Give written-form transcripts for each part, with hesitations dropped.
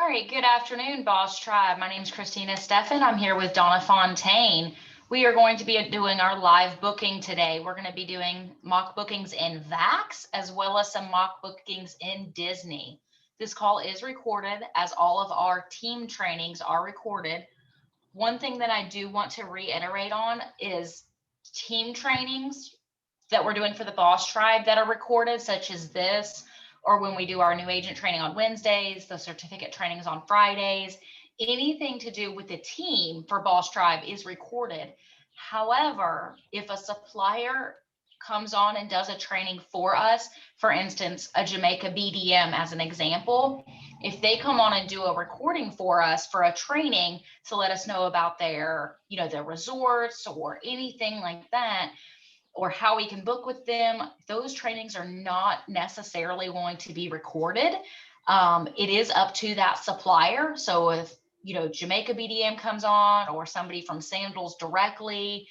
All right, good afternoon, Boss Tribe. My name is Christina Steffen. I'm here with Donna Fontaine. We are going to be doing our live booking today. We're going to be doing mock bookings in VAX as well as some mock bookings in Disney. This call is recorded, as all of our team trainings are recorded. One thing that I do want to reiterate on is team trainings that we're doing for the Boss Tribe that are recorded, such as this, or when we do our new agent training on Wednesdays, the certificate trainings on Fridays, anything to do with the team for Boss Tribe is recorded. However, if a supplier comes on and does a training for us, for instance, a Jamaica BDM as an example, if they come on and do a recording for us for a training to let us know about their, their resorts or anything like that, or how we can book with them, those trainings are not necessarily going to be recorded. It is up to that supplier. So if, Jamaica BDM comes on or somebody from Sandals directly,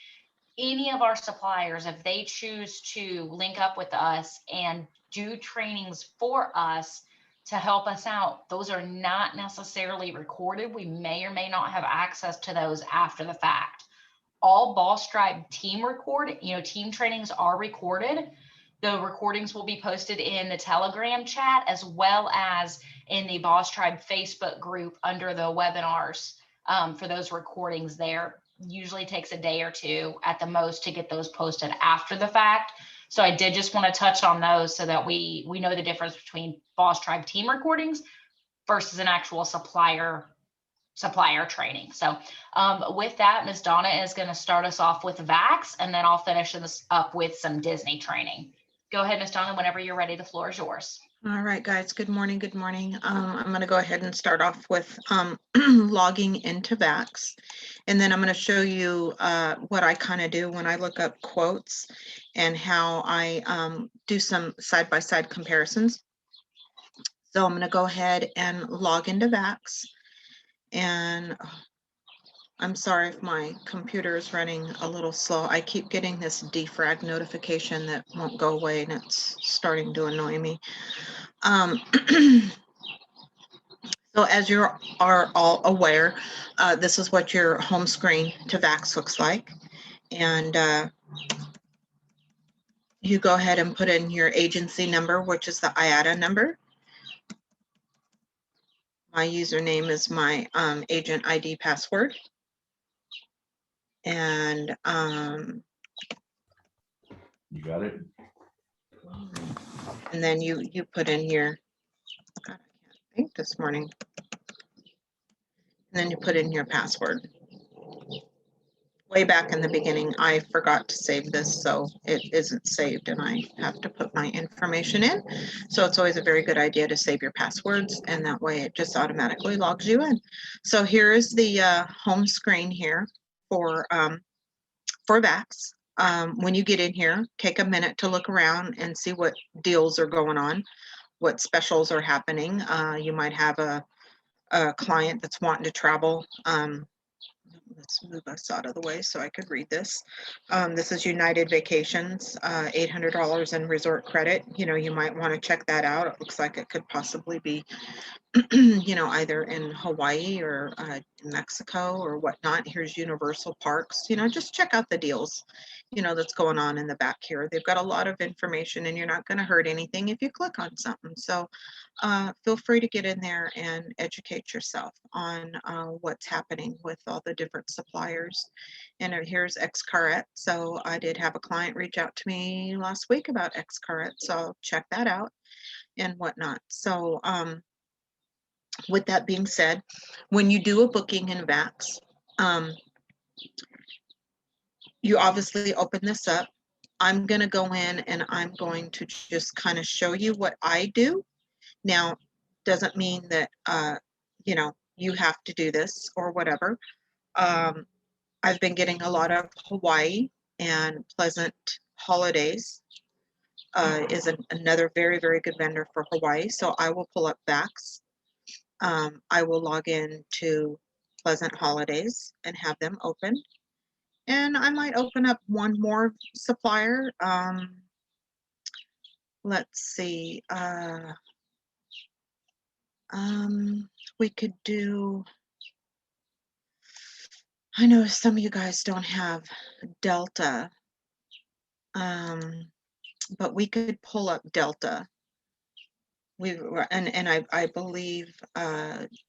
any of our suppliers, if they choose to link up with us and do trainings for us to help us out, those are not necessarily recorded. We may or may not have access to those after the fact. All Boss Tribe team team trainings are recorded. The recordings will be posted in the Telegram chat as well as in the Boss Tribe Facebook group under the webinars for those recordings there. Usually takes a day or two at the most to get those posted after the fact. So I did just want to touch on those so that we know the difference between Boss Tribe team recordings versus an actual supplier training. So with that, Ms. Donna is going to start us off with VAX, and then I'll finish this up with some Disney training. Go ahead, Ms. Donna, whenever you're ready, the floor is yours. All right, guys, good morning. Good morning. I'm going to go ahead and start off with logging into VAX, and then I'm going to show you what I kind of do when I look up quotes and how I do some side-by-side comparisons. So I'm going to go ahead and log into VAX. And I'm sorry if my computer is running a little slow. I keep getting this defrag notification that won't go away, and it's starting to annoy me. So as you are all aware, this is what your home screen to VAX looks like. And you go ahead and put in your agency number, which is the IATA number. My username is my agent ID password. And you got it. And then you put in your, God, I can't think this morning. And then you put in your password. Way back in the beginning, I forgot to save this, so it isn't saved, and I have to put my information in. So it's always a very good idea to save your passwords, and that way it just automatically logs you in. So here is the home screen here for VAX. When you get in here, take a minute to look around and see what deals are going on, what specials are happening. You might have a client that's wanting to travel. Let's move us out of the way so I could read this. This is United Vacations, $800 in resort credit. You might want to check that out. It looks like it could possibly be, either in Hawaii or Mexico or whatnot. Here's Universal Parks. Just check out the deals, that's going on in the back here. They've got a lot of information, and you're not going to hurt anything if you click on something. So feel free to get in there and educate yourself on what's happening with all the different suppliers. And here's Xcaret. So I did have a client reach out to me last week about Xcaret, so I'll check that out and whatnot. So with that being said, when you do a booking in VAX, you obviously open this up. I'm going to go in and I'm going to just kind of show you what I do. Now, doesn't mean that, you have to do this or whatever. I've been getting a lot of Hawaii, and Pleasant Holidays is another very, very good vendor for Hawaii. So I will pull up VAX. I will log in to Pleasant Holidays and have them open. And I might open up one more supplier. Let's see. we could do, I know some of you guys don't have Delta, but we could pull up Delta. And I believe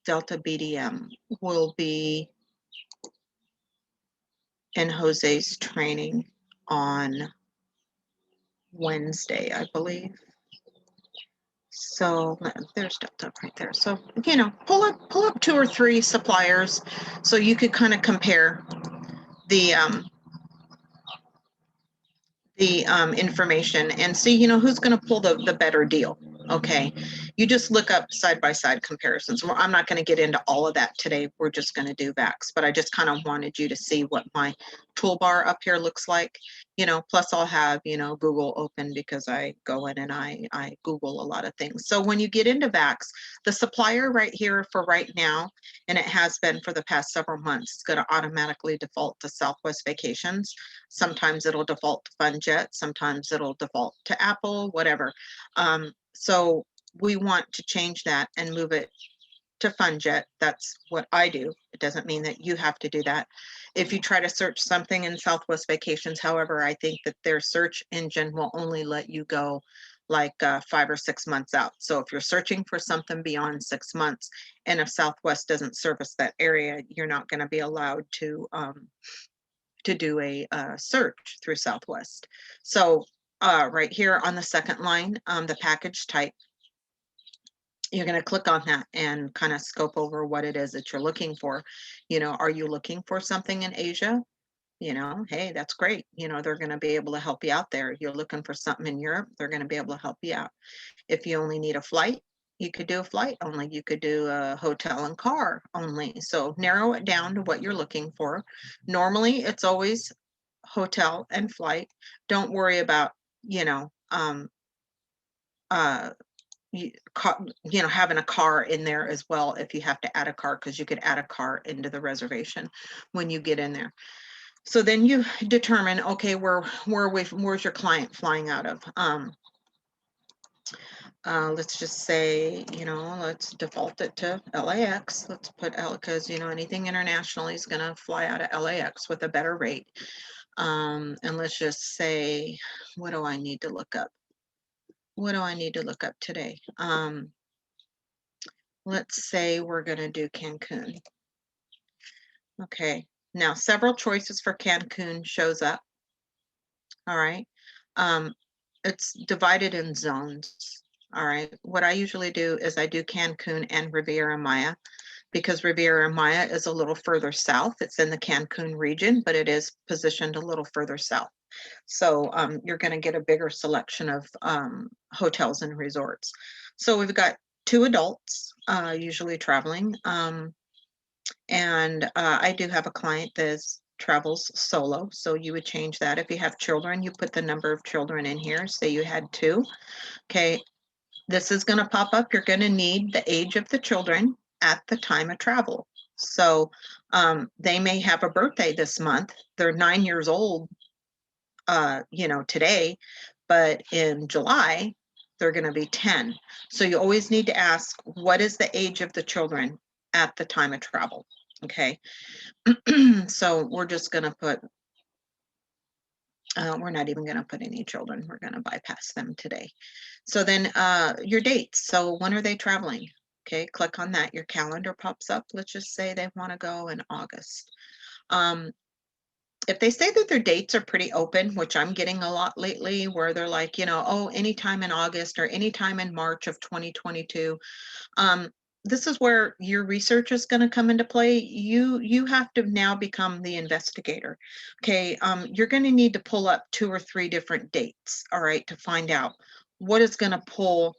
Delta BDM will be in Jose's training on Wednesday, I believe. So there's Delta right there. So, you know, pull up 2 or 3 suppliers so you could kind of compare the information and see, you know, who's going to pull the better deal. Okay, you just look up side-by-side comparisons. Well, I'm not going to get into all of that today. We're just going to do VAX, but I just kind of wanted you to see what my toolbar up here looks like. You know, plus I'll have, you know, Google open because I go in and I Google a lot of things. So when you get into VAX, the supplier right here for right now, and it has been for the past several months, it's going to automatically default to Southwest Vacations. Sometimes it'll default to FunJet, sometimes it'll default to Apple, whatever. So we want to change that and move it to FunJet. That's what I do. It doesn't mean that you have to do that. If you try to search something in Southwest Vacations, however, I think that their search engine will only let you go like 5 or 6 months out. So if you're searching for something beyond 6 months, and if Southwest doesn't service that area, you're not going to be allowed to do a search through Southwest. So right here on the second line, the package type, you're going to click on that and kind of scope over what it is that you're looking for. You know, are you looking for something in Asia? You know, hey, that's great. You know, they're going to be able to help you out there. You're looking for something in Europe, they're going to be able to help you out. If you only need a flight, you could do a flight only. You could do a hotel and car only. So narrow it down to what you're looking for. Normally, it's always hotel and flight. Don't worry about, you know, you know, having a car in there as well if you have to add a car, because you could add a car into the reservation when you get in there. So then you determine, okay, where's your client flying out of? Let's just say, you know, let's default it to LAX. Let's put L, because, you know, anything internationally is going to fly out of LAX with a better rate. And let's just say, what do I need to look up? What do I need to look up today? Let's say we're going to do Cancun. Okay, now several choices for Cancun shows up. All right, it's divided in zones. All right, what I usually do is I do Cancun and Riviera Maya, because Riviera Maya is a little further south. It's in the Cancun region, but it is positioned a little further south. So you're going to get a bigger selection of hotels and resorts. So we've got 2 adults usually traveling. And I do have a client that travels solo. So you would change that. If you have children, you put the number of children in here. Say you had 2. Okay. This is going to pop up. You're going to need the age of the children at the time of travel. So they may have a birthday this month. They're 9 years old, you know, today, but in July, they're going to be 10. So you always need to ask, what is the age of the children at the time of travel? Okay. So we're just going to put, we're not even going to put any children. We're going to bypass them today. So then your dates. So when are they traveling? Okay, click on that. Your calendar pops up. Let's just say they want to go in August. If they say that their dates are pretty open, which I'm getting a lot lately, where they're like, you know, oh, anytime in August or anytime in March of 2022, this is where your research is going to come into play. You have to now become the investigator. Okay, you're going to need to pull up 2 or 3 different dates, all right, to find out what is going to pull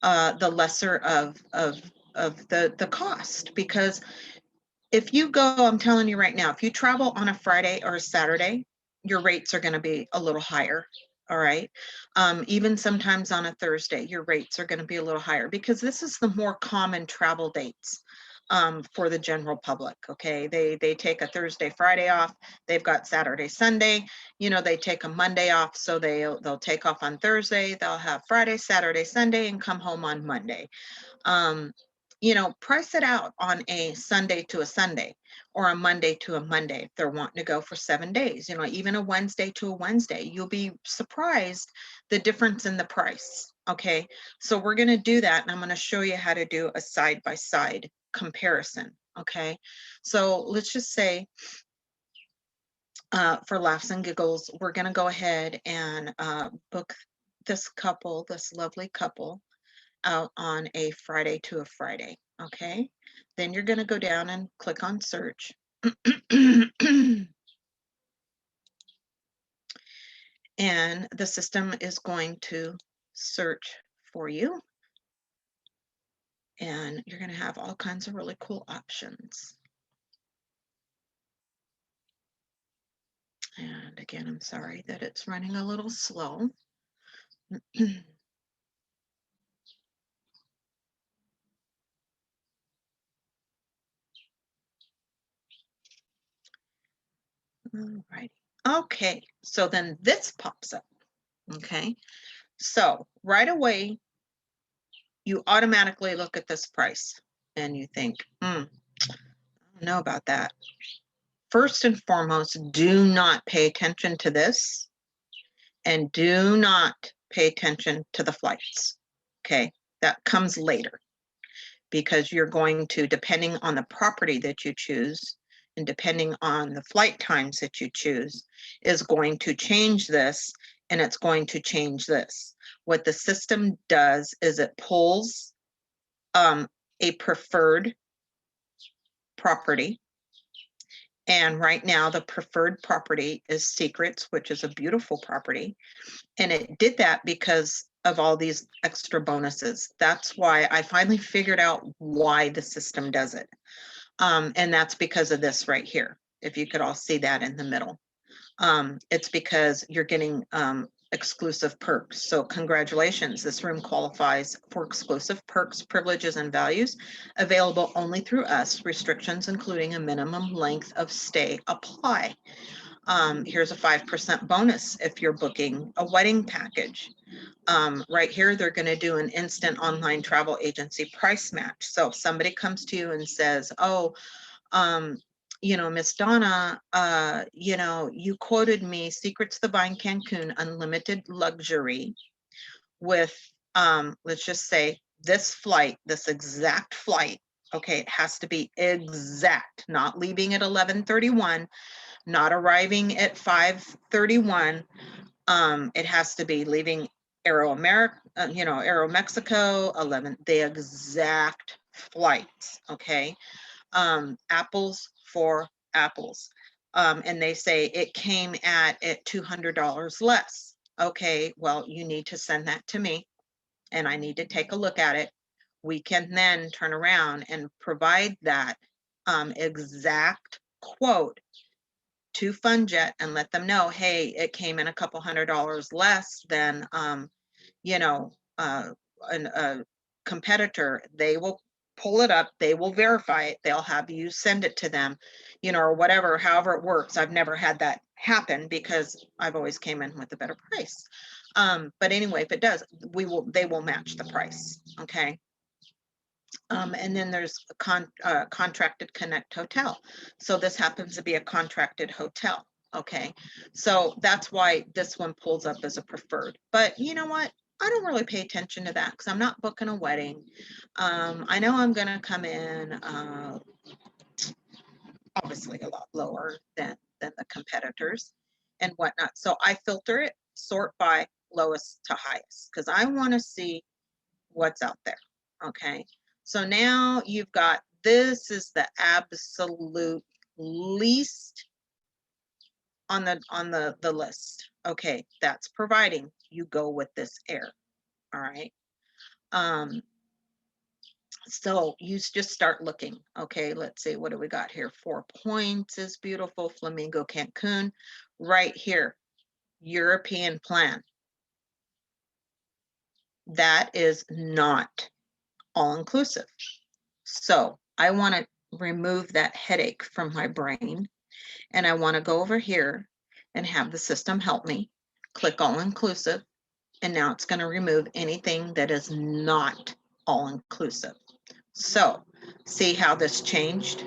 the lesser of the cost. Because if you go, I'm telling you right now, if you travel on a Friday or a Saturday, your rates are going to be a little higher. All right. Even sometimes on a Thursday, your rates are going to be a little higher, because this is the more common travel dates for the general public. Okay. They take a Thursday, Friday off. They've got Saturday, Sunday. You know, they take a Monday off. So they'll take off on Thursday. They'll have Friday, Saturday, Sunday, and come home on Monday. you know, price it out on a Sunday to a Sunday or a Monday to a Monday. If they're wanting to go for 7 days, you know, even a Wednesday to a Wednesday, you'll be surprised the difference in the price. Okay. So we're going to do that. And I'm going to show you how to do a side-by-side comparison. Okay. So let's just say, for laughs and giggles, we're going to go ahead and book this couple, this lovely couple, out on a Friday to a Friday. Okay. Then you're going to go down and click on search. And the system is going to search for you. And you're going to have all kinds of really cool options. And again, I'm sorry that it's running a little slow. All righty. Okay, so then this pops up. Okay, so right away, you automatically look at this price and you think, I don't know about that. First and foremost, do not pay attention to this and do not pay attention to the flights. Okay, that comes later because you're going to, depending on the property that you choose and depending on the flight times that you choose, is going to change this and it's going to change this. What the system does is it pulls a preferred property. And right now the preferred property is Secrets, which is a beautiful property. And it did that because of all these extra bonuses. That's why I finally figured out why the system does it. And that's because of this right here. If you could all see that in the middle. It's because you're getting exclusive perks. So congratulations, this room qualifies for exclusive perks, privileges, and values available only through us. Restrictions, including a minimum length of stay, apply. Here's a 5% bonus if you're booking a wedding package. Right here, they're going to do an instant online travel agency price match. So if somebody comes to you and says, oh, you know, Miss Donna, you know, you quoted me Secrets Divine Cancun Unlimited Luxury with, let's just say this flight, this exact flight. Okay, it has to be exact, not leaving at 11:31, not arriving at 5:31. It has to be leaving Aero America, you know, Aero Mexico, 11, the exact flights. Okay. Apples for apples. And they say it came at $200 less. Okay, well, you need to send that to me and I need to take a look at it. We can then turn around and provide that exact quote to FunJet and let them know, hey, it came in a couple $100 less than, you know, a competitor. They will pull it up, they will verify it, they'll have you send it to them, you know, or whatever, however it works. I've never had that happen because I've always came in with a better price. But anyway, if it does, they will match the price. Okay. And then there's a contracted connect hotel. So this happens to be a contracted hotel. Okay, so that's why this one pulls up as a preferred. But you know what? I don't really pay attention to that because I'm not booking a wedding. I know I'm going to come in obviously a lot lower than the competitors and whatnot. So I filter it, sort by lowest to highest because I want to see what's out there. Okay, so now you've got, this is the absolute least on the list. Okay, that's providing you go with this air. All right. So you just start looking. Okay, let's see, what do we got here? 4 Points is beautiful. Flamingo Cancun right here. European plan. That is not all inclusive. So I want to remove that headache from my brain. And I want to go over here and have the system help me. Click all inclusive. And now it's going to remove anything that is not all inclusive. So see how this changed?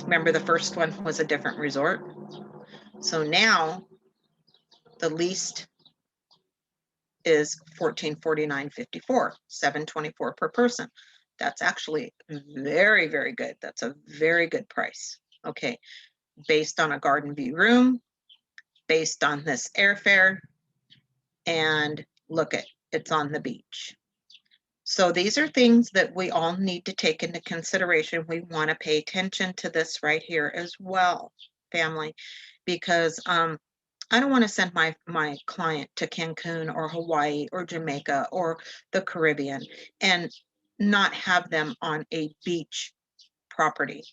Remember the first one was a different resort. So now the least is $1449.54, $724 per person. That's actually very, very good. That's a very good price. Okay, based on a garden view room, based on this airfare, and look at it's on the beach. So these are things that we all need to take into consideration. We want to pay attention to this right here as well, family, because I don't want to send my client to Cancun or Hawaii or Jamaica or the Caribbean and not have them on a beach property.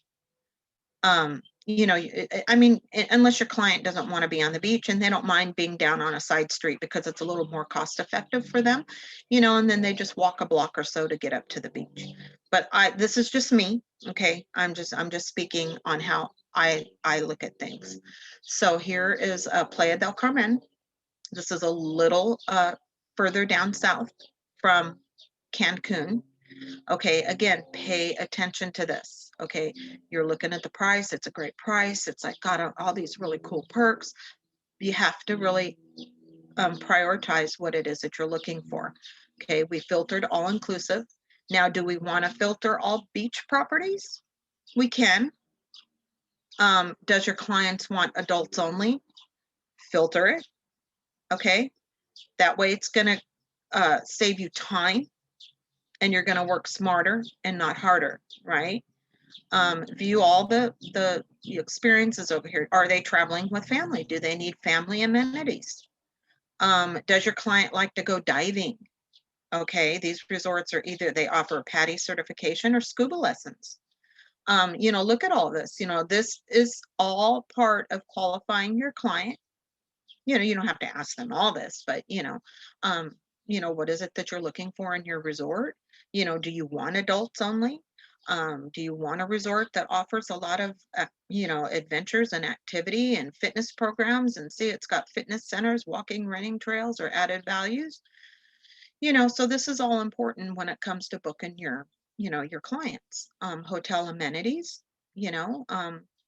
You know, I mean, unless your client doesn't want to be on the beach and they don't mind being down on a side street because it's a little more cost effective for them, you know, and then they just walk a block or so to get up to the beach. But this is just me, okay? I'm just speaking on how I look at things. So here is Playa del Carmen. This is a little further down south from Cancun. Okay, again, pay attention to this. Okay, you're looking at the price. It's a great price. It's like got all these really cool perks. You have to really prioritize what it is that you're looking for. Okay, we filtered all inclusive. Now, do we want to filter all beach properties? We can. Does your clients want adults only? Filter it. Okay, that way it's going to save you time and you're going to work smarter and not harder, right? View all the experiences over here. Are they traveling with family? Do they need family amenities? Does your client like to go diving? Okay, these resorts are either they offer PADI certification or scuba lessons. You know, look at all this. You know, this is all part of qualifying your client. You know, you don't have to ask them all this, but you know, what is it that you're looking for in your resort? You know, do you want adults only? Do you want a resort that offers a lot of, you know, adventures and activity and fitness programs and see it's got fitness centers, walking, running trails, or added values? You know, so this is all important when it comes to booking your, you know, your clients. Hotel amenities, you know,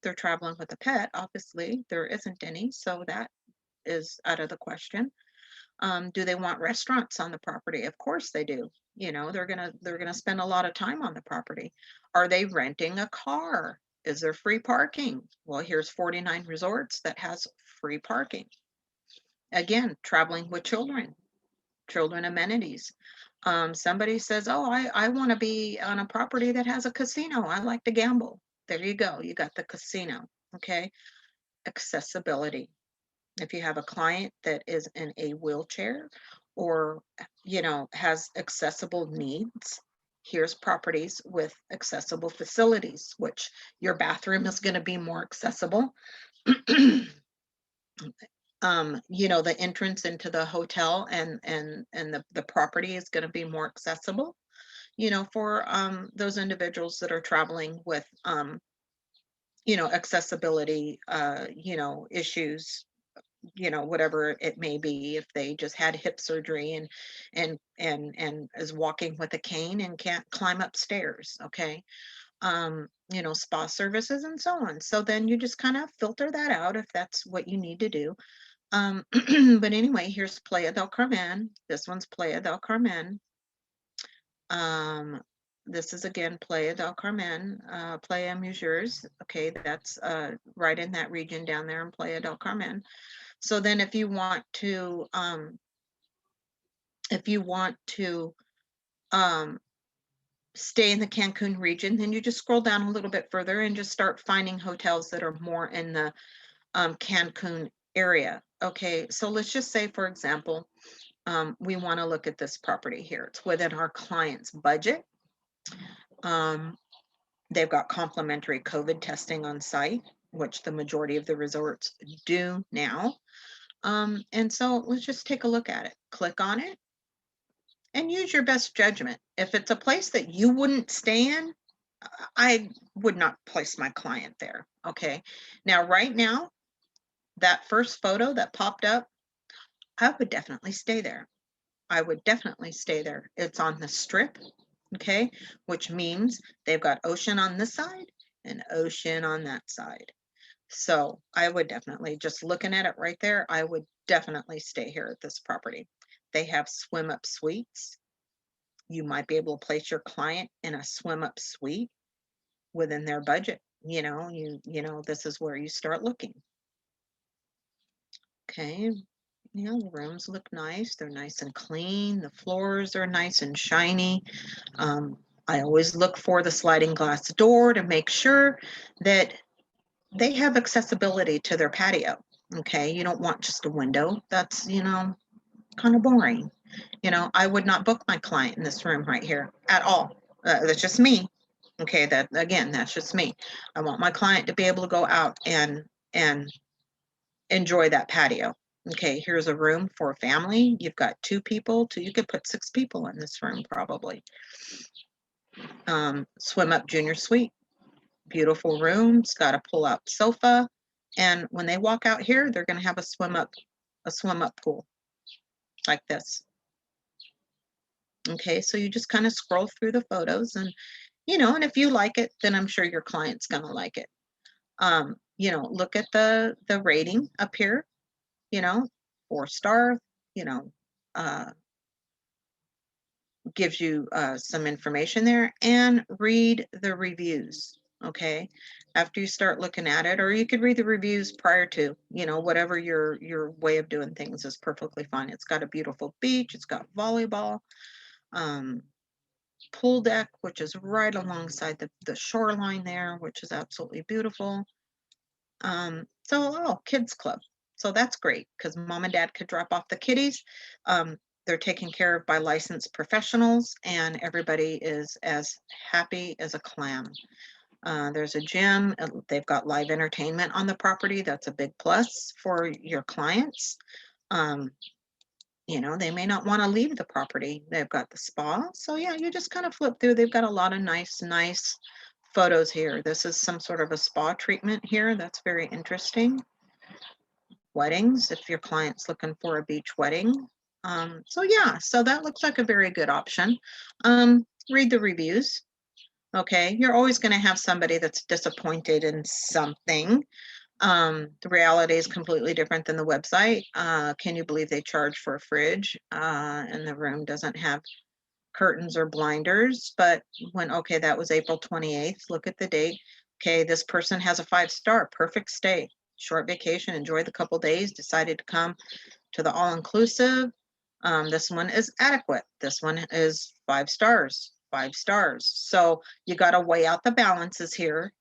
they're traveling with a pet, obviously there isn't any, so that is out of the question. Do they want restaurants on the property? Of course they do. You know, they're gonna spend a lot of time on the property. Are they renting a car? Is there free parking? Well, here's 49 resorts that has free parking. Again, traveling with children amenities. Somebody says, oh, I want to be on a property that has a casino. I like to gamble. There you go. You got the casino. Okay. Accessibility. If you have a client that is in a wheelchair or, you know, has accessible needs, here's properties with accessible facilities, which your bathroom is going to be more accessible. You know, the entrance into the hotel and the property is going to be more accessible, you know, for those individuals that are traveling with you know, accessibility you know, issues, you know, whatever it may be, if they just had hip surgery and is walking with a cane and can't climb upstairs. Okay. You know, spa services and so on. So then you just kind of filter that out if that's what you need to do. But anyway, here's Playa del Carmen. This one's Playa del Carmen. This is again Playa del Carmen, Playa Mujeres. Okay, that's right in that region down there in Playa del Carmen. So then if you want to stay in the Cancun region, then you just scroll down a little bit further and just start finding hotels that are more in the Cancun area. Okay, so let's just say, for example, we want to look at this property here. It's within our client's budget. They've got complimentary COVID testing on site, which the majority of the resorts do now. And so let's just take a look at it. Click on it and use your best judgment. If it's a place that you wouldn't stay in, I would not place my client there. Okay. Now, right now, that first photo that popped up, I would definitely stay there. I would definitely stay there. It's on the strip. okay, which means they've got ocean on this side and ocean on that side. So I would definitely, just looking at it right there, I would definitely stay here at this property. They have swim up suites. You might be able to place your client in a swim up suite within their budget. You know, this is where you start looking. Okay. Yeah, the rooms look nice. They're nice and clean. The floors are nice and shiny. I always look for the sliding glass door to make sure that they have accessibility to their patio. Okay, you don't want just a window. That's, kind of boring. I would not book my client in this room right here at all. That's just me. Okay, that's just me. I want my client to be able to go out and enjoy that patio. Okay, here's a room for a family. You've got two people, you could put 6 people in this room probably. Swim up junior suite, beautiful room. It's got a pull-out sofa, and when they walk out here, they're going to have a swim up pool like this. Okay, so you just kind of scroll through the photos, and and if you like it, then I'm sure your client's going to like it. Look at the rating up here. 4-star. You know, uh, gives you some information there, and read the reviews. Okay, after you start looking at it, or you could read the reviews prior to, whatever your way of doing things is perfectly fine. It's got a beautiful beach. It's got volleyball, pool deck, which is right alongside the shoreline there, which is absolutely beautiful. Kids club. So that's great because mom and dad could drop off the kiddies. They're taken care of by licensed professionals, and everybody is as happy as a clam. There's a gym. They've got live entertainment on the property. That's a big plus for your clients. They may not want to leave the property. They've got the spa. So yeah, you just kind of flip through. They've got a lot of nice photos here. This is some sort of a spa treatment here. That's very interesting. Weddings, if your client's looking for a beach wedding. So that looks like a very good option. Read the reviews. Okay, you're always going to have somebody that's disappointed in something. The reality is completely different than the website. Can you believe they charge for a fridge and the room doesn't have curtains or blinders? But that was April 28th. Look at the date. Okay, this person has a 5-star, perfect stay, short vacation, enjoyed the couple days, decided to come to the all-inclusive. This one is adequate. This one is 5 stars, 5 stars. So you got to weigh out the balances here.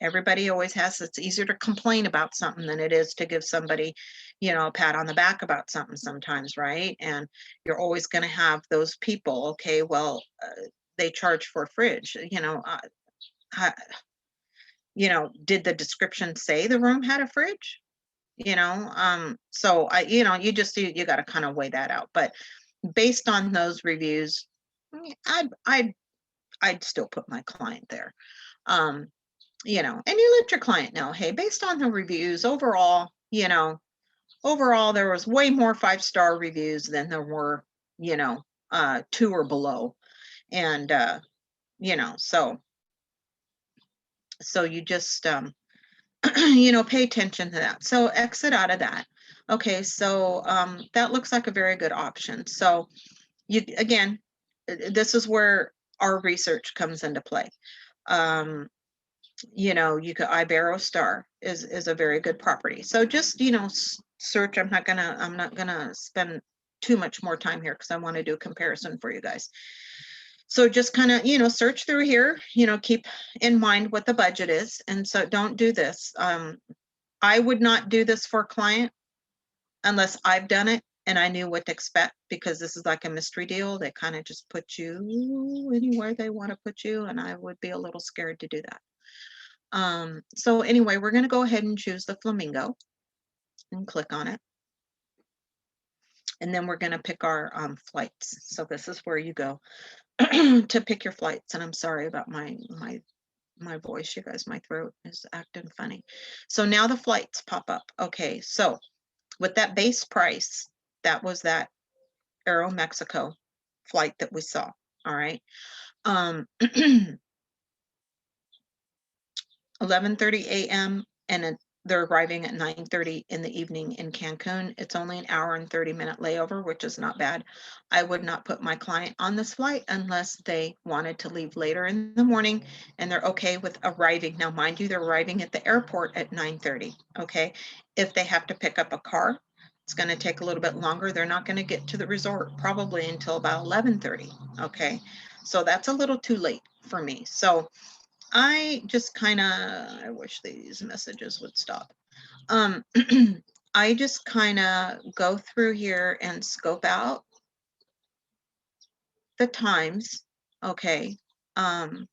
Everybody always has, it's easier to complain about something than it is to give somebody, a pat on the back about something sometimes, right? And you're always going to have those people. Okay, well, they charge for a fridge. Did the description say the room had a fridge? So you got to kind of weigh that out. But based on those reviews, I'd still put my client there. And you let your client know, hey, based on the reviews overall, there was way more 5-star reviews than there were, 2 or below. And, so you just, pay attention to that. So exit out of that. Okay, so that looks like a very good option. So this is where our research comes into play. You could Ibero Star is a very good property. So just, search. I'm not gonna spend too much more time here because I want to do a comparison for you guys. So just kind of, search through here, keep in mind what the budget is. And so don't do this. I would not do this for a client unless I've done it and I knew what to expect, because this is like a mystery deal. They kind of just put you anywhere they want to put you, and I would be a little scared to do that. So anyway, we're going to go ahead and choose the flamingo and click on it. And then we're going to pick our flights. So this is where you go to pick your flights. And I'm sorry about my voice, you guys, my throat is acting funny. So now the flights pop up. Okay, so with that base price, that was that Aeromexico flight that we saw. All right. 11:30 a.m. and they're arriving at 9:30 in the evening in Cancun. It's only an hour and 30-minute layover, which is not bad. I would not put my client on this flight unless they wanted to leave later in the morning and they're okay with arriving. Now, mind you, they're arriving at the airport at 9:30, okay? If they have to pick up a car, it's going to take a little bit longer. They're not going to get to the resort probably until about 11:30, okay? So that's a little too late for me. So I just kind of, I wish these messages would stop. I just kind of go through here and scope out the times. Okay. 10:20,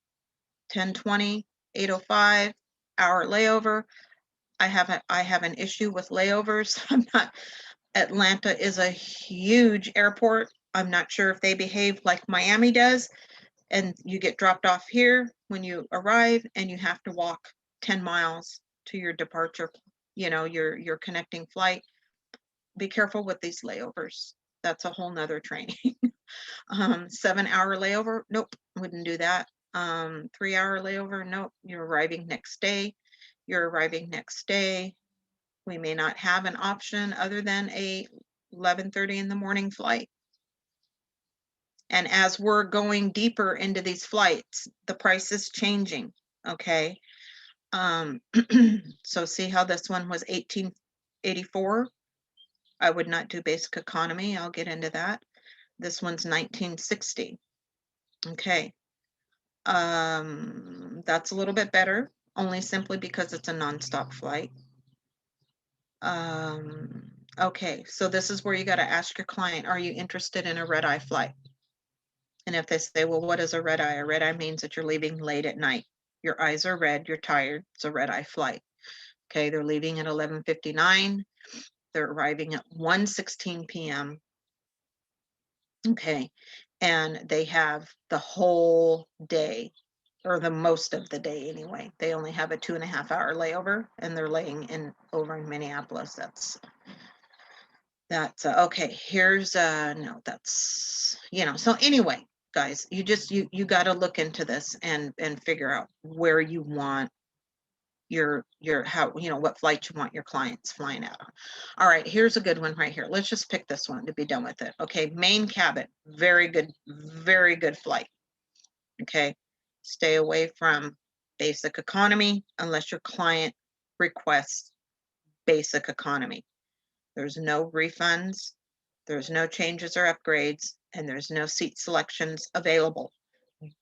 8:05, hour layover. I have an issue with layovers. I'm not, Atlanta is a huge airport. I'm not sure if they behave like Miami does. And you get dropped off here when you arrive and you have to walk 10 miles to your departure, your connecting flight. Be careful with these layovers. That's a whole nother training. 7-hour layover, nope, wouldn't do that. 3-hour layover, nope, you're arriving next day. We may not have an option other than a 11:30 in the morning flight. And as we're going deeper into these flights, the price is changing, okay? So see how this one was $18.84? I would not do basic economy. I'll get into that. This one's $19.60. Okay. That's a little bit better, only simply because it's a nonstop flight. Okay, so this is where you got to ask your client, are you interested in a red-eye flight? And if they say, well, what is a red eye? A red eye means that you're leaving late at night. Your eyes are red, you're tired. It's a red eye flight. Okay, they're leaving at 11:59. They're arriving at 1:16 p.m. Okay, and they have the whole day, or the most of the day anyway. They only have a 2.5-hour layover, and they're laying over in Minneapolis. That's okay. Here's no, that's So anyway, guys, you got to look into this and figure out where you want your how what flight you want your clients flying out on. All right, here's a good one right here. Let's just pick this one to be done with it. Okay, main cabin, very good flight. Okay, stay away from basic economy unless your client requests basic economy. There's no refunds. There's no changes or upgrades, and there's no seat selections available.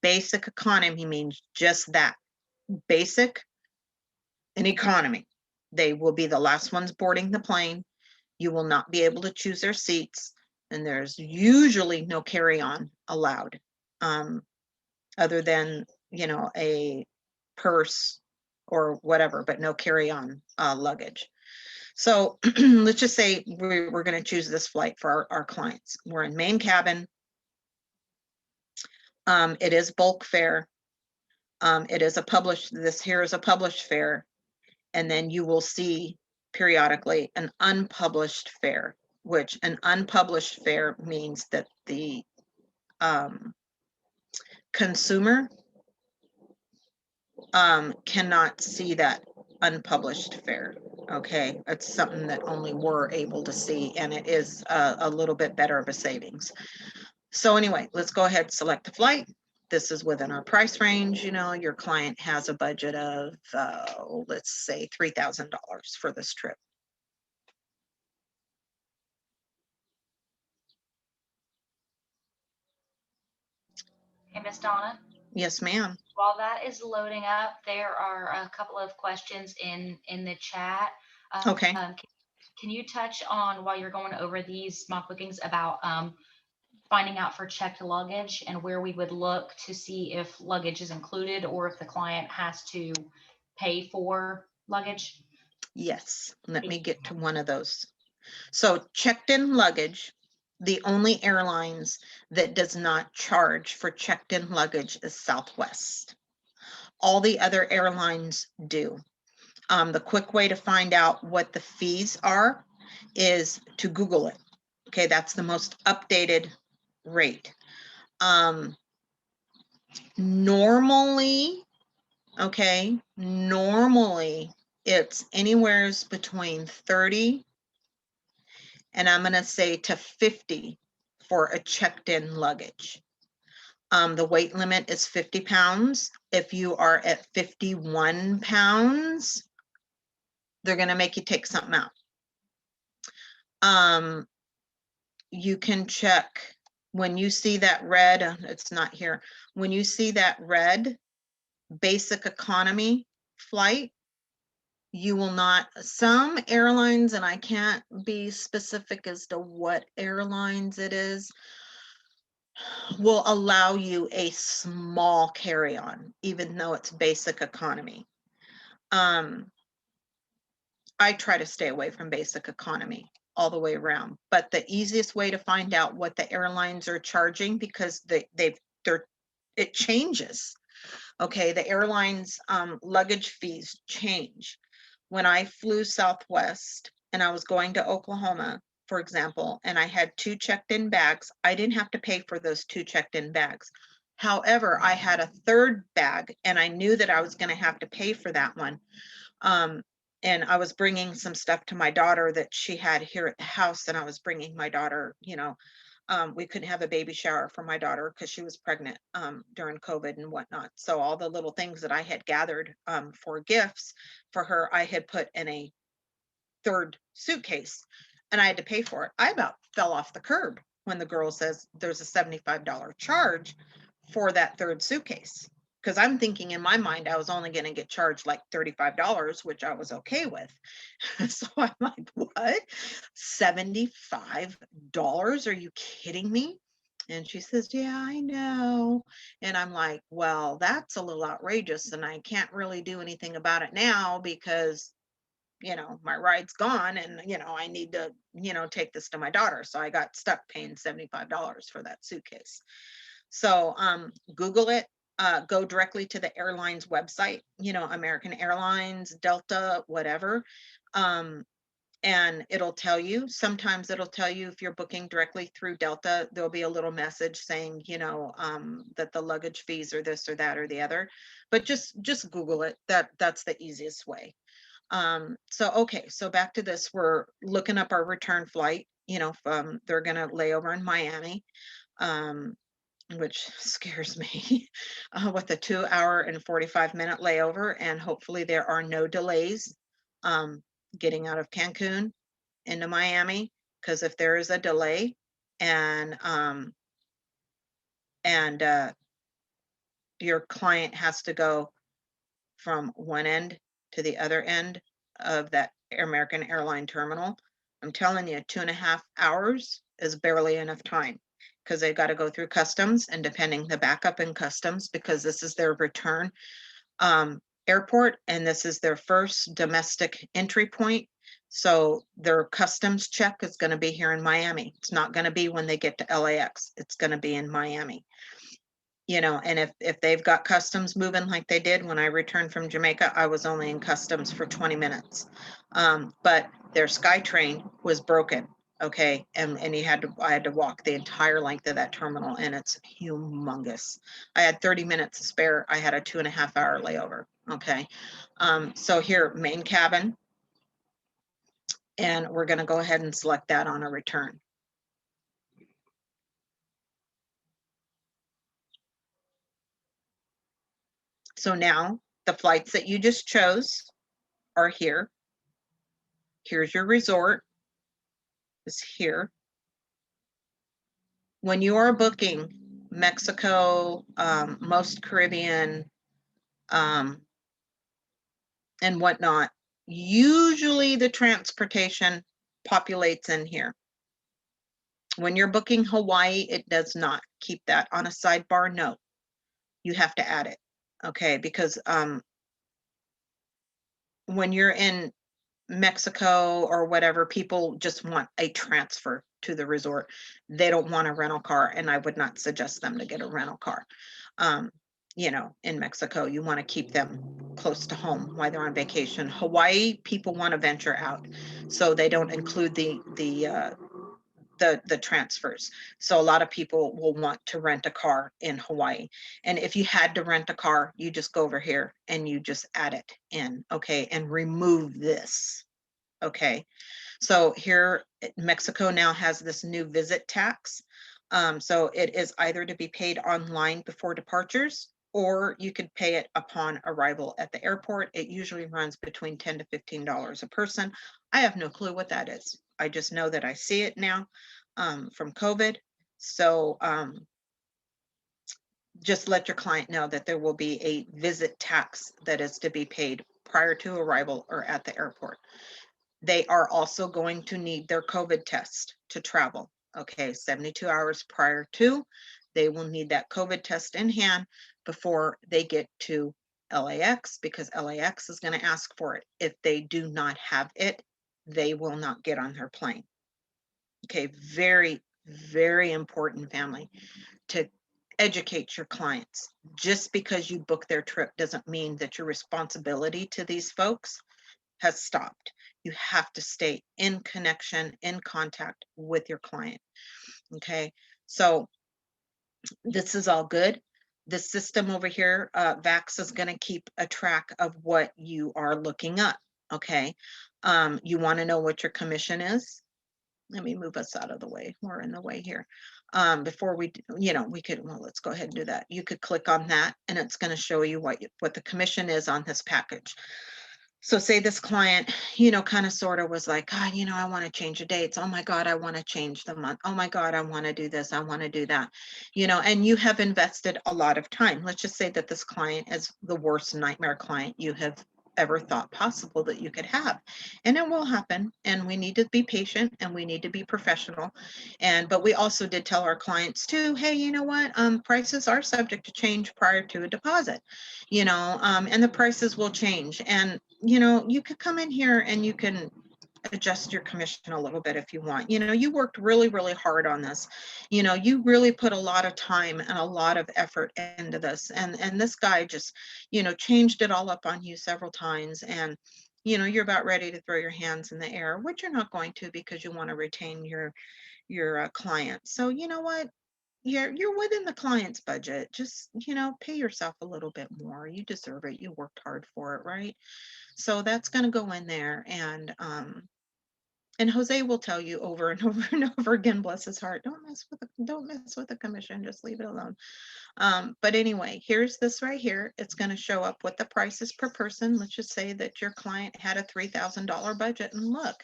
Basic economy means just that, basic and economy. They will be the last ones boarding the plane. You will not be able to choose their seats, and there's usually no carry-on allowed, other than, a purse or whatever, but no carry-on luggage. So let's just say we're going to choose this flight for our clients. We're in main cabin. It is bulk fare. It is this here is a published fare. And then you will see periodically an unpublished fare, which an unpublished fare means that the consumer cannot see that unpublished fare. Okay, it's something that only we're able to see, and it is a little bit better of a savings. So anyway, let's go ahead and select the flight. This is within our price range. Your client has a budget of, let's say $3,000 for this trip. Hey, Miss Donna. Yes, ma'am. While that is loading up, there are a couple of questions in the chat. Okay. Can you touch on, while you're going over these mock bookings, about finding out for checked luggage and where we would look to see if luggage is included or if the client has to pay for luggage? Yes, let me get to one of those. So checked in luggage, the only airlines that does not charge for checked in luggage is Southwest. All the other airlines do. The quick way to find out what the fees are is to Google it. Okay, that's the most updated rate. Normally, okay, normally it's anywhere between 30 and I'm going to say to 50 for a checked in luggage. The weight limit is 50 pounds. If you are at 51 pounds, they're going to make you take something out. You can check when you see that red, it's not here. When you see that red basic economy flight, you will not, some airlines, and I can't be specific as to what airlines it is, will allow you a small carry-on, even though it's basic economy. I try to stay away from basic economy all the way around, but the easiest way to find out what the airlines are charging, because it changes. Okay, the airlines luggage fees change. When I flew Southwest and I was going to Oklahoma, for example, and I had 2 checked-in bags, I didn't have to pay for those 2 checked-in bags. However, I had a 3rd bag and I knew that I was going to have to pay for that one. And I was bringing some stuff to my daughter that she had here at the house, and I was bringing my daughter, we couldn't have a baby shower for my daughter because she was pregnant during COVID and whatnot. So all the little things that I had gathered for gifts for her, I had put in a 3rd suitcase, and I had to pay for it. I about fell off the curb when the girl says there's a $75 charge for that 3rd suitcase. Because I'm thinking in my mind, I was only going to get charged like $35, which I was okay with. So I'm like, what? $75? Are you kidding me? And she says, yeah, I know. And I'm like, well, that's a little outrageous. And I can't really do anything about it now because, my ride's gone and, I need to, take this to my daughter. So I got stuck paying $75 for that suitcase. So Google it. Go directly to the airline's website, American Airlines, Delta, whatever. And it'll tell you, sometimes it'll tell you if you're booking directly through Delta, there'll be a little message saying, that the luggage fees are this or that or the other, but just Google it. That's the easiest way. Okay, so back to this, we're looking up our return flight, they're going to lay over in Miami. Which scares me, with a 2-hour and 45-minute layover, and hopefully there are no delays getting out of Cancun into Miami, because if there is a delay and your client has to go from one end to the other end of that American airline terminal, I'm telling you, 2.5 hours is barely enough time, because they've got to go through customs, and depending the backup in customs, because this is their return airport and this is their first domestic entry point. So their customs check is going to be here in Miami. It's not going to be when they get to LAX. It's going to be in Miami. And if they've got customs moving like they did when I returned from Jamaica, I was only in customs for 20 minutes. But their SkyTrain was broken. Okay. And I had to walk the entire length of that terminal, and it's humongous. I had 30 minutes to spare. I had a 2.5-hour layover. Okay. So here, main cabin, and we're going to go ahead and select that on a return. So now the flights that you just chose are here. Here's your resort, is here. When you are booking Mexico, most Caribbean, and whatnot, usually the transportation populates in here. When you're booking Hawaii, it does not. Keep that on a sidebar note. You have to add it, okay? Because when you're in Mexico or whatever, people just want a transfer to the resort. They don't want a rental car, and I would not suggest them to get a rental car. In Mexico, you want to keep them close to home while they're on vacation. Hawaii, people want to venture out, so they don't include the the transfers. So a lot of people will want to rent a car in Hawaii. And if you had to rent a car, you just go over here and you just add it in, okay, and remove this, okay. So here, Mexico now has this new visit tax. So it is either to be paid online before departures, or you could pay it upon arrival at the airport. It usually runs between $10 to $15 a person. I have no clue what that is. I just know that I see it now from COVID. So just let your client know that there will be a visit tax that is to be paid prior to arrival or at the airport. They are also going to need their COVID test to travel. Okay, 72 hours prior to, they will need that COVID test in hand before they get to LAX, because LAX is going to ask for it. If they do not have it, they will not get on their plane. Okay, very, very important, family, to educate your clients. Just because you book their trip doesn't mean that your responsibility to these folks has stopped. You have to stay in connection, in contact with your client. Okay, so this is all good. The system over here, VAX, is going to keep a track of what you are looking up. Okay, you want to know what your commission is? Let me move us out of the way. We're in the way here. Before we, we could, well, let's go ahead and do that. You could click on that and it's going to show you what the commission is on this package. So say this client, kind of sort of was like, God, I want to change the dates. Oh my God, I want to change the month. Oh my God, I want to do this. I want to do that. And you have invested a lot of time. Let's just say that this client is the worst nightmare client you have ever thought possible that you could have. And it will happen. And we need to be patient and we need to be professional. But we also did tell our clients too, hey, you know what? Prices are subject to change prior to a deposit, and the prices will change. And you could come in here and you can adjust your commission a little bit if you want. You worked really, really hard on this. You really put a lot of time and a lot of effort into this. And this guy just, changed it all up on you several times. And, you're about ready to throw your hands in the air, which you're not going to, because you want to retain your client. So you know what? You're within the client's budget. Just, pay yourself a little bit more. You deserve it. You worked hard for it, right? So that's going to go in there. And Jose will tell you over and over and over again, bless his heart, don't mess with the commission, just leave it alone. But anyway, here's this right here. It's going to show up what the price is per person. Let's just say that your client had a $3,000 budget, and look,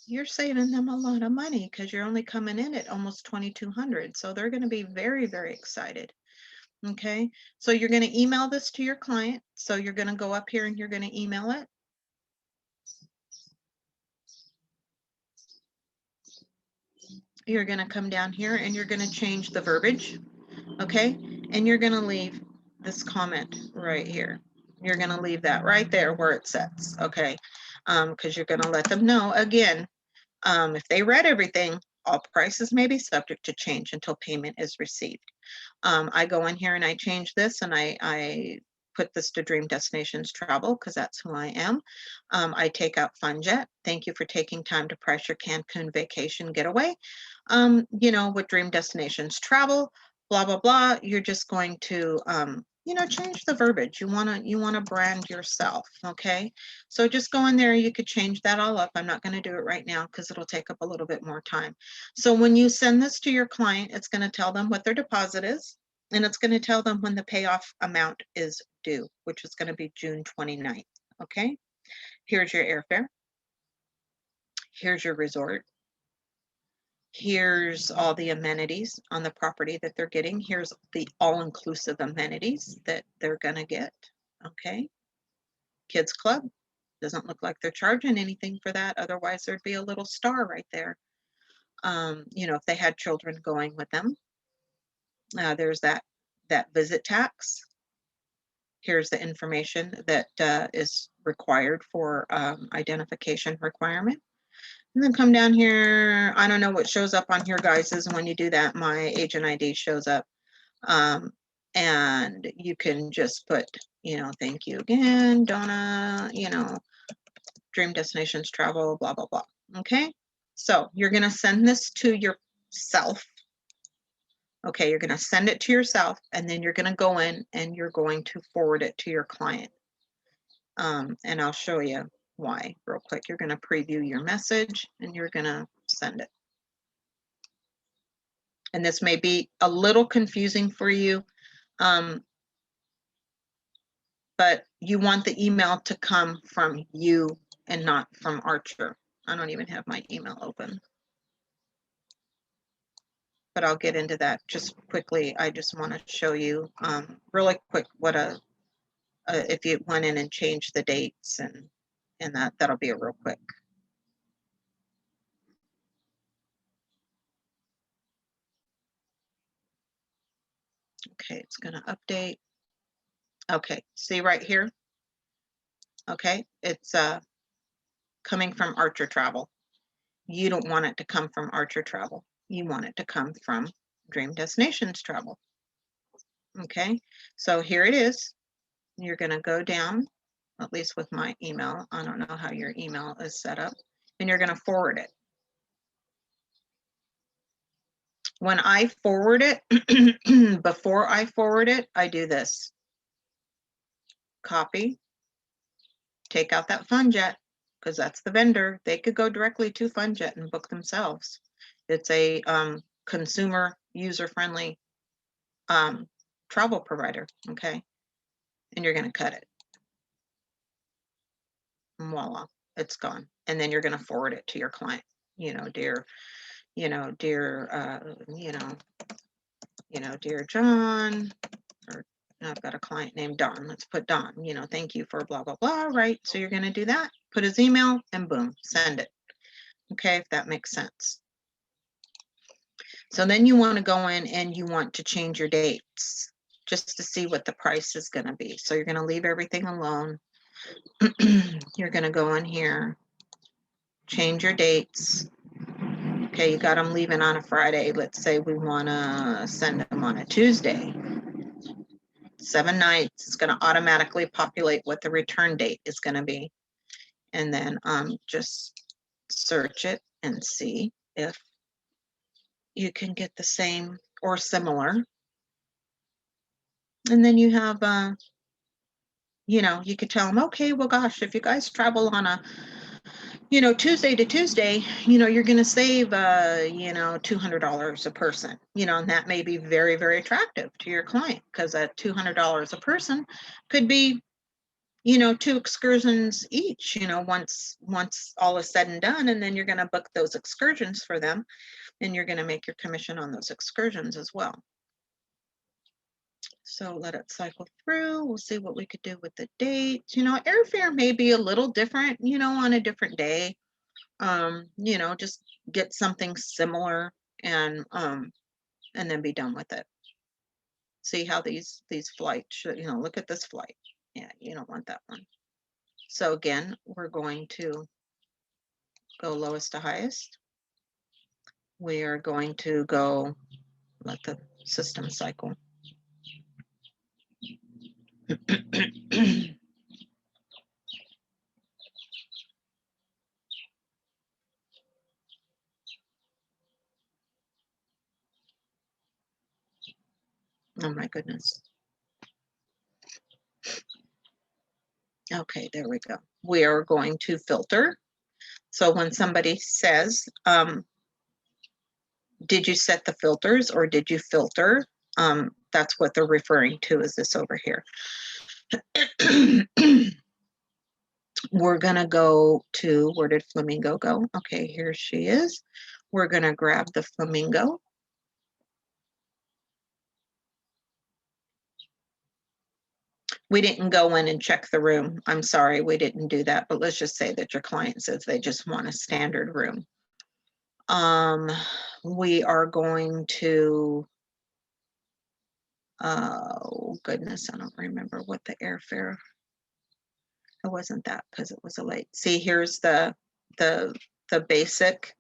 you're saving them a lot of money because you're only coming in at almost 2,200. So they're going to be very, very excited. Okay, so you're going to email this to your client. So you're going to go up here and you're going to email it. You're going to come down here and you're going to change the verbiage. Okay, and you're going to leave this comment right here. You're going to leave that right there where it says, okay, because you're going to let them know again, if they read everything, all prices may be subject to change until payment is received. I go in here and I change this and I put this to Dream Destinations Travel because that's who I am. I take out FunJet. Thank you for taking time to price your Cancun vacation getaway. With Dream Destinations Travel, blah, blah, blah. You're just going to, change the verbiage. You want to brand yourself. Okay. So just go in there. You could change that all up. I'm not going to do it right now because it'll take up a little bit more time. So when you send this to your client, it's going to tell them what their deposit is, and it's going to tell them when the payoff amount is due, which is going to be June 29th. Okay. Here's your airfare. Here's your resort. Here's all the amenities on the property that they're getting. Here's the all-inclusive amenities that they're going to get. Okay. Kids Club. Doesn't look like they're charging anything for that. Otherwise, there'd be a little star right there. If they had children going with them. There's that visit tax. Here's the information that is required for identification requirement. And then come down here. I don't know what shows up on here, guys, is when you do that, my agent ID shows up. And you can just put, thank you again, Donna, Dream Destinations Travel, blah, blah, blah. Okay. So you're going to send this to yourself. Okay, you're going to send it to yourself, and then you're going to go in and you're going to forward it to your client. And I'll show you why real quick. You're going to preview your message and you're going to send it. And this may be a little confusing for you, but you want the email to come from you and not from Archer. I don't even have my email open, but I'll get into that just quickly. I just want to show you really quick what if you went in and changed the dates and that'll be a real quick. Okay, it's going to update. Okay, see right here. Okay, it's coming from Archer Travel. You don't want it to come from Archer Travel. You want it to come from Dream Destinations Travel. Okay, so here it is. You're going to go down, at least with my email. I don't know how your email is set up, and you're going to forward it. When I forward it, before I forward it, I do this. Copy, take out that FunJet, because that's the vendor. They could go directly to FunJet and book themselves. It's a consumer user-friendly travel provider, okay? And you're going to cut it. And voila, it's gone. And then you're going to forward it to your client. Dear John, or I've got a client named Don. Let's put Don, thank you for blah, blah, blah, right? So you're going to do that, put his email, and boom, send it. Okay, if that makes sense. So then you want to go in and you want to change your dates just to see what the price is going to be. So you're going to leave everything alone. You're going to go in here, change your dates. Okay, you got them leaving on a Friday. Let's say we want to send them on a Tuesday. 7 nights. It's going to automatically populate what the return date is going to be. And then just search it and see if you can get the same or similar. And then you have, you could tell them, okay, well, gosh, if you guys travel on a, Tuesday to Tuesday, you're going to save, $200 a person, and that may be very, very attractive to your client, because at $200 a person could be, 2 excursions each, once all is said and done, and then you're going to book those excursions for them, and you're going to make your commission on those excursions as well. So let it cycle through. We'll see what we could do with the dates. Airfare may be a little different, on a different day. Just get something similar and then be done with it. See how these flights should, look at this flight. Yeah, you don't want that one. So again, we're going to go lowest to highest. We are going to go, let the system cycle. Oh my goodness. Okay, there we go. We are going to filter. So when somebody says, did you set the filters or did you filter? That's what they're referring to, is this over here. We're gonna go to, where did Flamingo go? Okay, here she is. We're gonna grab the Flamingo. We didn't go in and check the room. I'm sorry, we didn't do that, but let's just say that your client says they just want a standard room. We are going to, oh goodness, I don't remember what the airfare, it wasn't that because it was a late. See, here's the basic.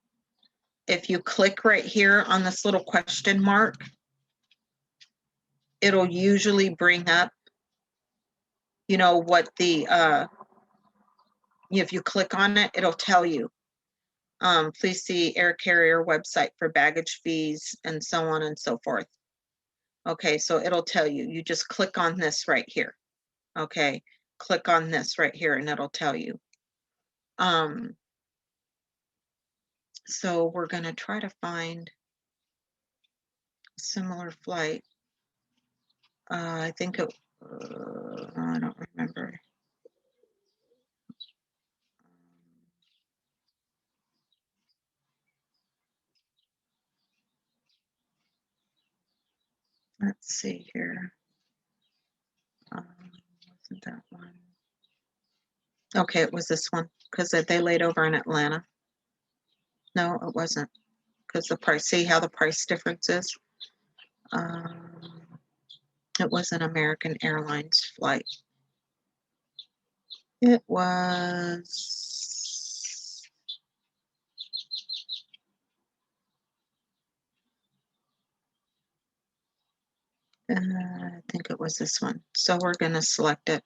If you click right here on this little question mark, it'll usually bring up, what the, if you click on it, it'll tell you Please see air carrier website for baggage fees and so on and so forth. Okay, so it'll tell you, you just click on this right here. Okay, click on this right here and it'll tell you. So we're going to try to find a similar flight. I think it, I don't remember. Let's see here. Wasn't that one? Okay, it was this one because they laid over in Atlanta. No, it wasn't because the price. See how the price difference is? It was an American Airlines flight. It was. I think it was this one. So we're going to select it.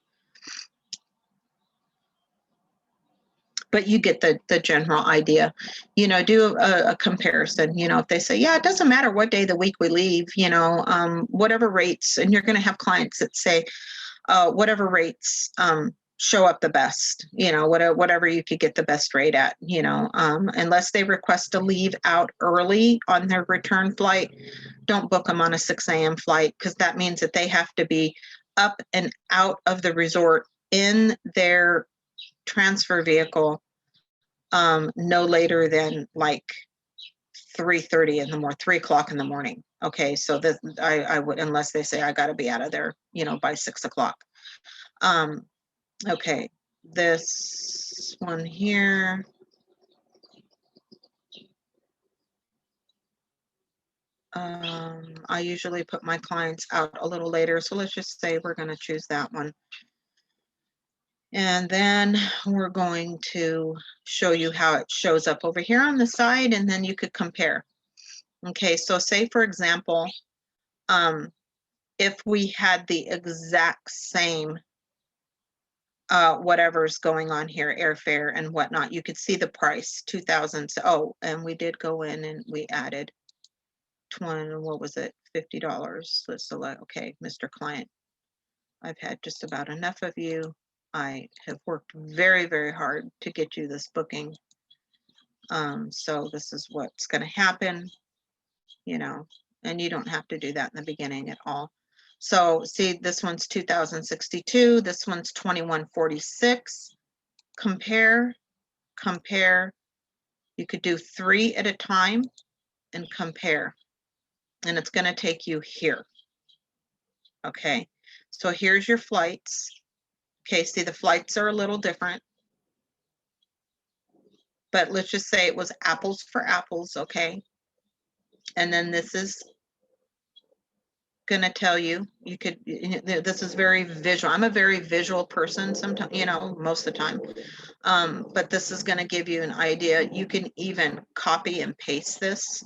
But you get the general idea. You know, do a comparison. You know, if they say, yeah, it doesn't matter what day of the week we leave, you know, whatever rates, and you're going to have clients that say, whatever rates show up the best, you know, whatever you could get the best rate at, you know, unless they request to leave out early on their return flight, don't book them on a 6 a.m. flight, because that means that they have to be up and out of the resort in their transfer vehicle no later than like 3:30 in the morning, 3 o'clock in the morning. Okay, so that I would, unless they say I got to be out of there, you know, by 6 o'clock. Okay, this one here. I usually put my clients out a little later, so let's just say we're going to choose that one. And then we're going to show you how it shows up over here on the side, and then you could compare. Okay, so say for example, if we had the exact same whatever's going on here, airfare and whatnot, you could see the price, 2000. Oh, and we did go in and we added 20, what was it, $50. Let's select, okay, Mr. Client, I've had just about enough of you. I have worked very, very hard to get you this booking. So this is what's going to happen, you know, and you don't have to do that in the beginning at all. So see, this one's 2062, this one's 2146. Compare, compare. You could do 3 at a time and compare. And it's going to take you here. Okay, so here's your flights. Okay, see the flights are a little different. But let's just say it was apples for apples, okay? And then this is going to tell you, you could, this is very visual. I'm a very visual person sometimes, you know, most of the time. But this is going to give you an idea. You can even copy and paste this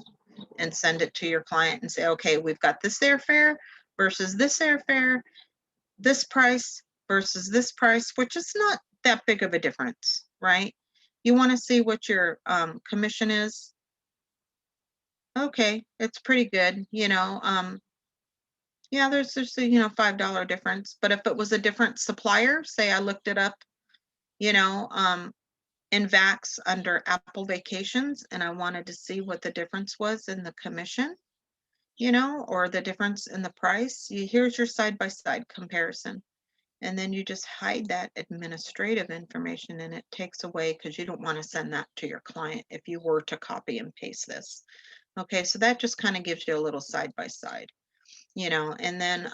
and send it to your client and say, okay, we've got this airfare versus this airfare, this price versus this price, which is not that big of a difference, right? You want to see what your commission is. Okay, it's pretty good, you know. Yeah, there's a, you know, $5 difference. But if it was a different supplier, say I looked it up, you know, in VAX under Apple Vacations, and I wanted to see what the difference was in the commission, you know, or the difference in the price, here's your side-by-side comparison. And then you just hide that administrative information and it takes away, because you don't want to send that to your client if you were to copy and paste this. Okay, so that just kind of gives you a little side-by-side. You know, and then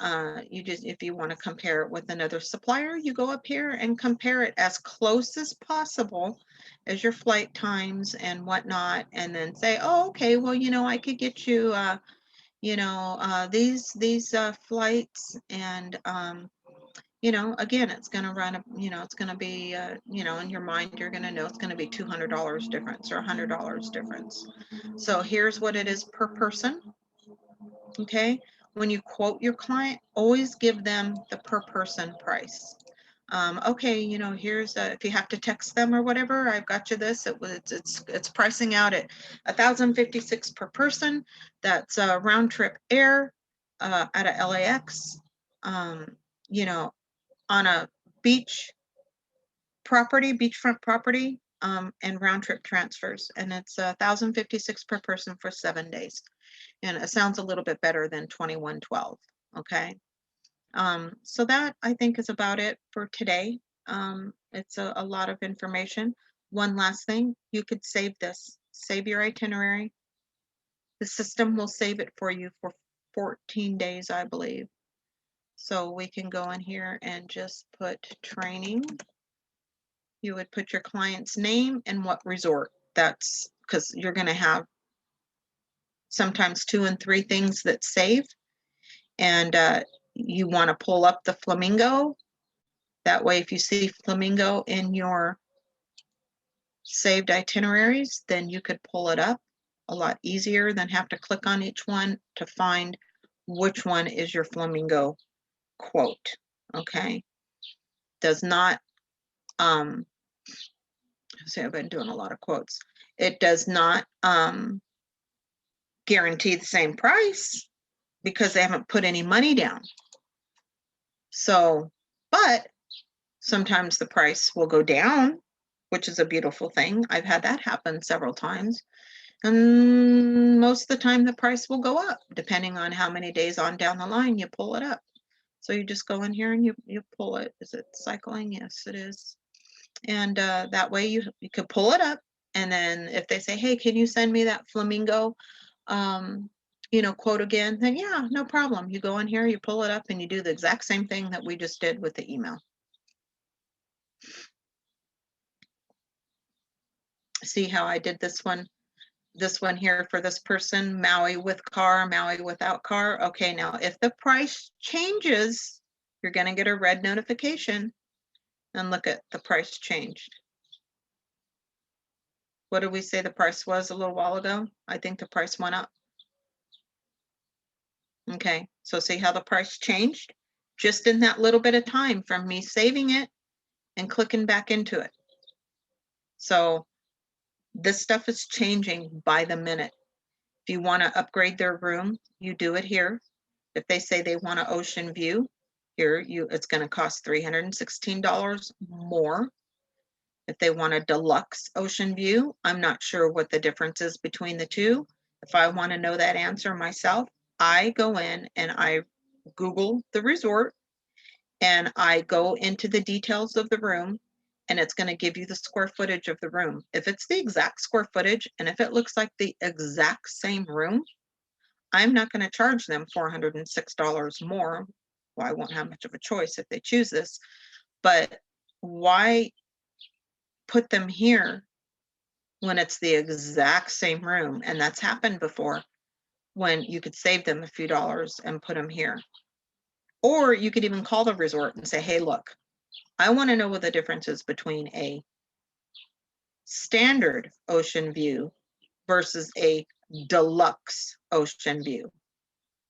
you just, if you want to compare it with another supplier, you go up here and compare it as close as possible as your flight times and whatnot, and then say, oh, okay, well, you know, I could get you, you know, these flights, and you know, again, it's going to run, you know, it's going to be, you know, in your mind, you're going to know it's going to be $200 difference or $100 difference. So here's what it is per person. Okay. When you quote your client, always give them the per person price. Okay, you know, here's if you have to text them or whatever, I've got you this. It's pricing out at $1,056 per person. That's round trip air out of LAX. You know, on a beach property, beachfront property, and round trip transfers, and it's $1,056 per person for 7 days. And it sounds a little bit better than 2112. Okay. So that I think is about it for today. It's a lot of information. One last thing, you could save this, save your itinerary. The system will save it for you for 14 days, I believe. So we can go in here and just put training. You would put your client's name and what resort. That's because you're going to have sometimes 2 and 3 things that save. And you want to pull up the Flamingo. That way, if you see Flamingo in your saved itineraries, then you could pull it up a lot easier than have to click on each one to find which one is your Flamingo quote. Okay. Does not, see, I've been doing a lot of quotes. It does not guarantee the same price because they haven't put any money down. So, but sometimes the price will go down, which is a beautiful thing. I've had that happen several times. And most of the time the price will go up depending on how many days on down the line you pull it up. So you just go in here and you pull it. Is it cycling? Yes, it is. And that way you could pull it up. And then if they say, hey, can you send me that Flamingo, you know, quote again, then yeah, no problem. You go in here, you pull it up, and you do the exact same thing that we just did with the email. See how I did this one? This one here for this person, Maui with car, Maui without car. Okay, now if the price changes, you're going to get a red notification. And look at the price changed. What did we say the price was a little while ago? I think the price went up. Okay, so see how the price changed? Just in that little bit of time from me saving it and clicking back into it. So this stuff is changing by the minute. If you want to upgrade their room, you do it here. If they say they want an ocean view, here it's going to cost $316 more. If they want a deluxe ocean view, I'm not sure what the difference is between the two. If I want to know that answer myself, I go in and I Google the resort and I go into the details of the room, and it's going to give you the square footage of the room. If it's the exact square footage and if it looks like the exact same room, I'm not going to charge them $406 more. Well, I won't have much of a choice if they choose this, but why put them here when it's the exact same room? And that's happened before when you could save them a few dollars and put them here. Or you could even call the resort and say, hey, look, I want to know what the difference is between a standard ocean view versus a deluxe ocean view.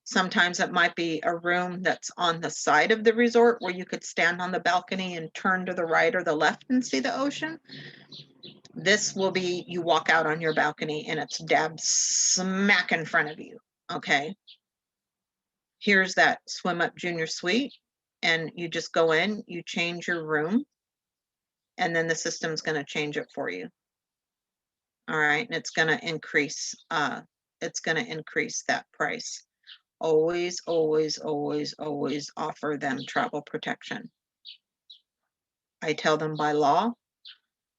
Sometimes it might be a room that's on the side of the resort where you could stand on the balcony and turn to the right or the left and see the ocean. This will be, you walk out on your balcony and it's dab smack in front of you. Okay. Here's that swim up junior suite, and you just go in, you change your room, and then the system's going to change it for you. All right. And it's going to increase, that price. Always, always, always, always offer them travel protection. I tell them by law,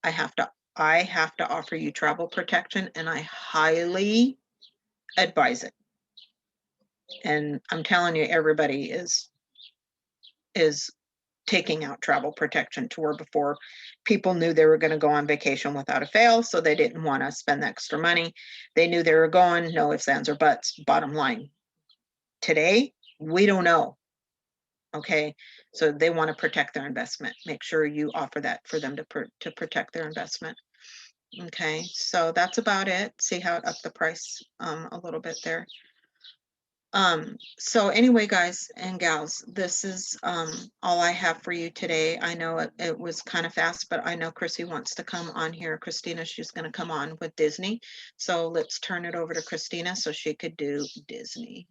I have to offer you travel protection, and I highly advise it. And I'm telling you, everybody is taking out travel protection to where before people knew they were going to go on vacation without a fail, so they didn't want to spend the extra money. They knew they were going, no ifs, ands, or buts. Bottom line. Today, we don't know. Okay, so they want to protect their investment. Make sure you offer that for them to protect their investment. Okay, so that's about it. See how it upped the price a little bit there. So anyway, guys and gals, this is all I have for you today. I know it was kind of fast, but I know Chrissy wants to come on here. Christina, she's going to come on with Disney. So let's turn it over to Christina so she could do Disney.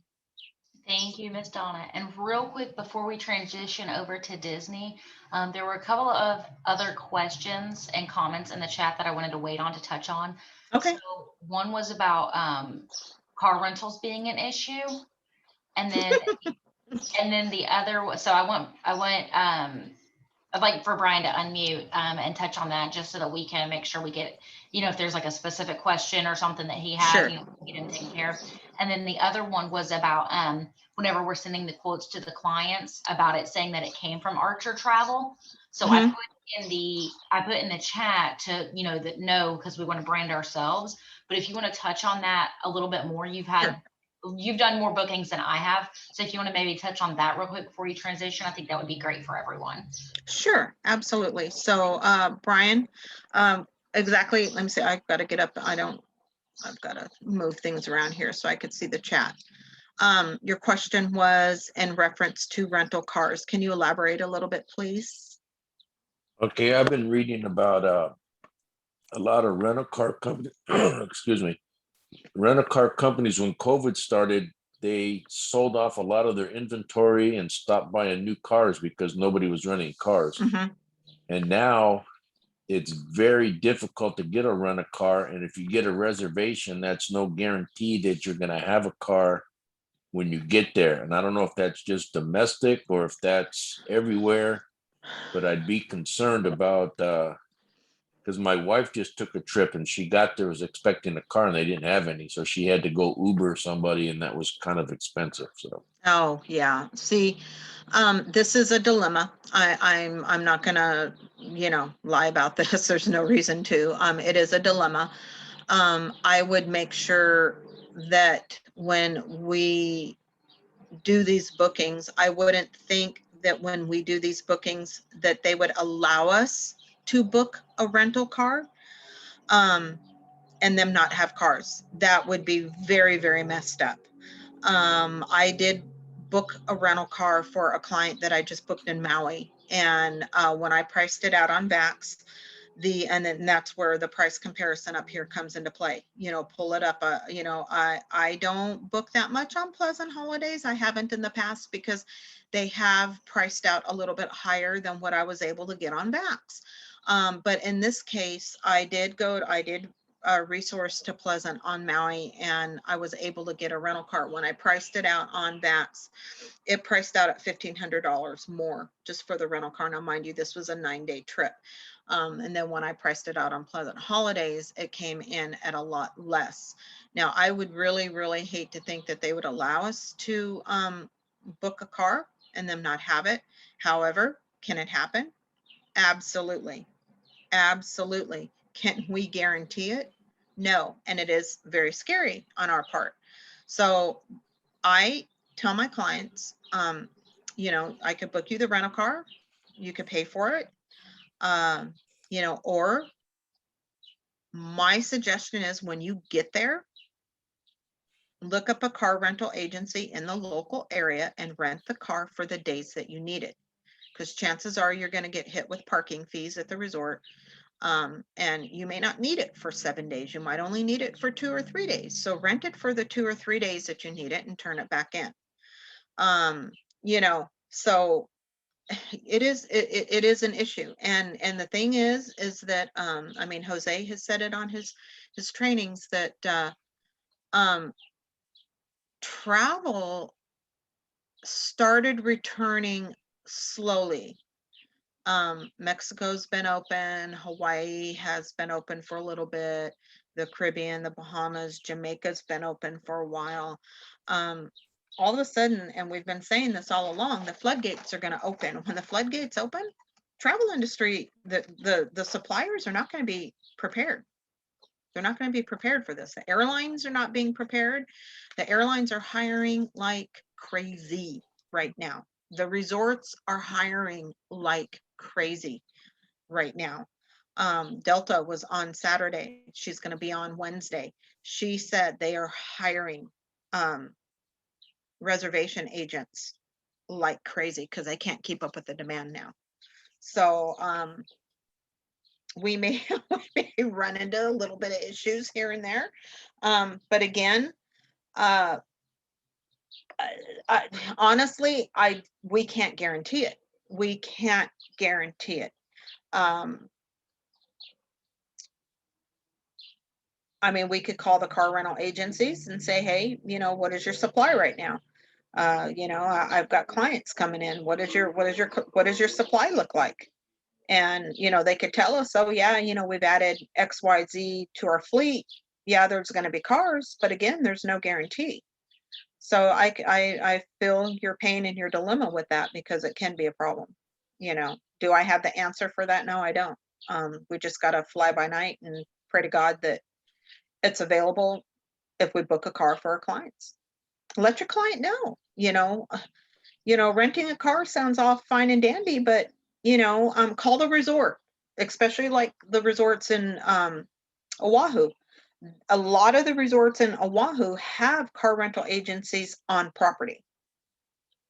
Thank you, Miss Donna. And real quick, before we transition over to Disney, there were a couple of other questions and comments in the chat that I wanted to wait on to touch on. Okay. So one was about car rentals being an issue, and then the other was, so I'd like for Brian to unmute and touch on that just so that we can make sure we get, if there's like a specific question or something that he has, Sure. Get him taken care of. And then the other one was about whenever we're sending the quotes to the clients about it saying that it came from Archer Travel. So I put in the chat to, that no, because we want to brand ourselves. But if you want to touch on that a little bit more, you've done more bookings than I have. So if you want to maybe touch on that real quick before you transition, I think that would be great for everyone. Sure, absolutely. So Brian, exactly, let me see, I've got to get up. I've got to move things around here so I could see the chat. Your question was in reference to rental cars. Can you elaborate a little bit, please? Okay, I've been reading about a lot of rental car companies, excuse me, rental car companies. When COVID started, they sold off a lot of their inventory and stopped buying new cars because nobody was renting cars. And now it's very difficult to get a rent a car. And if you get a reservation, that's no guarantee that you're going to have a car when you get there. And I don't know if that's just domestic or if that's everywhere, but I'd be concerned about because my wife just took a trip and she got there, was expecting a car and they didn't have any. So she had to go Uber somebody and that was kind of expensive. So. Oh, yeah. See, this is a dilemma. I'm not gonna, lie about this. There's no reason to. It is a dilemma. I would make sure that when we do these bookings, I wouldn't think that when we do these bookings that they would allow us to book a rental car and them not have cars. That would be very, very messed up. I did book a rental car for a client that I just booked in Maui. And when I priced it out on B.O.S.S, and then that's where the price comparison up here comes into play. Pull it up. I don't book that much on Pleasant Holidays. I haven't in the past because they have priced out a little bit higher than what I was able to get on B.O.S.S. But in this case, I did resource to Pleasant on Maui, and I was able to get a rental car. When I priced it out on B.O.S.S, it priced out at $1,500 more just for the rental car. Now, mind you, this was a 9-day trip. And then when I priced it out on Pleasant Holidays, it came in at a lot less. Now, I would really, really hate to think that they would allow us to book a car and them not have it. However, can it happen? Absolutely. Absolutely. Can we guarantee it? No. And it is very scary on our part. So I tell my clients, I could book you the rental car, you could pay for it, or my suggestion is when you get there, look up a car rental agency in the local area and rent the car for the days that you need it. Because chances are you're going to get hit with parking fees at the resort. And you may not need it for 7 days. You might only need it for 2 or 3 days. So rent it for the 2 or 3 days that you need it and turn it back in. So it is an issue. And the thing is that, Jose has said it on his trainings that, travel started returning slowly. Mexico's been open, Hawaii has been open for a little bit, the Caribbean, the Bahamas, Jamaica's been open for a while. All of a sudden, and we've been saying this all along, the floodgates are going to open. When the floodgates open, travel industry, the suppliers are not going to be prepared. They're not going to be prepared for this. The airlines are not being prepared. The airlines are hiring like crazy right now. The resorts are hiring like crazy right now. Delta was on Saturday. She's going to be on Wednesday. She said they are hiring reservation agents like crazy because I can't keep up with the demand now. So we may, we may run into a little bit of issues here and there. But again, honestly, we can't guarantee it. We can't guarantee it. I mean, we could call the car rental agencies and say, hey, you know, what is your supply right now? You know, I've got clients coming in. What is your supply look like? And, you know, they could tell us, oh yeah, you know, we've added XYZ to our fleet. Yeah, there's going to be cars, but again, there's no guarantee. So I feel your pain and your dilemma with that because it can be a problem. You know, do I have the answer for that? No, I don't. We just got to fly by night and pray to God that it's available if we book a car for our clients. Let your client know, you know, renting a car sounds all fine and dandy, but call the resort, especially like the resorts in Oahu. A lot of the resorts in Oahu have car rental agencies on property.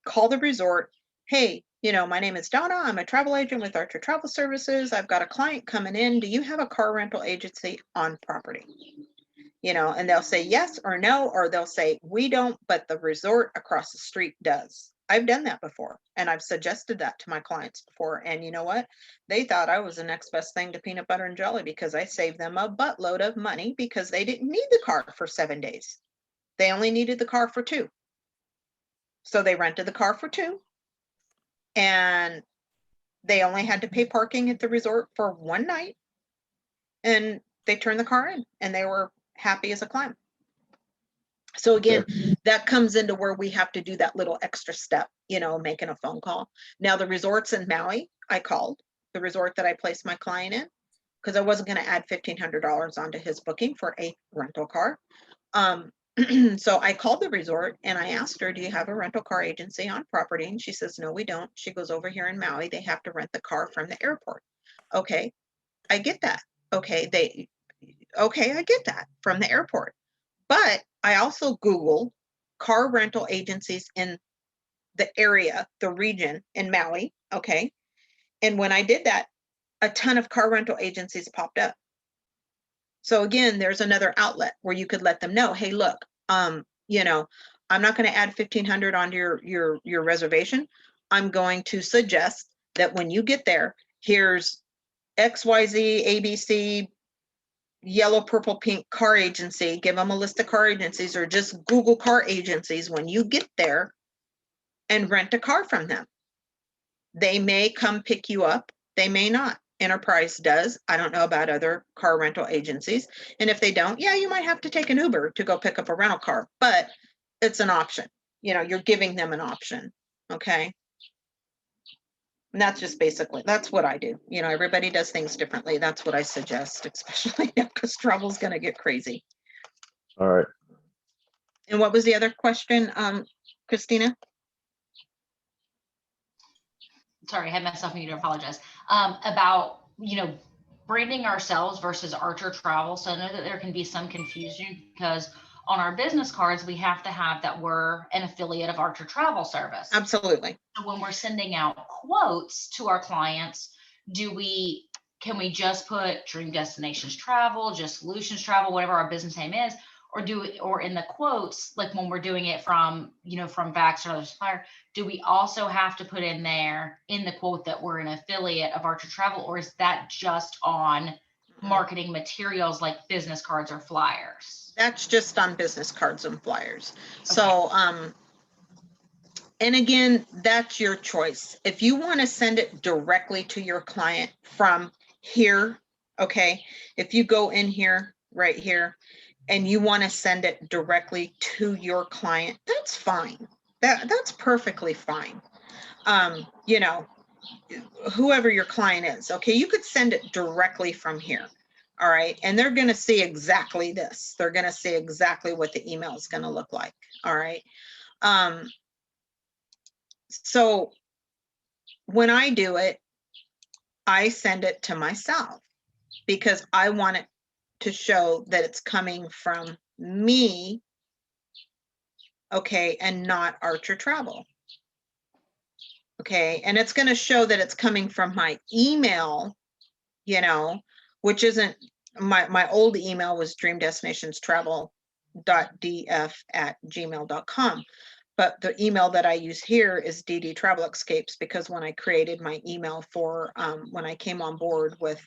Call the resort. Hey, you know, my name is Donna. I'm a travel agent with Archer Travel Services. I've got a client coming in. Do you have a car rental agency on property? You know, and they'll say yes or no, or they'll say we don't, but the resort across the street does. I've done that before, and I've suggested that to my clients before. And you know what? They thought I was the next best thing to peanut butter and jelly because I saved them a buttload of money because they didn't need the car for 7 days. They only needed the car for 2. So they rented the car for 2, and they only had to pay parking at the resort for 1 night, and they turned the car in, and they were happy as a clam. So again, that comes into where we have to do that little extra step, you know, making a phone call. Now the resorts in Maui, I called the resort that I placed my client in because I wasn't going to add $1,500 onto his booking for a rental car. So I called the resort and I asked her, do you have a rental car agency on property? And she says, no, we don't. She goes, over here in Maui, they have to rent the car from the airport. Okay, I get that. Okay, I get that from the airport. But I also Googled car rental agencies in the area, the region in Maui. Okay. And when I did that, a ton of car rental agencies popped up. So again, there's another outlet where you could let them know, hey, look, you know, I'm not going to add 1,500 onto your reservation. I'm going to suggest that when you get there, here's XYZ, ABC, yellow, purple, pink car agency. Give them a list of car agencies, or just Google car agencies when you get there and rent a car from them. They may come pick you up. They may not. Enterprise does. I don't know about other car rental agencies. And if they don't, yeah, you might have to take an Uber to go pick up a rental car, but it's an option. You know, you're giving them an option. Okay. And that's just basically, that's what I do. You know, everybody does things differently. That's what I suggest, especially now because travel's going to get crazy. All right. And what was the other question, Christina? Sorry, I had myself muted, I apologize. About, you know, branding ourselves versus Archer Travel. So I know that there can be some confusion because on our business cards, we have to have that we're an affiliate of Archer Travel Service. Absolutely. So when we're sending out quotes to our clients, can we just put Dream Destinations Travel, just Solutions Travel, whatever our business name is, or in the quotes, like when we're doing it from, you know, from B.O.S.S or other supplier, do we also have to put in there in the quote that we're an affiliate of Archer Travel, or is that just on marketing materials like business cards or flyers? That's just on business cards and flyers. Okay. So, and again, that's your choice. If you want to send it directly to your client from here, okay, if you go in here, right here, and you want to send it directly to your client, that's fine. That's perfectly fine. You know, whoever your client is, okay, you could send it directly from here. All right. And they're going to see exactly this. They're going to see exactly what the email is going to look like. All right. So when I do it, I send it to myself because I want it to show that it's coming from me okay, and not Archer Travel. Okay, and it's going to show that it's coming from my email, you know, which isn't my old email was dreamdestinationstravel.df@gmail.com. But the email that I use here is DD Travel Escapes, because when I created my email for when I came on board with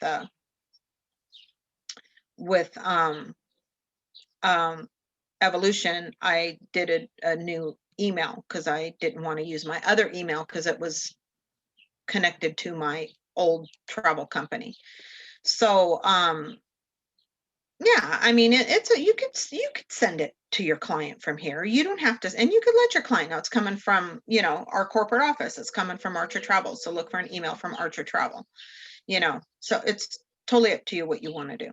Evolution, I did a new email because I didn't want to use my other email because it was connected to my old travel company. So yeah, I mean, it's you could send it to your client from here. You don't have to, and you could let your client know it's coming from, you know, our corporate office. It's coming from Archer Travel. So look for an email from Archer Travel, you know. So it's totally up to you what you want to do.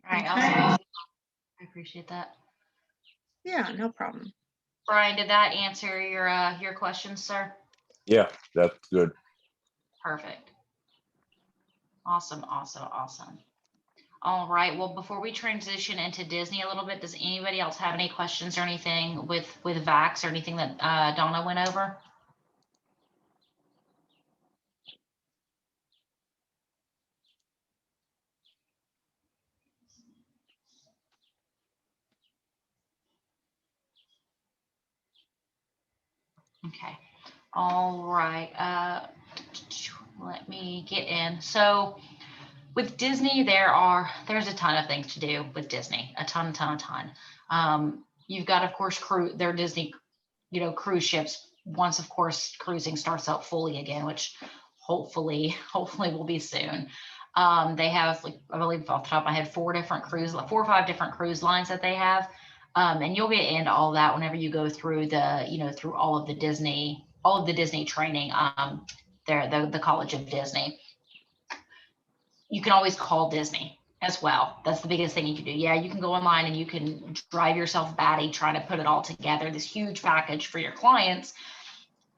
All right, Okay. awesome. I appreciate that. Yeah, no problem. Brian, did that answer your questions, sir? Yeah, that's good. Perfect. Awesome, awesome, awesome. All right. Well, before we transition into Disney a little bit, does anybody else have any questions or anything with VAX or anything that Donna went over? Okay. All right. Let me get in. So with Disney, there's a ton of things to do with Disney. A ton. You've got, of course, their Disney, cruise ships. Once, of course, cruising starts out fully again, which hopefully will be soon. They have, like, I believe off the top of my head, 4 or 5 different cruise lines that they have. And you'll get into all that whenever you go through through all of the Disney training, the College of Disney. You can always call Disney as well. That's the biggest thing you can do. Yeah, you can go online and you can drive yourself batty trying to put it all together, this huge package for your clients.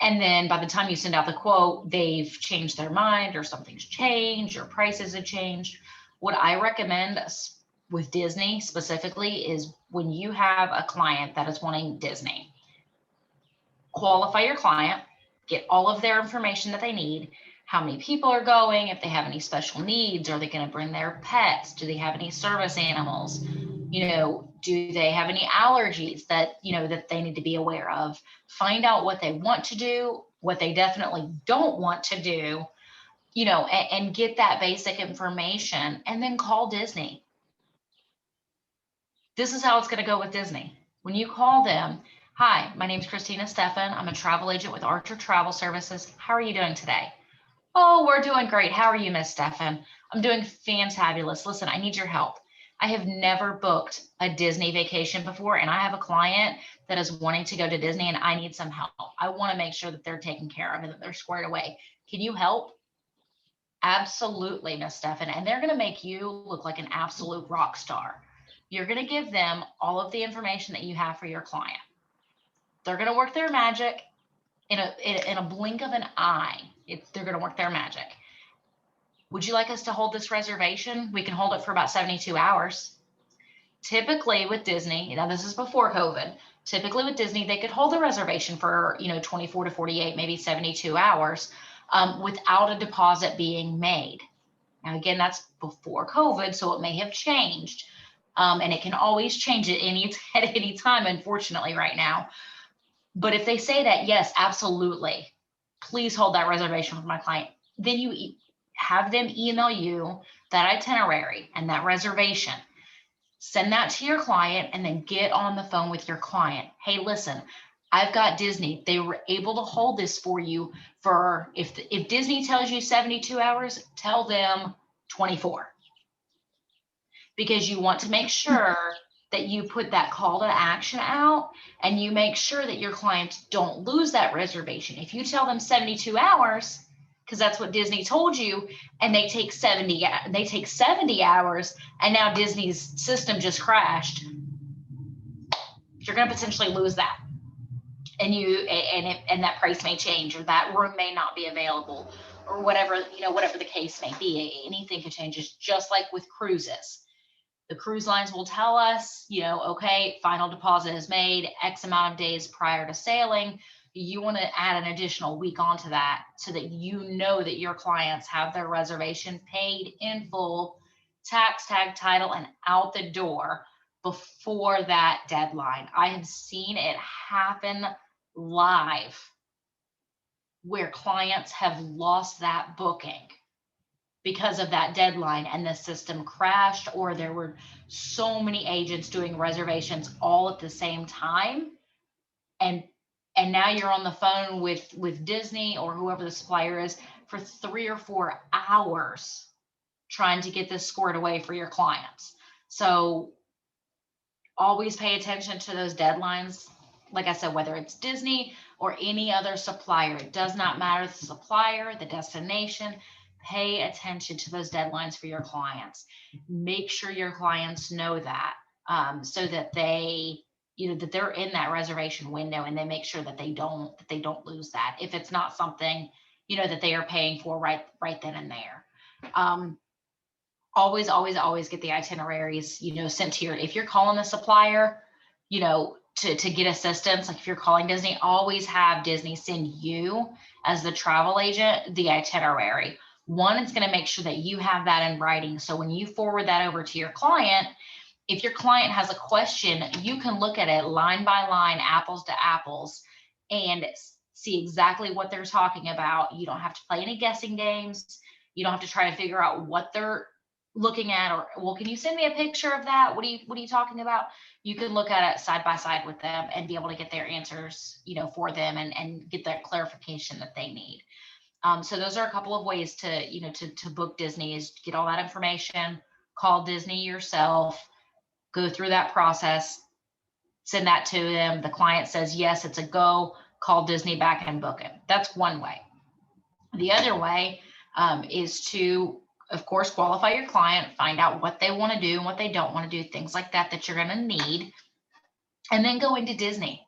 And then by the time you send out the quote, they've changed their mind, or something's changed, or prices have changed. What I recommend with Disney specifically is, when you have a client that is wanting Disney, qualify your client, get all of their information that they need. How many people are going, if they have any special needs, are they going to bring their pets, do they have any service animals, do they have any allergies that that they need to be aware of. Find out what they want to do, what they definitely don't want to do, and get that basic information, and then call Disney. This is how it's going to go with Disney. When you call them, hi, my name is Christina Steffen. I'm a travel agent with Archer Travel Services. How are you doing today? Oh, we're doing great. How are you, Miss Steffen? I'm doing fantabulous. Listen, I need your help. I have never booked a Disney vacation before, and I have a client that is wanting to go to Disney, and I need some help. I want to make sure that they're taken care of and that they're squared away. Can you help? Absolutely, Miss Steffen. And they're going to make you look like an absolute rock star. You're going to give them all of the information that you have for your client. They're going to work their magic in a blink of an eye. They're going to work their magic. Would you like us to hold this reservation? We can hold it for about 72 hours. Typically with Disney, this is before COVID, typically with Disney, they could hold the reservation for, 24 to 48, maybe 72 hours without a deposit being made. Now, again, that's before COVID, so it may have changed. And it can always change at any time, unfortunately, right now. But if they say that, yes, absolutely, please hold that reservation for my client, then you have them email you that itinerary and that reservation. Send that to your client, and then get on the phone with your client. Hey, listen, I've got Disney. They were able to hold this for you for, if Disney tells you 72 hours, tell them 24. Because you want to make sure that you put that call to action out, and you make sure that your clients don't lose that reservation. If you tell them 72 hours, because that's what Disney told you, and they take 70 hours, and now Disney's system just crashed, you're going to potentially lose that. And that price may change, or that room may not be available, or whatever the case may be. Anything could change. It's just like with cruises. The cruise lines will tell us, okay, final deposit is made X amount of days prior to sailing. You want to add an additional week onto that so that you know that your clients have their reservation paid in full, tax tag, title, and out the door before that deadline. I have seen it happen live where clients have lost that booking because of that deadline and the system crashed, or there were so many agents doing reservations all at the same time. And now you're on the phone with Disney or whoever the supplier is for 3 or 4 hours trying to get this squared away for your clients. So always pay attention to those deadlines. Like I said, whether it's Disney or any other supplier, it does not matter the supplier, the destination. Pay attention to those deadlines for your clients. Make sure your clients know that, so that they, that they're in that reservation window, and they make sure that they don't lose that if it's not something, that they are paying for right then and there. Always get the itineraries, sent to if you're calling the supplier, to get assistance. Like if you're calling Disney, always have Disney send you as the travel agent the itinerary. One, it's going to make sure that you have that in writing. So when you forward that over to your client, if your client has a question, you can look at it line by line, apples to apples, and see exactly what they're talking about. You don't have to play any guessing games. You don't have to try to figure out what they're looking at, or, well, can you send me a picture of that? What are you talking about? You can look at it side by side with them and be able to get their answers, for them, and get that clarification that they need. So those are a couple of ways to, to book Disney, is get all that information, call Disney yourself, go through that process, send that to them. The client says, yes, it's a go, call Disney back and book it. That's one way. The other way is to, of course, qualify your client, find out what they want to do and what they don't want to do, things like that you're going to need, and then go into Disney.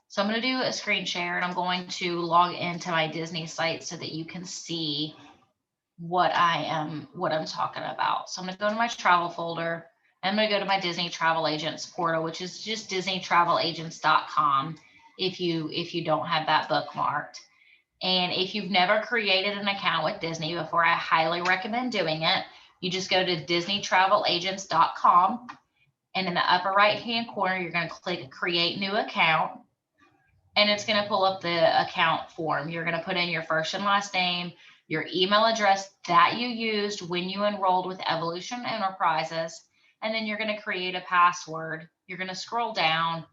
So I'm going to do a screen share, and I'm going to log into my Disney site so that you can see what I'm talking about. So I'm going to go to my travel folder. I'm going to go to my Disney Travel Agents portal, which is just DisneyTravelAgents.com if you don't have that bookmarked. And if you've never created an account with Disney before, I highly recommend doing it. You just go to DisneyTravelAgents.com, and in the upper right-hand corner, you're going to click Create New Account, and it's going to pull up the account form. You're going to put in your first and last name, your email address that you used when you enrolled with Evolution Enterprises, and then you're going to create a password. You're going to scroll down.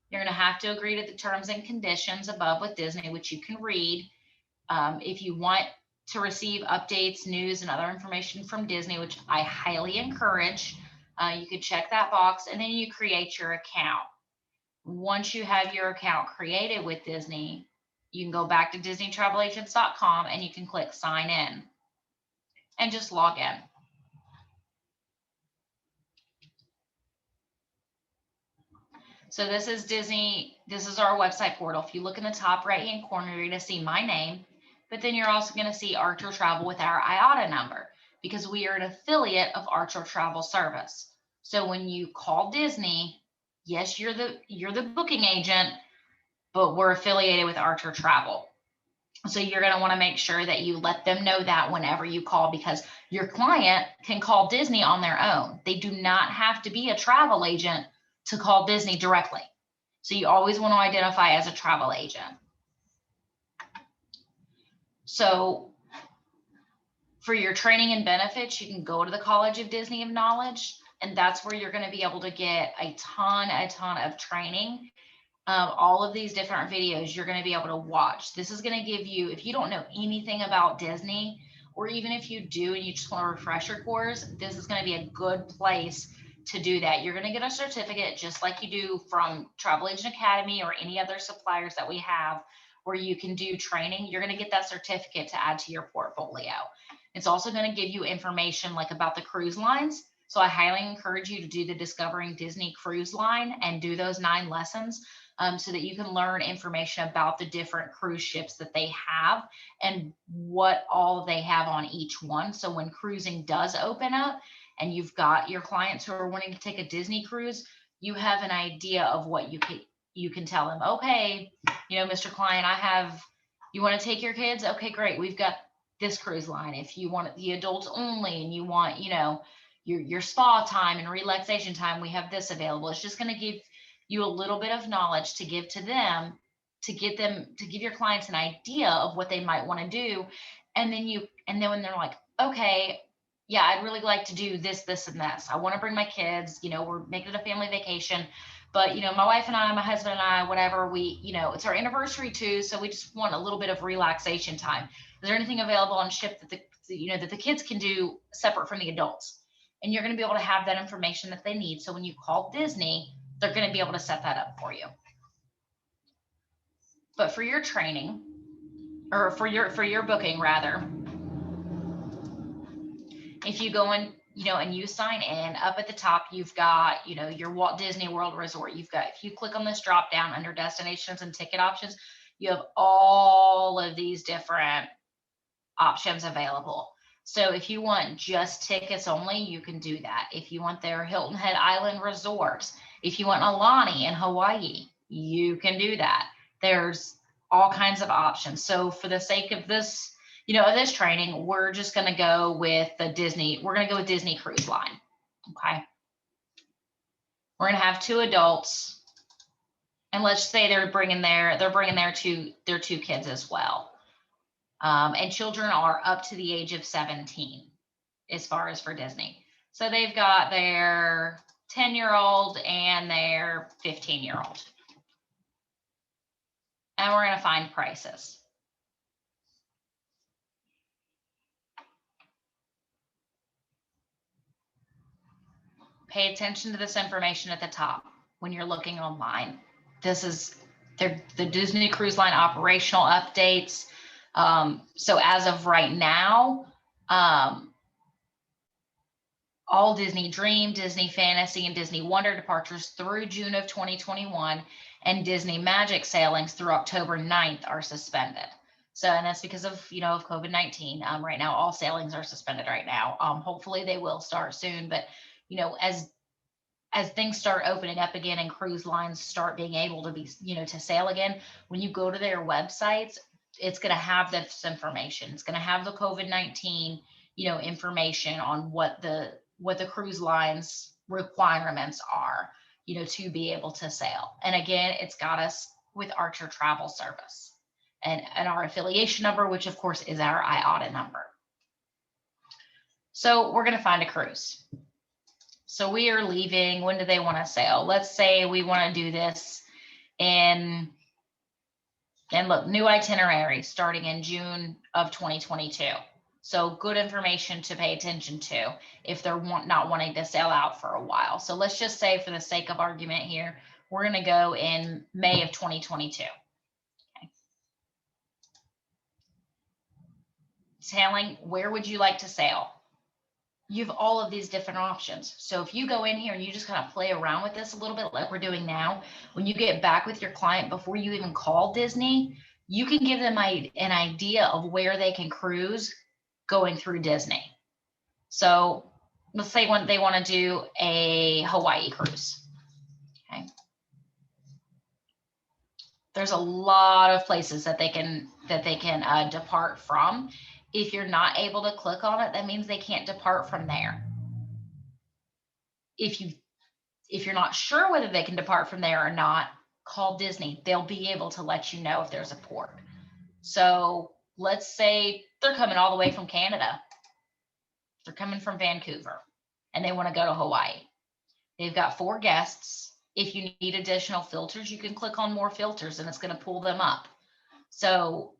You're going to have to agree to the terms and conditions above with Disney, which you can read. If you want to receive updates, news, and other information from Disney, which I highly encourage, you could check that box, and then you create your account. Once you have your account created with Disney, you can go back to DisneyTravelAgents.com, and you can click Sign In and just log in. So this is Disney. This is our website portal. If you look in the top right-hand corner, you're going to see my name, but then you're also going to see Archer Travel with our IATA number, because we are an affiliate of Archer Travel Service. So when you call Disney, yes, you're the booking agent, but we're affiliated with Archer Travel. So you're going to want to make sure that you let them know that whenever you call, because your client can call Disney on their own. They do not have to be a travel agent to call Disney directly. So you always want to identify as a travel agent. So for your training and benefits, you can go to the College of Disney of Knowledge, and that's where you're going to be able to get a ton of training. All of these different videos you're going to be able to watch. This is going to give you, if you don't know anything about Disney, or even if you do and you just want to refresh your course, this is going to be a good place to do that. You're going to get a certificate just like you do from Travel Agent Academy or any other suppliers that we have where you can do training. You're going to get that certificate to add to your portfolio. It's also going to give you information like about the cruise lines. So I highly encourage you to do the Discovering Disney Cruise Line and do those 9 lessons. So that you can learn information about the different cruise ships that they have and what all they have on each one. So when cruising does open up, and you've got your clients who are wanting to take a Disney cruise, you have an idea of what you can tell them. Okay, Mr. Client, you want to take your kids? Okay, great. We've got this cruise line. If you want the adults only and you want, your spa time and relaxation time, we have this available. It's just going to give you a little bit of knowledge to give to them, to give your clients an idea of what they might want to do. And then when they're like, okay, yeah, I'd really like to do this, this, and this. I want to bring my kids, we're making it a family vacation, but my wife and I, my husband and I, whatever, it's our anniversary too. So we just want a little bit of relaxation time. Is there anything available on ship that that the kids can do separate from the adults? And you're going to be able to have that information that they need. So when you call Disney, they're going to be able to set that up for you. But for your training, or for your booking rather, if you go in, and you sign in, up at the top, you've got, your Walt Disney World Resort. If you click on this drop down under destinations and ticket options, you have all of these different options available. So if you want just tickets only, you can do that. If you want their Hilton Head Island resorts, if you want Aulani in Hawaii, you can do that. There's all kinds of options. So for the sake of this, of this training, we're just going to go with Disney Cruise Line. Okay. We're going to have 2 adults, and let's say they're bringing their two kids as well. And children are up to the age of 17 as far as for Disney. So they've got their 10-year-old and their 15-year-old. And we're going to find prices. Pay attention to this information at the top when you're looking online. This is the Disney Cruise Line operational updates. So as of right now, all Disney Dream, Disney Fantasy, and Disney Wonder departures through June of 2021 and Disney Magic sailings through October 9th are suspended. So, and that's because of, of COVID-19. Right now, all sailings are suspended right now. Hopefully they will start soon, but, as things start opening up again and cruise lines start being able to be, to sail again, when you go to their websites, it's going to have this information. It's going to have the COVID-19, information on what the cruise lines requirements are, to be able to sail. And again, it's got us with Archer Travel Service and our affiliation number, which of course is our IATA number. So we're going to find a cruise. So we are leaving. When do they want to sail? Let's say we want to do this and look, new itinerary starting in June of 2022. So good information to pay attention to if they're not wanting to sail out for a while. So let's just say, for the sake of argument here, we're going to go in May of 2022. Okay. Sailing, where would you like to sail? You have all of these different options. So if you go in here and you just kind of play around with this a little bit like we're doing now, when you get back with your client before you even call Disney, you can give them an idea of where they can cruise going through Disney. So let's say when they want to do a Hawaii cruise. Okay. There's a lot of places that they can depart from. If you're not able to click on it, that means they can't depart from there. If you're not sure whether they can depart from there or not, call Disney. They'll be able to let you know if there's a port. So let's say they're coming all the way from Canada. They're coming from Vancouver and they want to go to Hawaii. They've got 4 guests. If you need additional filters, you can click on more filters and it's going to pull them up. So,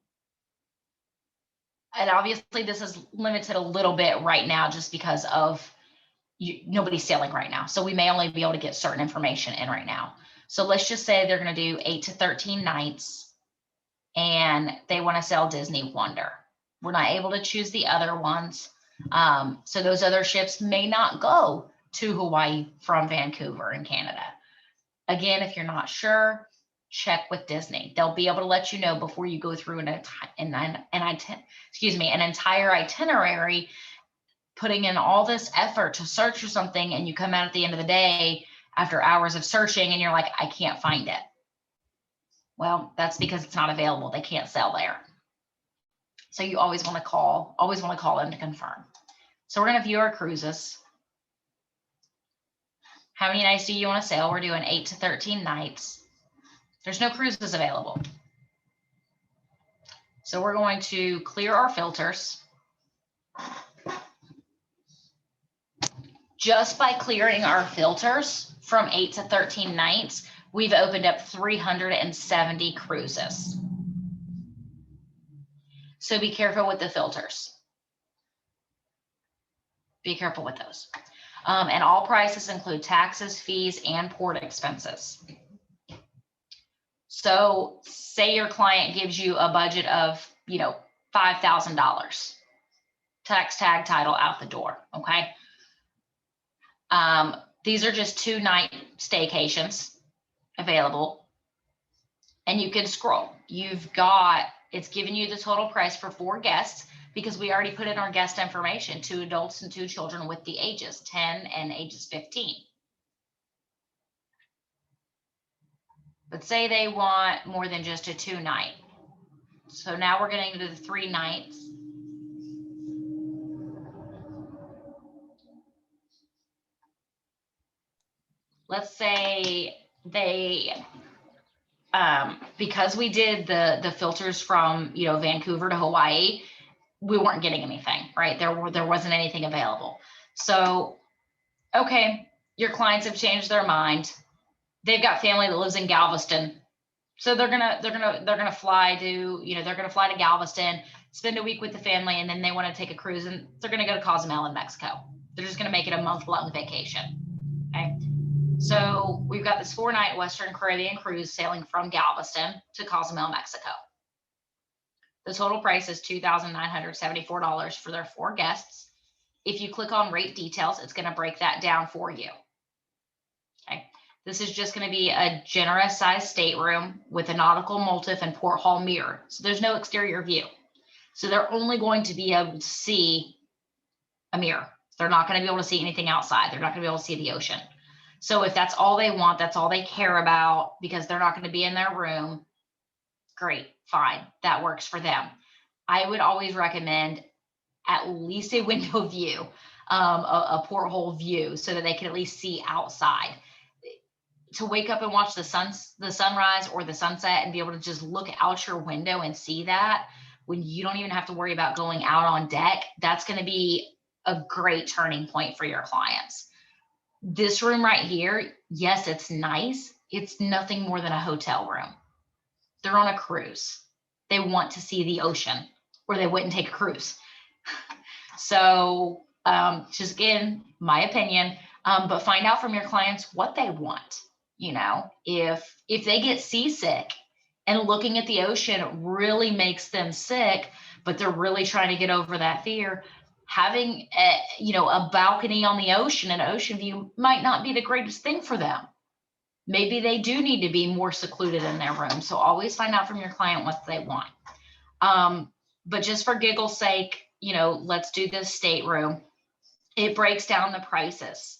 and obviously this is limited a little bit right now just because of nobody's sailing right now. So we may only be able to get certain information in right now. So let's just say they're going to do 8 to 13 nights and they want to sail Disney Wonder. We're not able to choose the other ones. So those other ships may not go to Hawaii from Vancouver in Canada. Again, if you're not sure, check with Disney. They'll be able to let you know before you go through an entire itinerary putting in all this effort to search for something, and you come out at the end of the day after hours of searching and you're like, I can't find it. Well, that's because it's not available. They can't sell there. So you always want to call them to confirm. So we're going to view our cruises. How many nights do you want to sail? We're doing 8 to 13 nights. There's no cruises available. So we're going to clear our filters. Just by clearing our filters from 8 to 13 nights, we've opened up 370 cruises. So be careful with the filters. Be careful with those. And all prices include taxes, fees, and port expenses. So say your client gives you a budget of, $5,000. Tax, tag, title out the door, okay? These are just 2-night staycations available. And you can scroll. It's giving you the total price for 4 guests because we already put in our guest information, 2 adults and 2 children with the ages 10 and ages 15. But say they want more than just a 2-night. So now we're getting into the 3 nights. Let's say they, because we did the filters from, Vancouver to Hawaii, we weren't getting anything, right? There wasn't anything available. So, okay, your clients have changed their mind. They've got family that lives in Galveston. So they're gonna fly to, they're gonna fly to Galveston, spend a week with the family, and then they want to take a cruise and they're gonna go to Cozumel in Mexico. They're just gonna make it a month-long vacation. Okay. So we've got this 4-night Western Caribbean cruise sailing from Galveston to Cozumel, Mexico. The total price is $2,974 for their 4 guests. If you click on rate details, it's going to break that down for you. Okay. This is just going to be a generous sized stateroom with a nautical motif and port hall mirror. So there's no exterior view. So they're only going to be able to see a mirror. They're not going to be able to see anything outside. They're not going to be able to see the ocean. So if that's all they want, that's all they care about, because they're not going to be in their room, great, fine, that works for them. I would always recommend at least a window view, a porthole view, so that they can at least see outside. To wake up and watch the sunrise or the sunset and be able to just look out your window and see that when you don't even have to worry about going out on deck, that's going to be a great turning point for your clients. This room right here, yes, it's nice. It's nothing more than a hotel room. They're on a cruise. They want to see the ocean, or they wouldn't take a cruise. So just again, my opinion, but find out from your clients what they want. If they get seasick and looking at the ocean really makes them sick, but they're really trying to get over that fear, having a balcony on the ocean, an ocean view, might not be the greatest thing for them. Maybe they do need to be more secluded in their room. So always find out from your client what they want. But just for giggle's sake, let's do this stateroom. It breaks down the prices.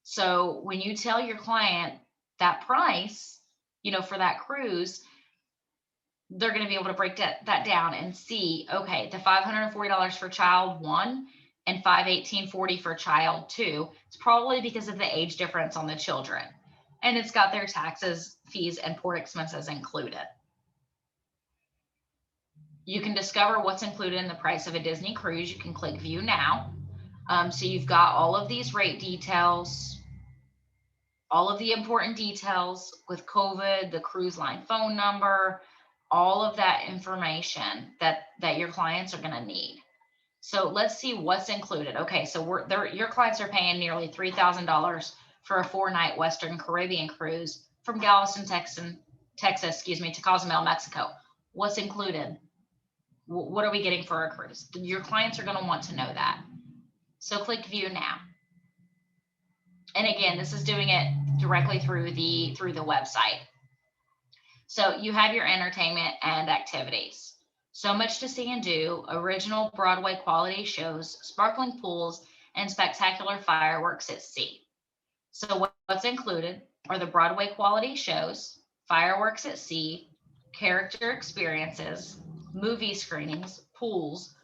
So when you tell your client that price, for that cruise, they're going to be able to break that down and see, okay, the $540 for child 1 and $518.40 for child 2. It's probably because of the age difference on the children. And it's got their taxes, fees, and port expenses included. You can discover what's included in the price of a Disney cruise. You can click view now. So you've got all of these rate details, all of the important details with COVID, the cruise line phone number, all of that information that your clients are going to need. So let's see what's included. Okay, so your clients are paying nearly $3,000 for a 4-night Western Caribbean cruise from Galveston, Texas, to Cozumel, Mexico. What's included? What are we getting for our cruise? Your clients are going to want to know that. So click view now. And again, this is doing it directly through the website. So you have your entertainment and activities. So much to see and do, original Broadway quality shows, sparkling pools, and spectacular fireworks at sea. So what's included are the Broadway quality shows, fireworks at sea, character experiences, movie screenings, pools,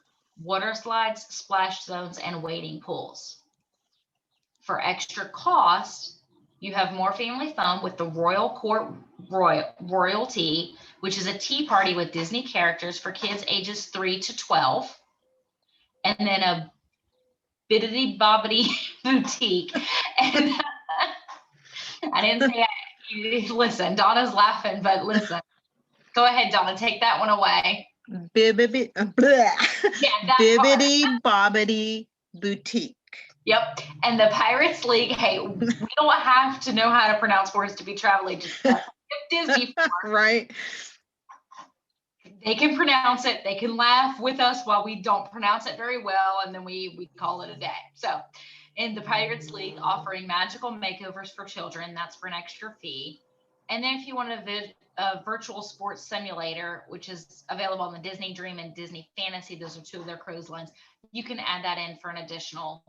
water slides, splash zones, and wading pools. For extra cost, you have more family fun with the Royal Court Royal Tea, which is a tea party with Disney characters for kids ages 3 to 12. And then a Biddity Bobbity Boutique. And I didn't say listen, Donna's laughing, but listen. Go ahead, Donna, take that one away. Bibbidi Bobbidi Boutique. Yep. And the Pirates League, hey, we don't have to know how to pronounce words to be travel agents. Disney right. They can pronounce it. They can laugh with us while we don't pronounce it very well, and then we call it a day. So in the Pirates League, offering magical makeovers for children, that's for an extra fee. And then if you want a virtual sports simulator, which is available on the Disney Dream and Disney Fantasy, those are two of their cruise lines, you can add that in for an additional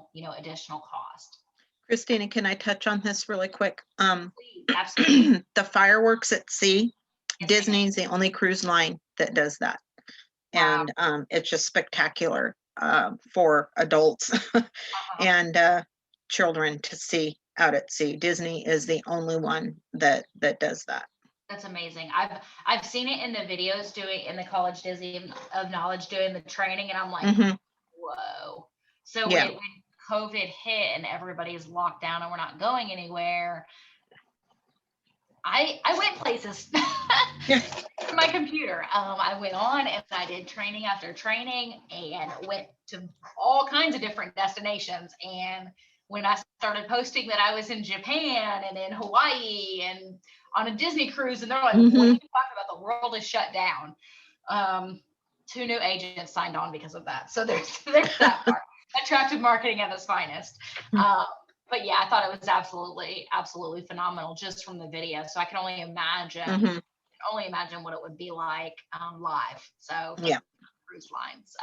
cost. Christina, can I touch on this really quick? Please, absolutely. The fireworks at sea, Yes, Disney's the only cruise line that does that. Wow. And it's just spectacular for adults and children to see out at sea. Disney is the only one that does that. That's amazing. I've seen it in the videos in the College Disney of Knowledge doing the training, and I'm like, whoa. So Yeah. when COVID hit and everybody's locked down and we're not going anywhere, I went places. Yeah. My computer. I went on and I did training after training and went to all kinds of different destinations. And when I started posting that I was in Japan and in Hawaii and on a Disney cruise, and they're like, what are you talking about? The world is shut down. 2 new agents signed on because of that. So there's that part. Attractive marketing at its finest. But yeah, I thought it was absolutely phenomenal just from the video. So I can only imagine what it would be like live. So yeah, cruise line. So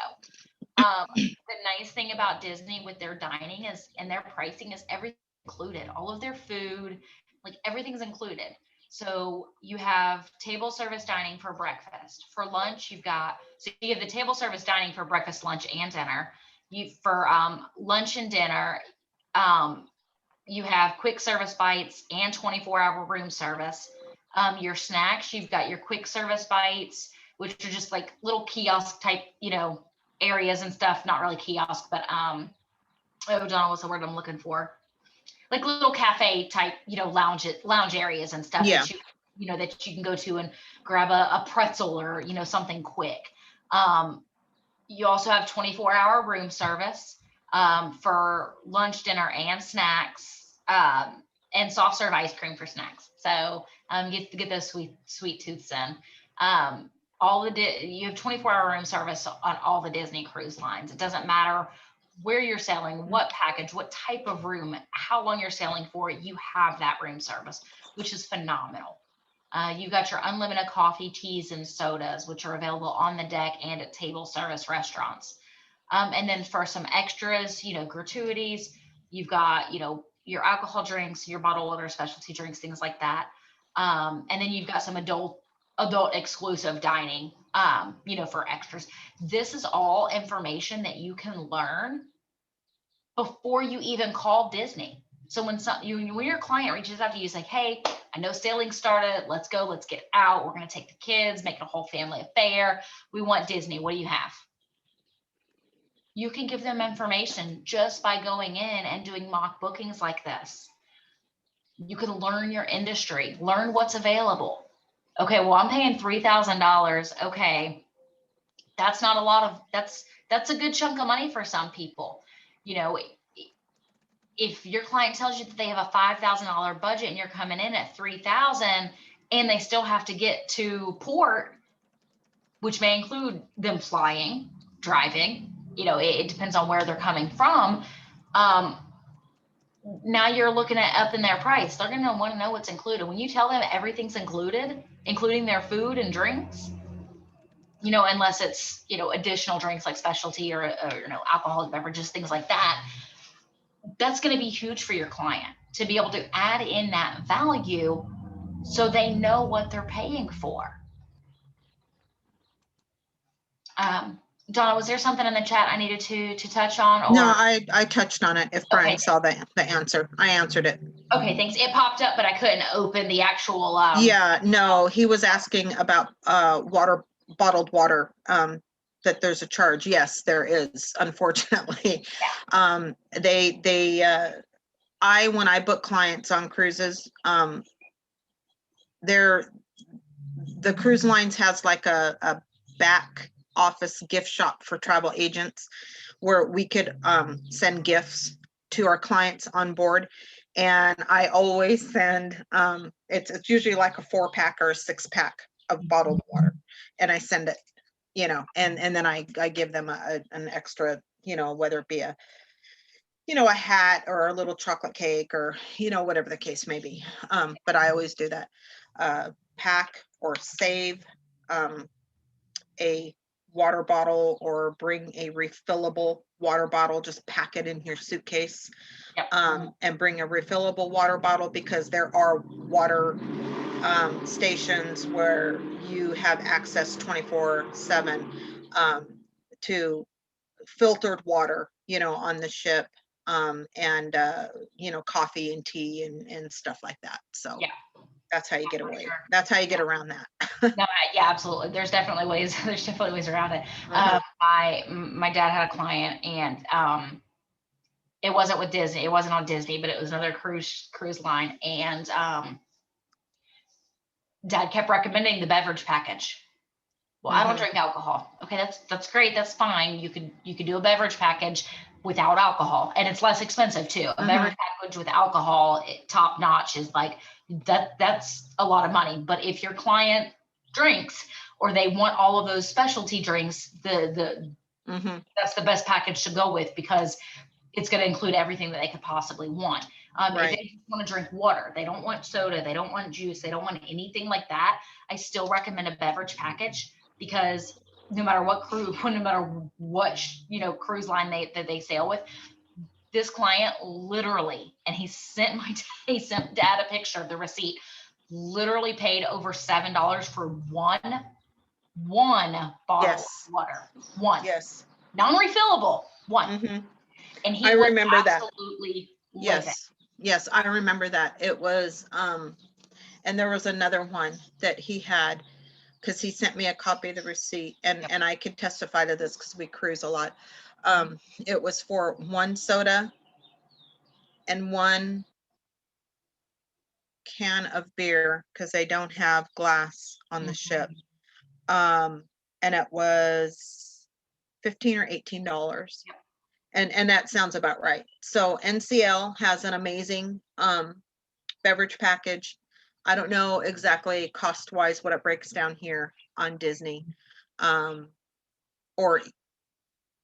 the nice thing about Disney with their dining is, and their pricing is everything included, all of their food, like everything's included. So you have table service dining for breakfast. For lunch, you have the table service dining for breakfast, lunch, and dinner. For lunch and dinner, you have quick service bites and 24-hour room service. Your snacks, you've got your quick service bites, which are just like little kiosk type, areas and stuff. Not really kiosk, but Donna, what's the word I'm looking for? Like little cafe type, lounge areas and stuff. Yeah. That you can go to and grab a pretzel or, something quick. You also have 24-hour room service for lunch, dinner, and snacks, and soft serve ice cream for snacks. So you get those sweet tooths in. You have 24-hour room service on all the Disney cruise lines. It doesn't matter where you're sailing, what package, what type of room, how long you're sailing for, you have that room service, which is phenomenal. You've got your unlimited coffee, teas, and sodas, which are available on the deck and at table service restaurants. And then for some extras, gratuities, you've got, your alcohol drinks, your bottled water, specialty drinks, things like that. And then you've got some adult exclusive dining, for extras. This is all information that you can learn before you even call Disney. So when your client reaches out to you, like, hey, I know sailing started. Let's go. Let's get out. We're going to take the kids, make it a whole family affair. We want Disney. What do you have? You can give them information just by going in and doing mock bookings like this. You can learn your industry, learn what's available. Okay, well, I'm paying $3,000. Okay, that's not a lot of, that's a good chunk of money for some people. If your client tells you that they have a $5,000 budget and you're coming in at $3,000 and they still have to get to port, which may include them flying, driving, it depends on where they're coming from. Now you're looking at up in their price. They're going to want to know what's included. When you tell them everything's included, including their food and drinks, unless it's, additional drinks like specialty or alcoholic beverages, things like that. that's going to be huge for your client to be able to add in that value so they know what they're paying for. Donna, was there something in the chat I needed to touch on? Or? No, I touched on it. If Brian saw the answer, I answered it. Okay, thanks. It popped up, but I couldn't open the actual. Yeah, no, he was asking about bottled water, that there's a charge. Yes, there is, unfortunately. Yeah. When I book clients on cruises, the cruise lines has like a back office gift shop for travel agents where we could send gifts to our clients on board. And I always send, it's usually like a 4-pack or a 6-pack of bottled water. And I send it, and then I give them an extra, whether it be a hat or a little chocolate cake or, whatever the case may be. But I always do that. Pack or save a water bottle or bring a refillable water bottle, just pack it in your suitcase. Yep. And bring a refillable water bottle, because there are water stations where you have access 24/7 to filtered water, on the ship, and coffee and tea and stuff like that. So yeah, that's how you get away. Sure. That's how you get around that. No, yeah, absolutely. There's definitely ways. There's definitely ways around it. My dad had a client, and it wasn't with Disney. It wasn't on Disney, but it was another cruise line. And Dad kept recommending the beverage package. Well, I don't drink alcohol. Okay, that's great. That's fine. You could do a beverage package without alcohol, and it's less expensive too. A beverage package with alcohol, top notch, is like that's a lot of money. But if your client drinks or they want all of those specialty drinks, that's the best package to go with, because it's going to include everything that they could possibly want. If they just want to drink water, they don't want soda, they don't want juice, they don't want anything like that, I still recommend a beverage package, because no matter what cruise line that they sail with, this client literally, and he sent Dad a picture of the receipt, literally paid over $7 for one bottle of water. One. Yes. Non-refillable. One. And he I remember that. Absolutely. Yes. Yes, I remember that. It was, and there was another one that he had, because he sent me a copy of the receipt, and I could testify to this because we cruise a lot. It was for 1 soda and 1 can of beer, because they don't have glass on the ship. And it was $15 or $18. And that sounds about right. So NCL has an amazing beverage package. I don't know exactly cost wise what it breaks down here on Disney, or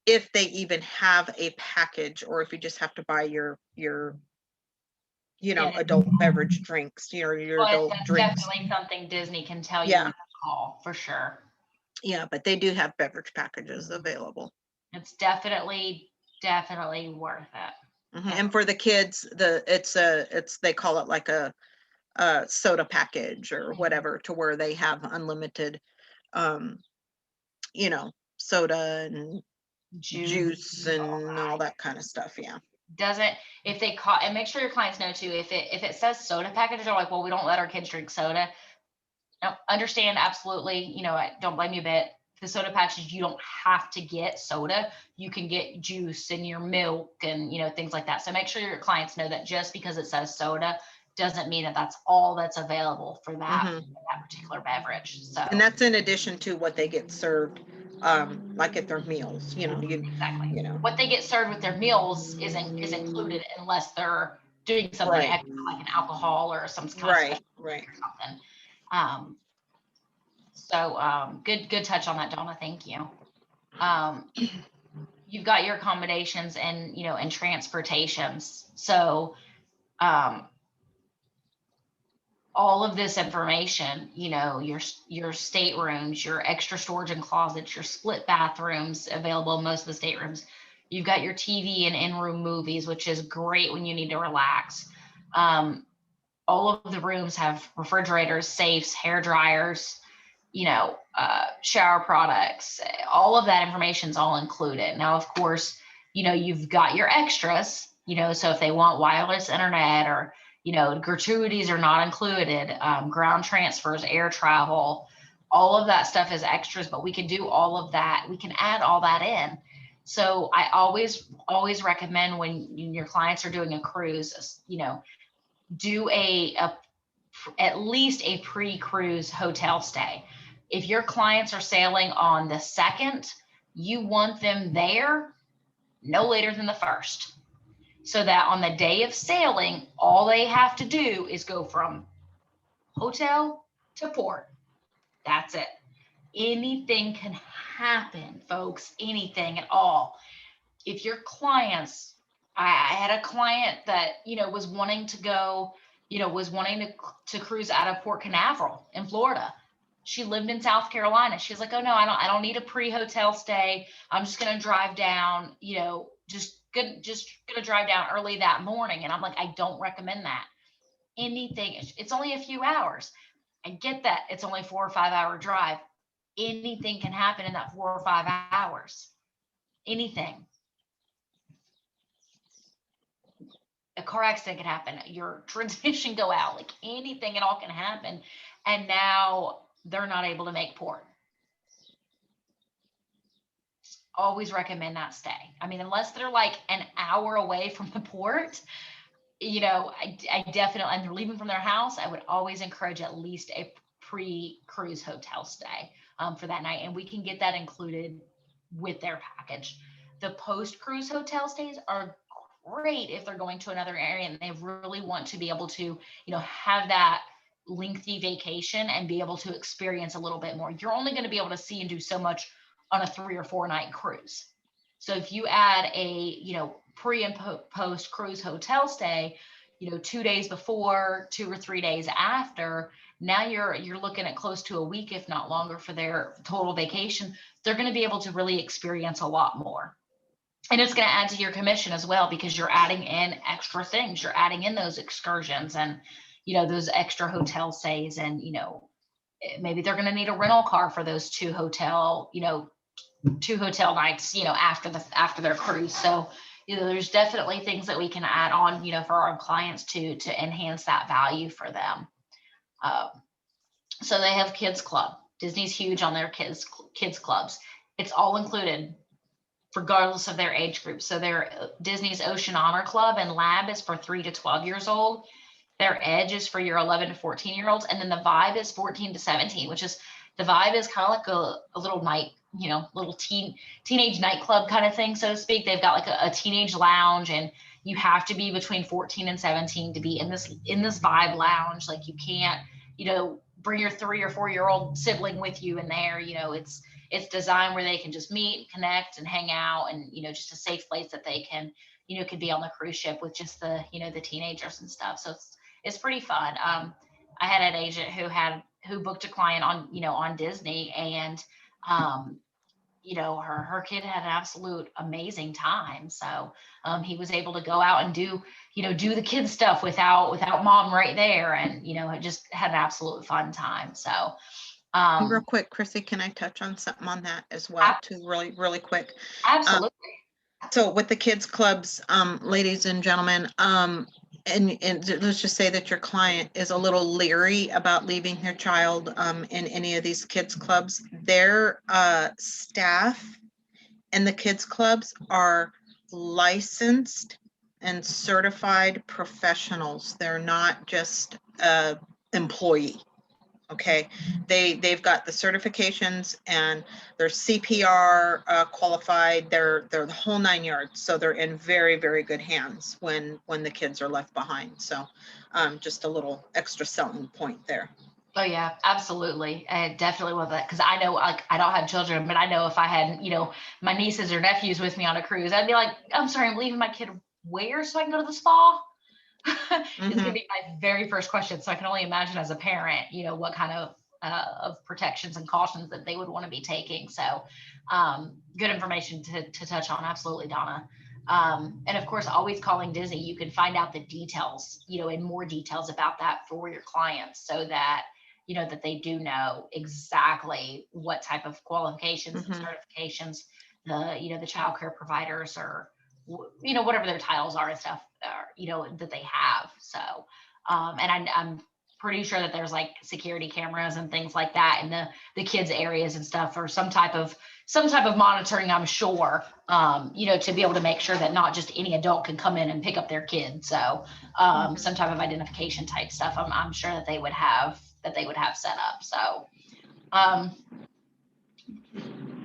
if they even have a package, or if you just have to buy your adult beverage drinks, your adult that's drinks. Definitely something Disney can tell you to call, for sure. Yeah, but they do have beverage packages available. It's definitely worth it. And for the kids, they call it like a soda package or whatever, to where they have unlimited, soda and juice and all that kind of stuff. Yeah. And make sure your clients know too, if it says soda package, they're like, well, we don't let our kids drink soda. Now, understand, absolutely, I don't blame you a bit. The soda package, you don't have to get soda. You can get juice in your milk and things like that. So make sure your clients know that just because it says soda doesn't mean that that's all that's available for that particular beverage. So, and that's in addition to what they get served, like at their meals. Exactly. What they get served with their meals is included, unless they're doing something extra, like an alcohol or some kind of or something. So good touch on that, Donna. Thank you. You've got your accommodations and and transportations. So all of this information, your staterooms, your extra storage and closets, your split bathrooms available in most of the staterooms, You've got your TV and in-room movies, which is great when you need to relax. All of the rooms have refrigerators, safes, hair dryers, shower products. All of that information is all included. Now, of course, you've got your extras, so if they want wireless internet or, gratuities are not included, ground transfers, air travel, all of that stuff is extras, but we can do all of that. We can add all that in. So I always recommend when your clients are doing a cruise, do at least a pre-cruise hotel stay. If your clients are sailing on the 2nd, you want them there no later than the 1st, so that on the day of sailing, all they have to do is go from hotel to port. That's it. Anything can happen, folks, anything at all. If your clients, I had a client that, was wanting to go, was wanting to cruise out of Port Canaveral in Florida. She lived in South Carolina. She's like, oh no, I don't need a pre-hotel stay. I'm just going to drive down, just gonna drive down early that morning. And I'm like, I don't recommend that. Anything, it's only a few hours. I get that it's only 4 or 5 hour drive. Anything can happen in that 4 or 5 hours. Anything. A car accident can happen, your transmission go out, like anything at all can happen. And now they're not able to make port. Always recommend that stay. I mean, unless they're like an hour away from the port, I definitely, and they're leaving from their house, I would always encourage at least a pre-cruise hotel stay for that night. And we can get that included with their package. The post-cruise hotel stays are great if they're going to another area and they really want to be able to, have that lengthy vacation and be able to experience a little bit more. You're only going to be able to see and do so much on a 3 or 4 night cruise. So if you add a, pre and post cruise hotel stay, 2 days before, 2 or 3 days after, now you're looking at close to a week, if not longer, for their total vacation. They're going to be able to really experience a lot more. And it's going to add to your commission as well, because you're adding in extra things. You're adding in those excursions and, those extra hotel stays. And, maybe they're going to need a rental car for those 2 hotel nights, after their cruise. So, there's definitely things that we can add on, for our clients to enhance that value for them. So they have kids club. Disney's huge on their kids clubs. It's all included, regardless of their age group. So their Disney's Ocean Honor Club and Lab is for 3 to 12 years old. Their Edge is for your 11 to 14 year olds. And then the Vibe is 14 to 17, which is, the Vibe is kind of like a little night, little teenage nightclub kind of thing, so to speak. They've got like a teenage lounge, and you have to be between 14 and 17 to be in this Vibe lounge. Like, you can't, bring your 3 or 4 year old sibling with you in there. It's designed where they can just meet, connect, and hang out, and, just a safe place that they can, could be on the cruise ship with just the, the teenagers and stuff. So it's pretty fun. I had an agent who booked a client on Disney, and, her kid had an absolute amazing time. So he was able to go out and do the kids stuff without mom right there. And, it just had an absolute fun time. So real quick, Chrissy, can I touch on something on that as well too, really, really quick? Absolutely. So with the kids clubs, ladies and gentlemen, and let's just say that your client is a little leery about leaving their child in any of these kids clubs. Their staff in the kids clubs are licensed and certified professionals. They're not just employee. Okay, they've got the certifications, and they're CPR qualified. They're the whole 9 yards. So they're in very, very good hands when the kids are left behind. So just a little extra selling point there. Oh yeah, absolutely. I definitely love that, because I know, like, I don't have children, but I know if I had, my nieces or nephews with me on a cruise, I'd be like, I'm sorry, I'm leaving my kid where so I can go to the spa? It's going to be my very first question. So I can only imagine as a parent, what kind of of protections and cautions that they would want to be taking. So good information to touch on. Absolutely, Donna. And of course, always calling Disney, you can find out the details, in more details about that for your clients, so that that they do know exactly what type of qualifications and certifications the child care providers, or whatever their titles are and stuff, that they have. So and I'm pretty sure that there's like security cameras and things like that in the kids areas and stuff, or some type of monitoring, I'm sure, to be able to make sure that not just any adult can come in and pick up their kid. So some type of identification type stuff, I'm sure that they would have set up. So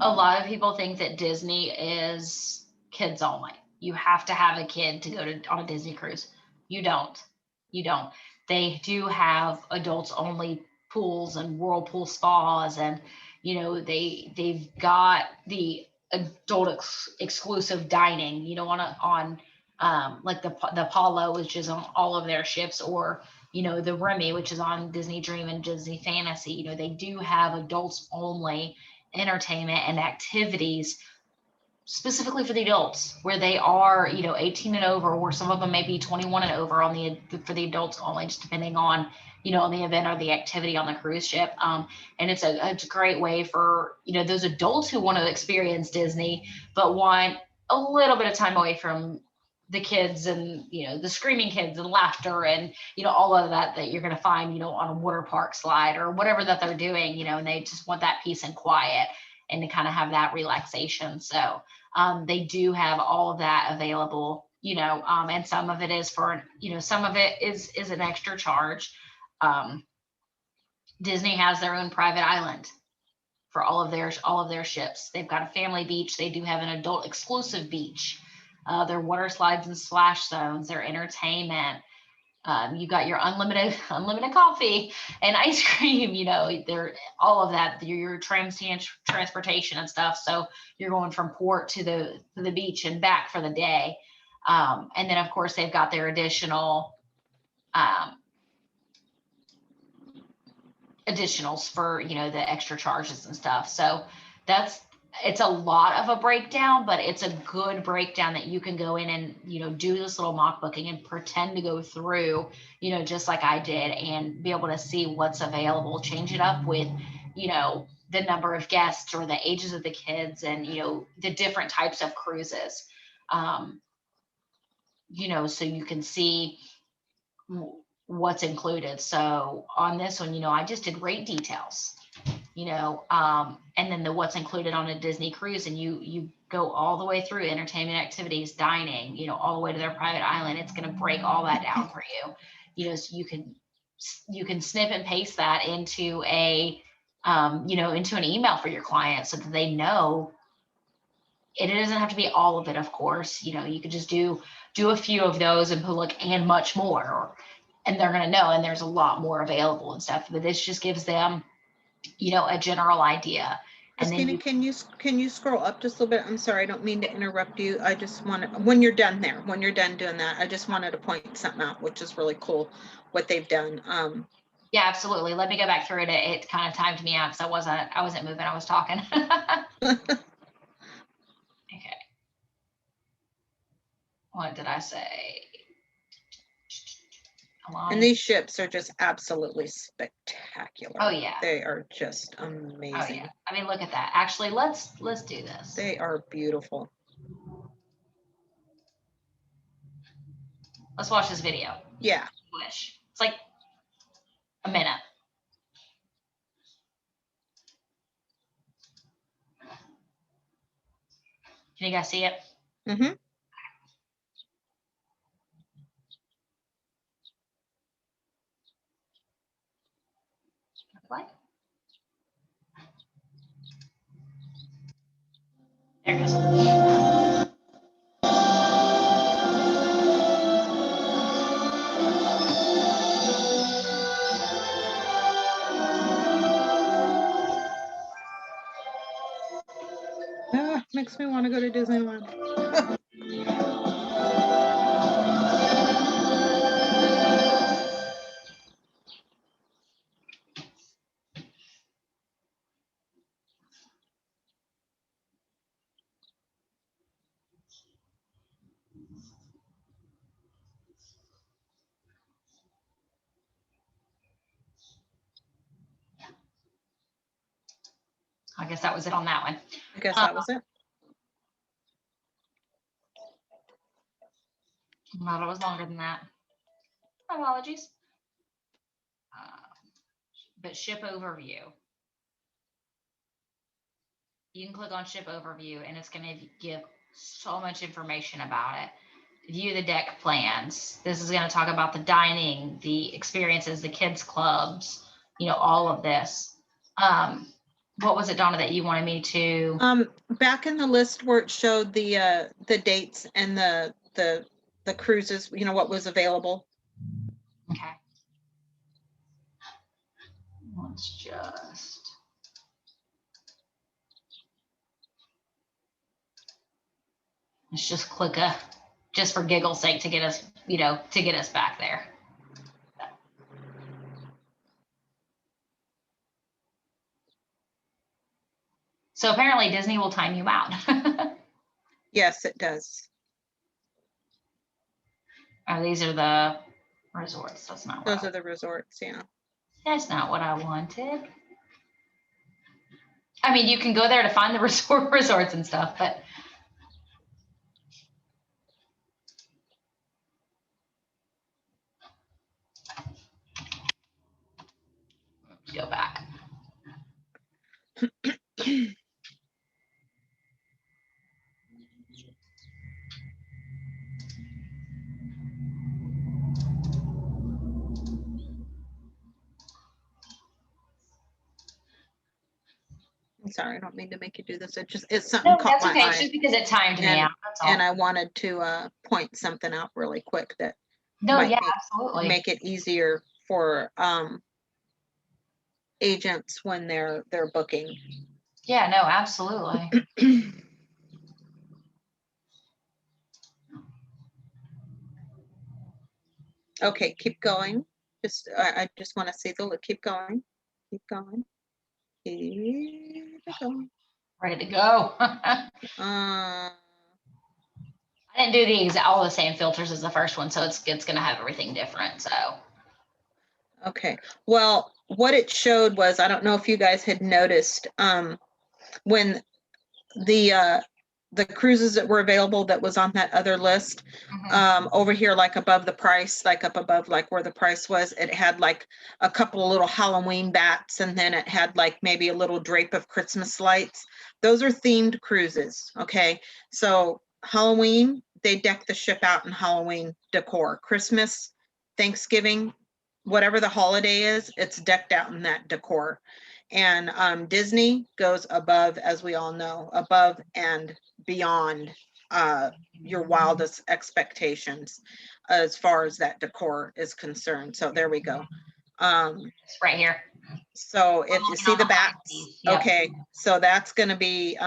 a lot of people think that Disney is kids only. You have to have a kid to go on a Disney cruise. You don't. They do have adults only pools and whirlpool spas, and they've got the adult exclusive dining, on like the Apollo, which is on all of their ships, or the Remy, which is on Disney Dream and Disney Fantasy. They do have adults only entertainment and activities specifically for the adults, where they are 18 and over, or some of them may be 21 and over for the adults only, just depending on on the event or the activity on the cruise ship. And it's a great way for those adults who want to experience Disney but want a little bit of time away from the kids and the screaming kids and laughter and all of that you're going to find on a water park slide or whatever that they're doing, and they just want that peace and quiet and to kind of have that relaxation. So they do have all of that available, and some of it is for some of it is an extra charge. Disney has their own private island for all of their ships. They've got a family beach. They do have an adult exclusive beach. Their water slides and splash zones, their entertainment. You got your unlimited coffee and ice cream, they're all of that, your transportation and stuff. So you're going from port to the beach and back for the day. And then of course they've got their additionals for, the extra charges and stuff. So it's a lot of a breakdown, but it's a good breakdown that you can go in and, do this little mock booking and pretend to go through, just like I did, and be able to see what's available, change it up with, the number of guests or the ages of the kids and, the different types of cruises, so you can see what's included. So on this one, I just did rate details. And then the what's included on a Disney cruise, and you go all the way through entertainment, activities, dining, all the way to their private island. It's going to break all that down for you, so you can snip and paste that into into an email for your client, so that they know. It doesn't have to be all of it, of course. You could just do a few of those and put and much more, and they're going to know. And there's a lot more available and stuff, but this just gives them a general idea. And Christina, can you scroll up just a little bit? I'm sorry, I don't mean to interrupt you. I just want to, when you're done doing that, I just wanted to point something out, which is really cool what they've done. Yeah, absolutely. Let me go back through it. It kind of timed me out because I wasn't moving. I was talking. Okay. What did I say? And these ships are just absolutely spectacular. Oh yeah. They are just amazing. Oh yeah. I mean, look at that. Actually, let's do this. They are beautiful. Let's watch this video. Yeah. Wish. It's like a minute. Can you guys see it? Mm-hmm. Play. There it goes. Makes me want to go to Disneyland. I guess that was it on that one. I guess that was it. Thought it was longer than that. Apologies. But ship overview. You can click on ship overview and it's going to give so much information about it. View the deck plans. This is going to talk about the dining, the experiences, the kids clubs, you know, all of this. What was it, Donna, that you wanted me to? Back in the list where it showed the dates and the cruises, you know, what was available. Okay. Let's just click just for giggle's sake to get us, you know, to get us back there. So apparently Disney will time you out. Yes, it does. Oh, these are the resorts. That's not what Those are the resorts, yeah. That's not what I wanted. I mean, you can go there to find the resorts and stuff, but let's go back. I'm sorry, I don't mean to make you do this. It's something No, caught that's my okay. It's eye. just because it timed me out. That's all. And I wanted to point something out really quick that No, might yeah, absolutely. make it easier for agents when they're booking. Yeah, no, absolutely. Okay, keep going. I just want to see the look. Keep going. Keep going. Keep going. Ready to go. Uh, I didn't do all the same filters as the first one, so it's gonna have everything different. So okay. Well, what it showed was, I don't know if you guys had noticed, when the cruises that were available that was on that other list, over here, like above the price, like up above, like where the price was, it had like a couple of little Halloween bats, and then it had like maybe a little drape of Christmas lights. Those are themed cruises. Okay. So Halloween, they deck the ship out in Halloween decor. Christmas, Thanksgiving, whatever the holiday is, it's decked out in that decor. And Disney goes above, as we all know, above and beyond your wildest expectations as far as that decor is concerned. So there we go. it's right here. So if you see the bats, Yep. okay, so that's going to be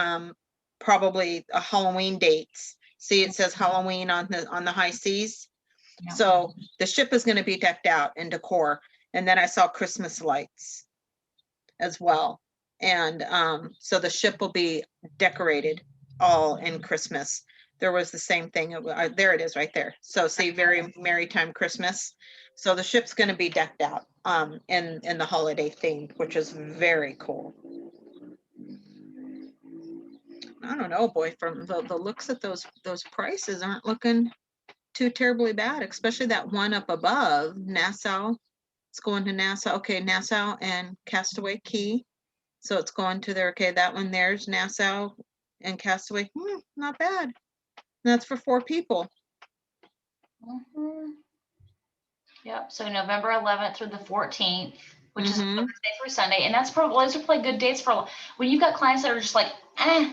probably a Halloween dates. See, it says Halloween on the high seas. Yep. So the ship is going to be decked out in decor. And then I saw Christmas lights as well. And so the ship will be decorated all in Christmas. There was the same thing. There it is right there. So see, very Maritime Christmas. So the ship's going to be decked out in the holiday themed, which is very cool. I don't know, boy, from the looks at those prices aren't looking too terribly bad, especially that one up above, Nassau. It's going to Nassau. Okay, Nassau and Castaway Cay. So it's going to there. Okay, that one there's Nassau and Castaway. Not bad. And that's for 4 people. Yep. So November 11th through the 14th, which is Mhm. Thursday through Sunday, and that's probably those are probably good dates for when you've got clients that are just like,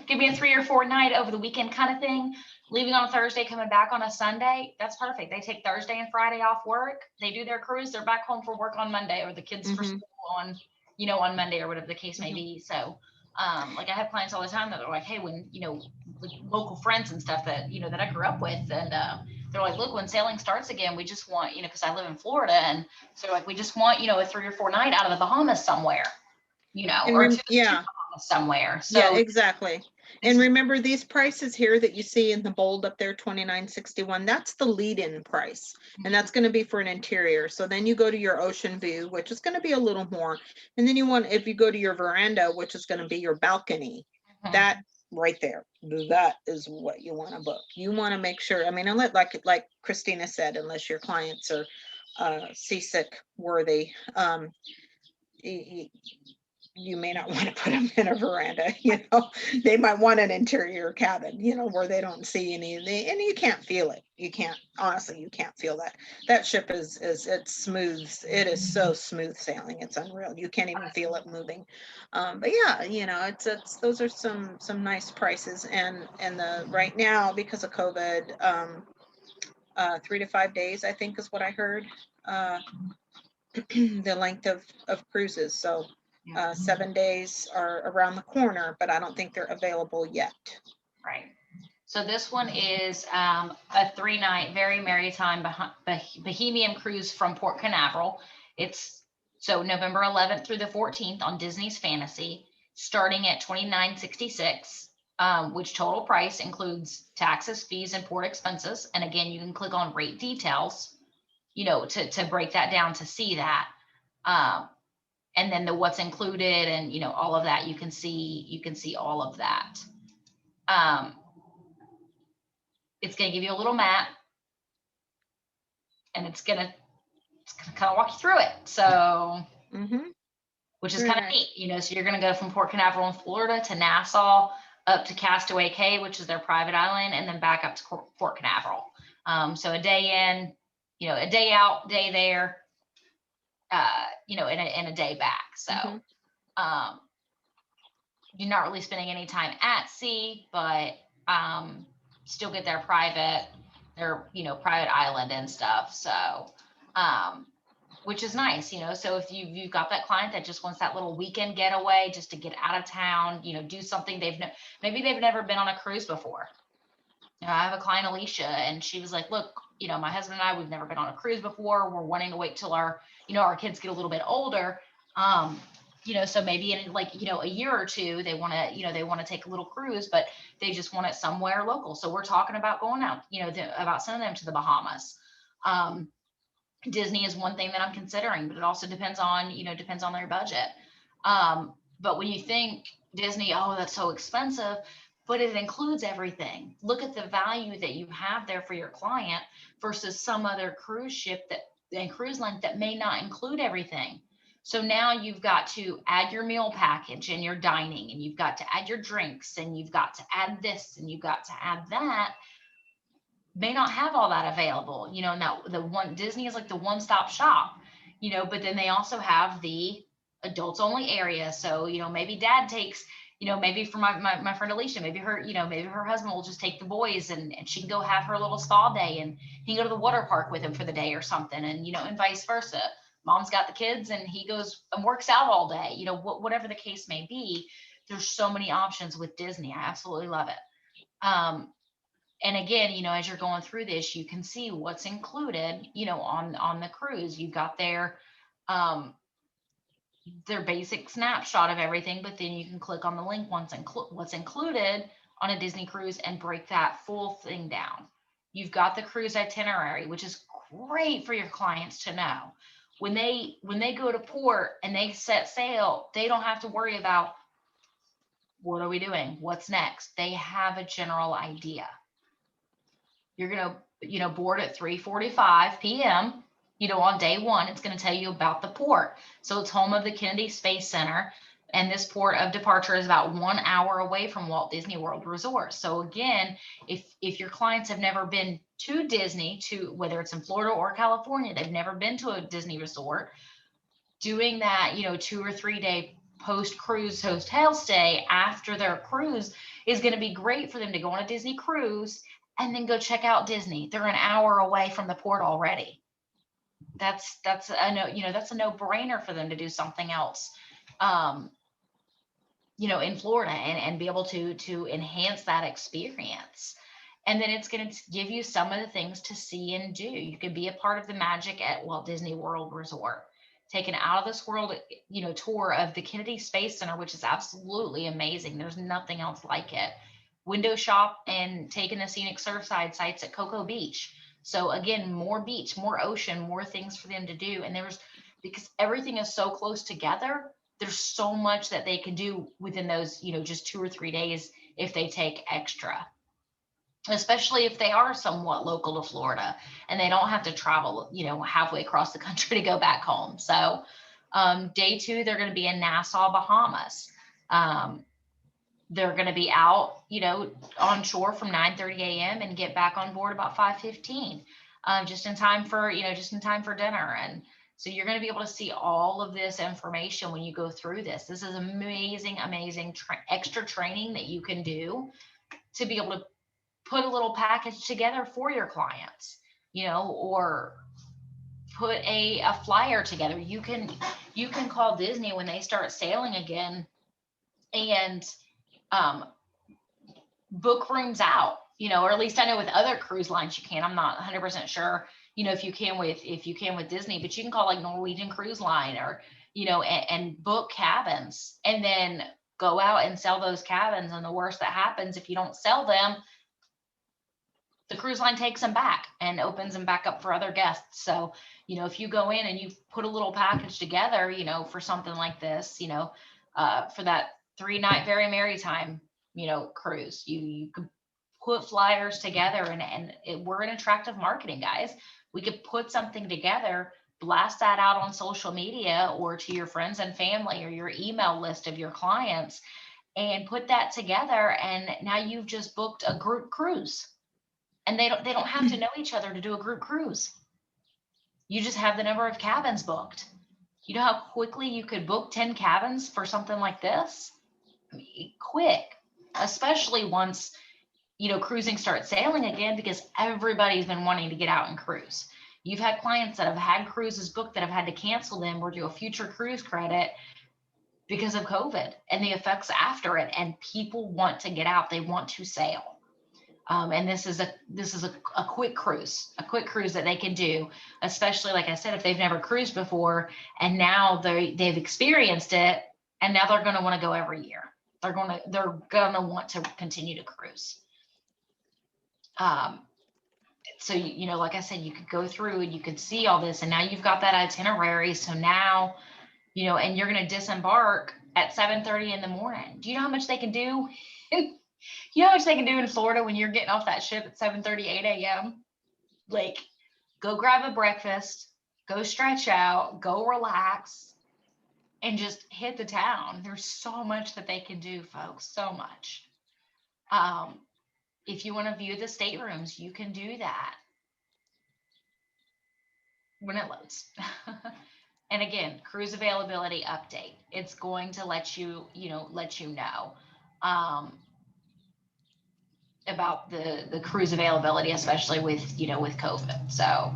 give me a 3 or 4 night over the weekend kind of thing. Leaving on a Thursday, coming back on a Sunday. That's perfect. They take Thursday and Friday off work. They do their cruise. They're back home for work on Monday, or the kids for school on, on Monday, or whatever the case may be. So, like I have clients all the time that are like, hey, when like local friends and stuff that that I grew up with, and they're like, look, when sailing starts again, we just want because I live in Florida, and so like we just want a 3 or 4 night out of the Bahamas somewhere, or yeah, Bahamas somewhere. So yeah, exactly. And remember these prices here that you see in the bold up there, $29.61, that's the lead-in price. And that's going to be for an interior. So then you go to your ocean view, which is going to be a little more. And then if you go to your veranda, which is going to be your balcony, that right there, that is what you want to book. You want to make sure, I mean, unless, like Christina said, unless your clients are seasick worthy, you may not want to put them in a veranda, they might want an interior cabin, where they don't see any, and you can't feel it. You can't, honestly, you can't feel that. That ship it's smooth. It is so smooth sailing. It's unreal. You can't even feel it moving. But yeah, it's those are some nice prices. And right now, because of COVID, 3 to 5 days, I think is what I heard, the length of cruises. So 7 days are around the corner, but I don't think they're available yet. Right. So this one is a 3-night, very maritime Bohemian cruise from Port Canaveral. It's so November 11th through the 14th on Disney's Fantasy, starting at $29.66, which total price includes taxes, fees, and port expenses. And again, you can click on rate details, to break that down to see that. And then the what's included and all of that, you can see all of that. It's going to give you a little map, and it's going to kind of walk you through it. So, which is kind of neat, so you're going to go from Port Canaveral in Florida to Nassau, up to Castaway Cay, which is their private island, and then back up to Port Canaveral. So a day in, a day out, day there, and a day back. So, you're not really spending any time at sea, but still get their private island and stuff. So, which is nice, so if you've got that client that just wants that little weekend getaway just to get out of town, do something maybe they've never been on a cruise before. I have a client, Alicia, and she was like, look, my husband and I, we've never been on a cruise before. We're wanting to wait till our kids get a little bit older. So maybe in a year or two, they want to take a little cruise, but they just want it somewhere local. So we're talking about going out, about sending them to the Bahamas. Disney is one thing that I'm considering, but it also depends on their budget. But when you think Disney, oh, that's so expensive, but it includes everything. Look at the value that you have there for your client versus some other cruise ship and cruise line that may not include everything. So now you've got to add your meal package and your dining, and you've got to add your drinks, and you've got to add this, and you've got to add that. May not have all that available, now Disney is like the one-stop shop, but then they also have the adults only area. So, maybe dad takes, maybe for my friend Alicia, maybe her husband will just take the boys and she can go have her little spa day, and he can go to the water park with him for the day or something. And, and vice versa. Mom's got the kids and he goes and works out all day, whatever the case may be. There's so many options with Disney. I absolutely love it. And again, as you're going through this, you can see what's included, on the cruise. You've got their basic snapshot of everything, but then you can click on the link what's included on a Disney cruise and break that full thing down. You've got the cruise itinerary, which is great for your clients to know. When they go to port and they set sail, they don't have to worry about what are we doing? What's next? They have a general idea. You're going to, board at 3:45 p.m., on day one. It's going to tell you about the port. So it's home of the Kennedy Space Center. And this port of departure is about 1 hour away from Walt Disney World Resort. So again, if your clients have never been to Disney, whether it's in Florida or California, they've never been to a Disney resort, doing that, 2 or 3 day post-cruise hotel stay after their cruise is going to be great for them to go on a Disney cruise and then go check out Disney. They're an hour away from the port already. That's a no-brainer for them to do something else, in Florida and be able to enhance that experience. And then it's going to give you some of the things to see and do. You can be a part of the magic at Walt Disney World Resort. take an out of this world, tour of the Kennedy Space Center, which is absolutely amazing. There's nothing else like it. Window shop and taking the scenic surfside sites at Cocoa Beach. So again, more beach, more ocean, more things for them to do. And because everything is so close together, there's so much that they can do within those, just 2 or 3 days if they take extra, especially if they are somewhat local to Florida and they don't have to travel, halfway across the country to go back home. So day 2, they're going to be in Nassau, Bahamas. They're going to be out, on shore from 9:30 a.m. and get back on board about 5:15, just in time for dinner. And so you're going to be able to see all of this information when you go through this. This is amazing, amazing extra training that you can do to be able to put a little package together for your clients, or put a flyer together. You can call Disney when they start sailing again and book rooms out, or at least I know with other cruise lines you can. I'm not 100% sure, if you can with Disney, but you can call like Norwegian Cruise Line or, and book cabins and then go out and sell those cabins. And the worst that happens, if you don't sell them, the cruise line takes them back and opens them back up for other guests. So, if you go in and you put a little package together, for something like this, for that 3-night Very Merry Time, cruise, you could put flyers together we're an attractive marketing guys. We could put something together, blast that out on social media or to your friends and family or your email list of your clients and put that together. And now you've just booked a group cruise. And they don't have to know each other to do a group cruise. You just have the number of cabins booked. You know how quickly you could book 10 cabins for something like this? I mean, quick, especially once, cruising starts sailing again, because everybody's been wanting to get out and cruise. You've had clients that have had cruises booked that have had to cancel them or do a future cruise credit because of COVID and the effects after it. And people want to get out. They want to sail. And this is a quick cruise that they can do, especially, like I said, if they've never cruised before and now they've experienced it and now they're going to want to go every year. They're going to want to continue to cruise. So, like I said, you could go through and you could see all this and now you've got that itinerary. So now, and you're going to disembark at 7:30 in the morning. Do you know how much they can do? You know how much they can do in Florida when you're getting off that ship at 7:30, 8 a.m.? Like, go grab a breakfast, go stretch out, go relax, and just hit the town. There's so much that they can do, folks, so much. If you want to view the staterooms, you can do that when it loads. And again, cruise availability update. It's going to let you know. About the cruise availability, especially with COVID. So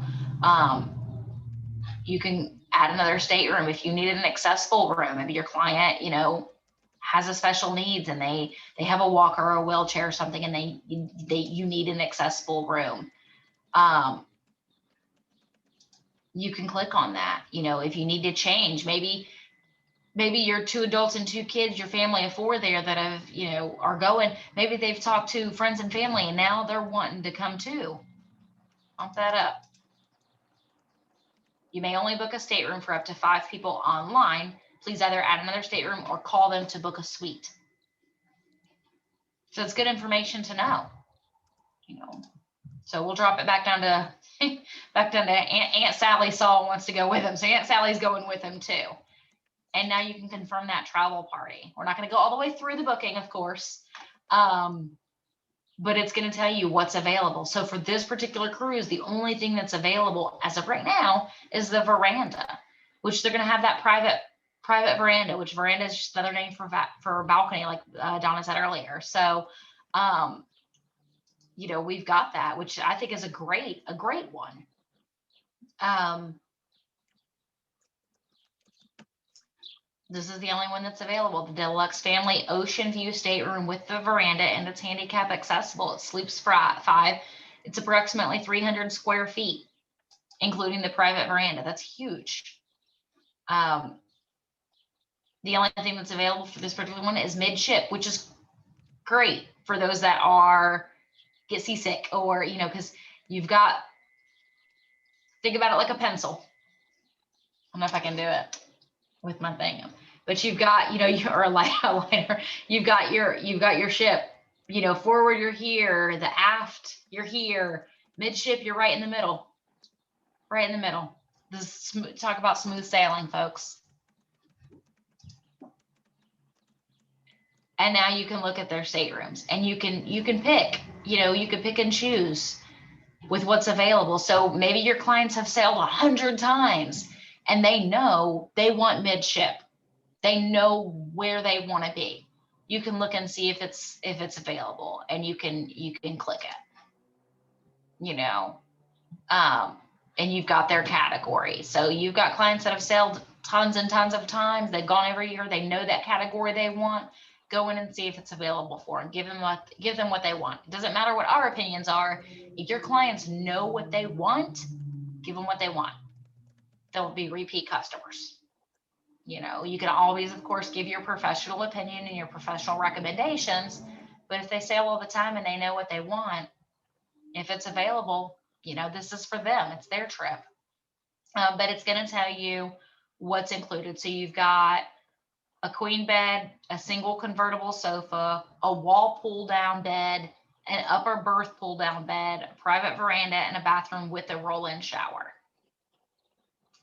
you can add another stateroom if you need an accessible room. Maybe your client, has a special needs and they have a walker or a wheelchair or something, and you need an accessible room. You can click on that. If you need to change, maybe you're 2 adults and 2 kids, your family of 4 there that have, are going, maybe they've talked to friends and family and now they're wanting to come too. Bump that up. You may only book a stateroom for up to 5 people online. Please either add another stateroom or call them to book a suite. So it's good information to know, So we'll drop it back down to, Aunt Sally Saul wants to go with them. So Aunt Sally's going with them too. And now you can confirm that travel party. We're not going to go all the way through the booking, of course, but it's going to tell you what's available. So for this particular cruise, the only thing that's available as of right now is the veranda, which they're going to have that private veranda, which veranda is just another name for balcony, like Donna said earlier. So, we've got that, which I think is a great one. This is the only one that's available. The Deluxe Family Ocean View Stateroom with the veranda, and it's handicap accessible. It sleeps for 5. It's approximately 300 square feet, including the private veranda. That's huge. The only thing that's available for this particular one is mid-ship, which is great for those that get seasick, or, because you've got, think about it like a pencil. I don't know if I can do it with my thing, but you've got, or a liner, you've got your ship, forward, you're here, the aft, you're here, midship, you're right in the middle. Talk about smooth sailing, folks. And now you can look at their staterooms, and you can pick, you can pick and choose with what's available. So maybe your clients have sailed 100 times and they know they want midship. They know where they want to be. You can look and see if it's available, and you can click it, and you've got their category. So you've got clients that have sailed tons and tons of times. They've gone every year. They know that category they want. Go in and see if it's available for them. Give them what they want. It doesn't matter what our opinions are. If your clients know what they want, give them what they want. They'll be repeat customers. You can always, of course, give your professional opinion and your professional recommendations. But if they sail all the time and they know what they want, if it's available, this is for them. It's their trip. But it's going to tell you what's included. So you've got a queen bed, a single convertible sofa, a wall pull down bed, an upper berth pull down bed, a private veranda, and a bathroom with a roll-in shower.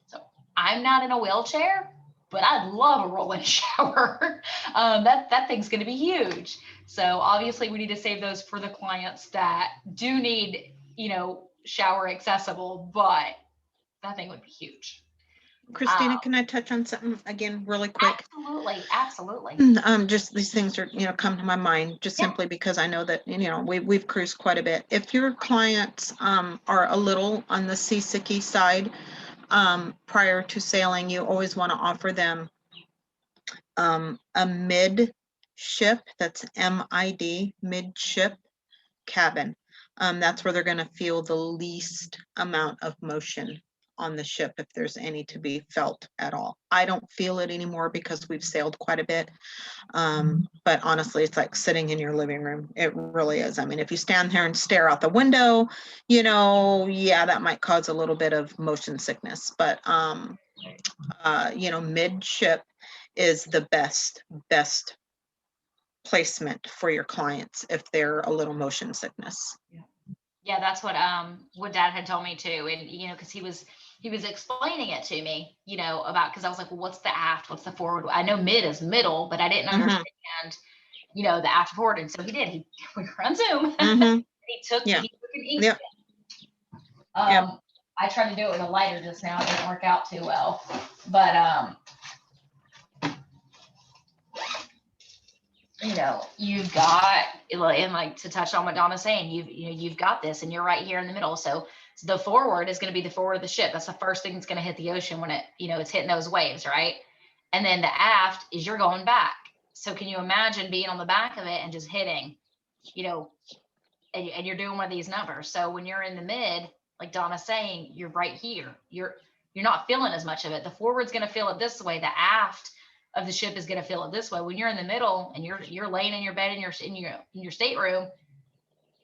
So I'm not in a wheelchair, but I'd love a roll-in shower. That thing's going to be huge. So obviously we need to save those for the clients that do need, shower accessible, but that thing would be huge. Christina, can I touch on something again really quick? Absolutely. Just these things are, come to my mind just simply because I know that, we've cruised quite a bit. If your clients are a little on the seasicky side, prior to sailing, you always want to offer them a mid-ship, that's MID, mid-ship cabin. That's where they're going to feel the least amount of motion on the ship, if there's any to be felt at all. I don't feel it anymore because we've sailed quite a bit. But honestly, it's like sitting in your living room. It really is. I mean, if you stand there and stare out the window, that might cause a little bit of motion sickness. But, midship is the best placement for your clients if they're a little motion sickness. Yeah, that's what Dad had told me too. And, because he was explaining it to me, about, because I was like, well, what's the aft? What's the forward? I know mid is middle, but I didn't understand, the aft forward. And so he did. We were on Zoom. He took an ink pen. I tried to do it with a lighter just now. It didn't work out too well. But, you've got, and like to touch on what Donna's saying, you've got this, and you're right here in the middle. So the forward is going to be the forward of the ship. That's the first thing that's going to hit the ocean when it's hitting those waves, right? And then the aft is you're going back. So can you imagine being on the back of it and just hitting, and you're doing one of these numbers. So when you're in the mid, like Donna's saying, you're right here. You're not feeling as much of it. The forward's going to feel it this way. The aft of the ship is going to feel it this way. When you're in the middle and you're laying in your bed in your stateroom,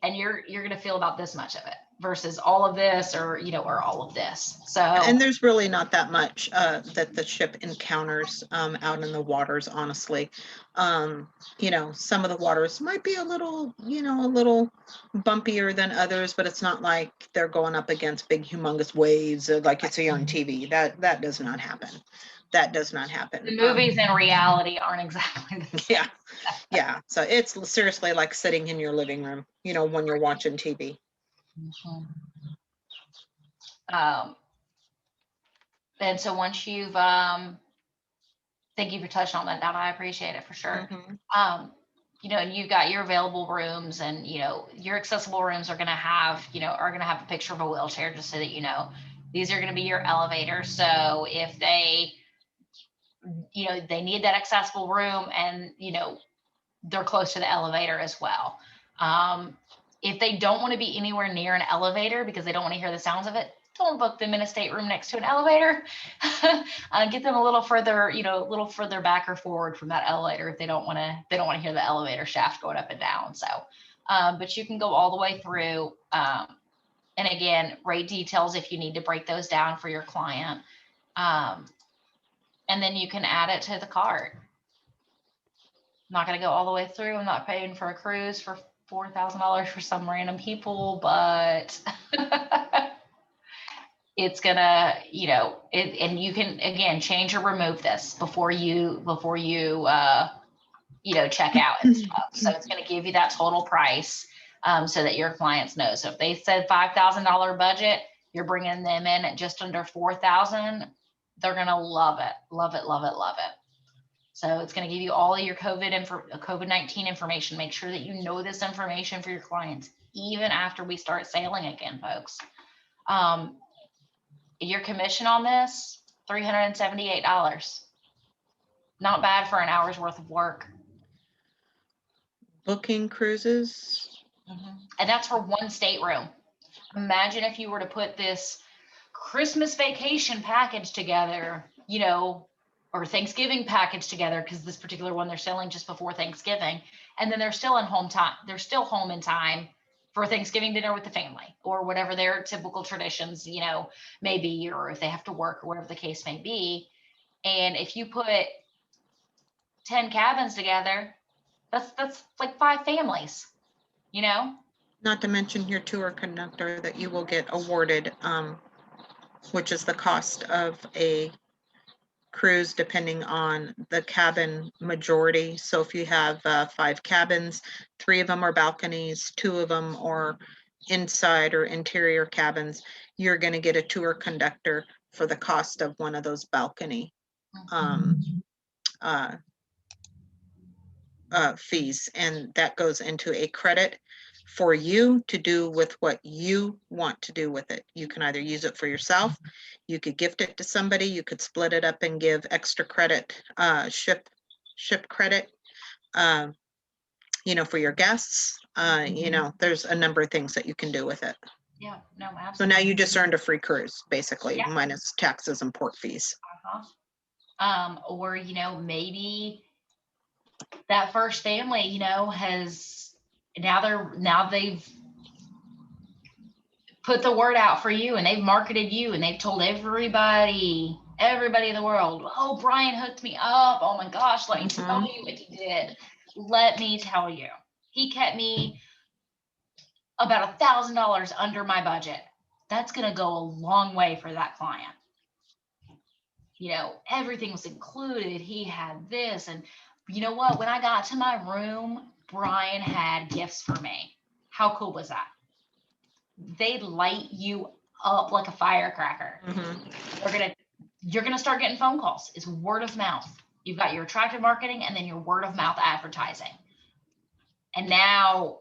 and you're going to feel about this much of it versus all of this, or all of this. So, and there's really not that much that the ship encounters out in the waters, honestly. Some of the waters might be a little bumpier than others, but it's not like they're going up against big humongous waves like you see on TV. That does not happen. That does not happen. The movies and reality aren't exactly the same. Yeah. So it's seriously like sitting in your living room, when you're watching TV. And so once you've, thank you for touching on that, Donna. I appreciate it for sure. And you've got your available rooms, and your accessible rooms are going to have a picture of a wheelchair, just so that these are going to be your elevators. So if they need that accessible room, and they're close to the elevator as well. If they don't want to be anywhere near an elevator because they don't want to hear the sounds of it, don't book them in a stateroom next to an elevator. Get them a little further, a little further back or forward from that elevator if they don't want to hear the elevator shaft going up and down. So, but you can go all the way through. And again, rate details if you need to break those down for your client. And then you can add it to the cart. I'm not going to go all the way through. I'm not paying for a cruise for $4,000 for some random people, but it's gonna, and you can, again, change or remove this before you check out and stuff. So it's going to give you that total price, so that your clients know. So if they said $5,000 budget, you're bringing them in at just under 4,000. They're going to love it, love it, love it, love it. So it's going to give you all of your COVID-19 information. Make sure that you know this information for your clients, even after we start sailing again, folks. Your commission on this, $378. Not bad for an hour's worth of work. Booking cruises. And that's for one stateroom. Imagine if you were to put this Christmas vacation package together, or Thanksgiving package together, because this particular one they're selling just before Thanksgiving, and then they're still home in time for Thanksgiving dinner with the family, or whatever their typical traditions, may be, or if they have to work or whatever the case may be. And if you put 10 cabins together, that's like 5 families, Not to mention your tour conductor that you will get awarded, which is the cost of a cruise depending on the cabin majority. So if you have 5 cabins, 3 of them are balconies, 2 of them are inside or interior cabins, you're going to get a tour conductor for the cost of one of those balcony fees, and that goes into a credit for you to do with what you want to do with it. You can either use it for yourself, you could gift it to somebody, you could split it up and give extra credit, ship credit, for your guests. There's a number of things that you can do with it. Yeah, no, absolutely. So now you just earned a free cruise, basically, yeah. minus taxes and port fees. Or, maybe that first family, has now they've put the word out for you, and they've marketed you, and they've told everybody in the world, oh, Brian hooked me up. Oh my gosh, let me tell you what he did. Let me tell you, he kept me about $1,000 under my budget. That's going to go a long way for that client. Everything was included. He had this, and you know what? When I got to my room, Brian had gifts for me. How cool was that? They light you up like a firecracker. You're gonna start getting phone calls. It's word of mouth. You've got your attractive marketing and then your word of mouth advertising. And now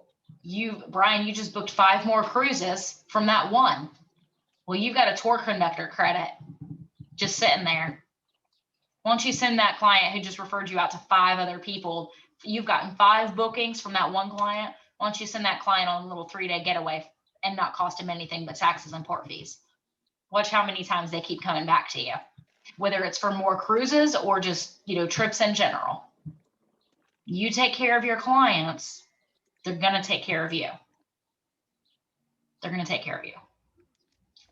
Brian, you just booked 5 more cruises from that one. Well, you've got a tour conductor credit just sitting there. Why don't you send that client who just referred you out to 5 other people? You've gotten 5 bookings from that one client. Why don't you send that client on a little 3-day getaway and not cost him anything but taxes and port fees? Watch how many times they keep coming back to you, whether it's for more cruises or just, trips in general. You take care of your clients, they're going to take care of you. They're going to take care of you.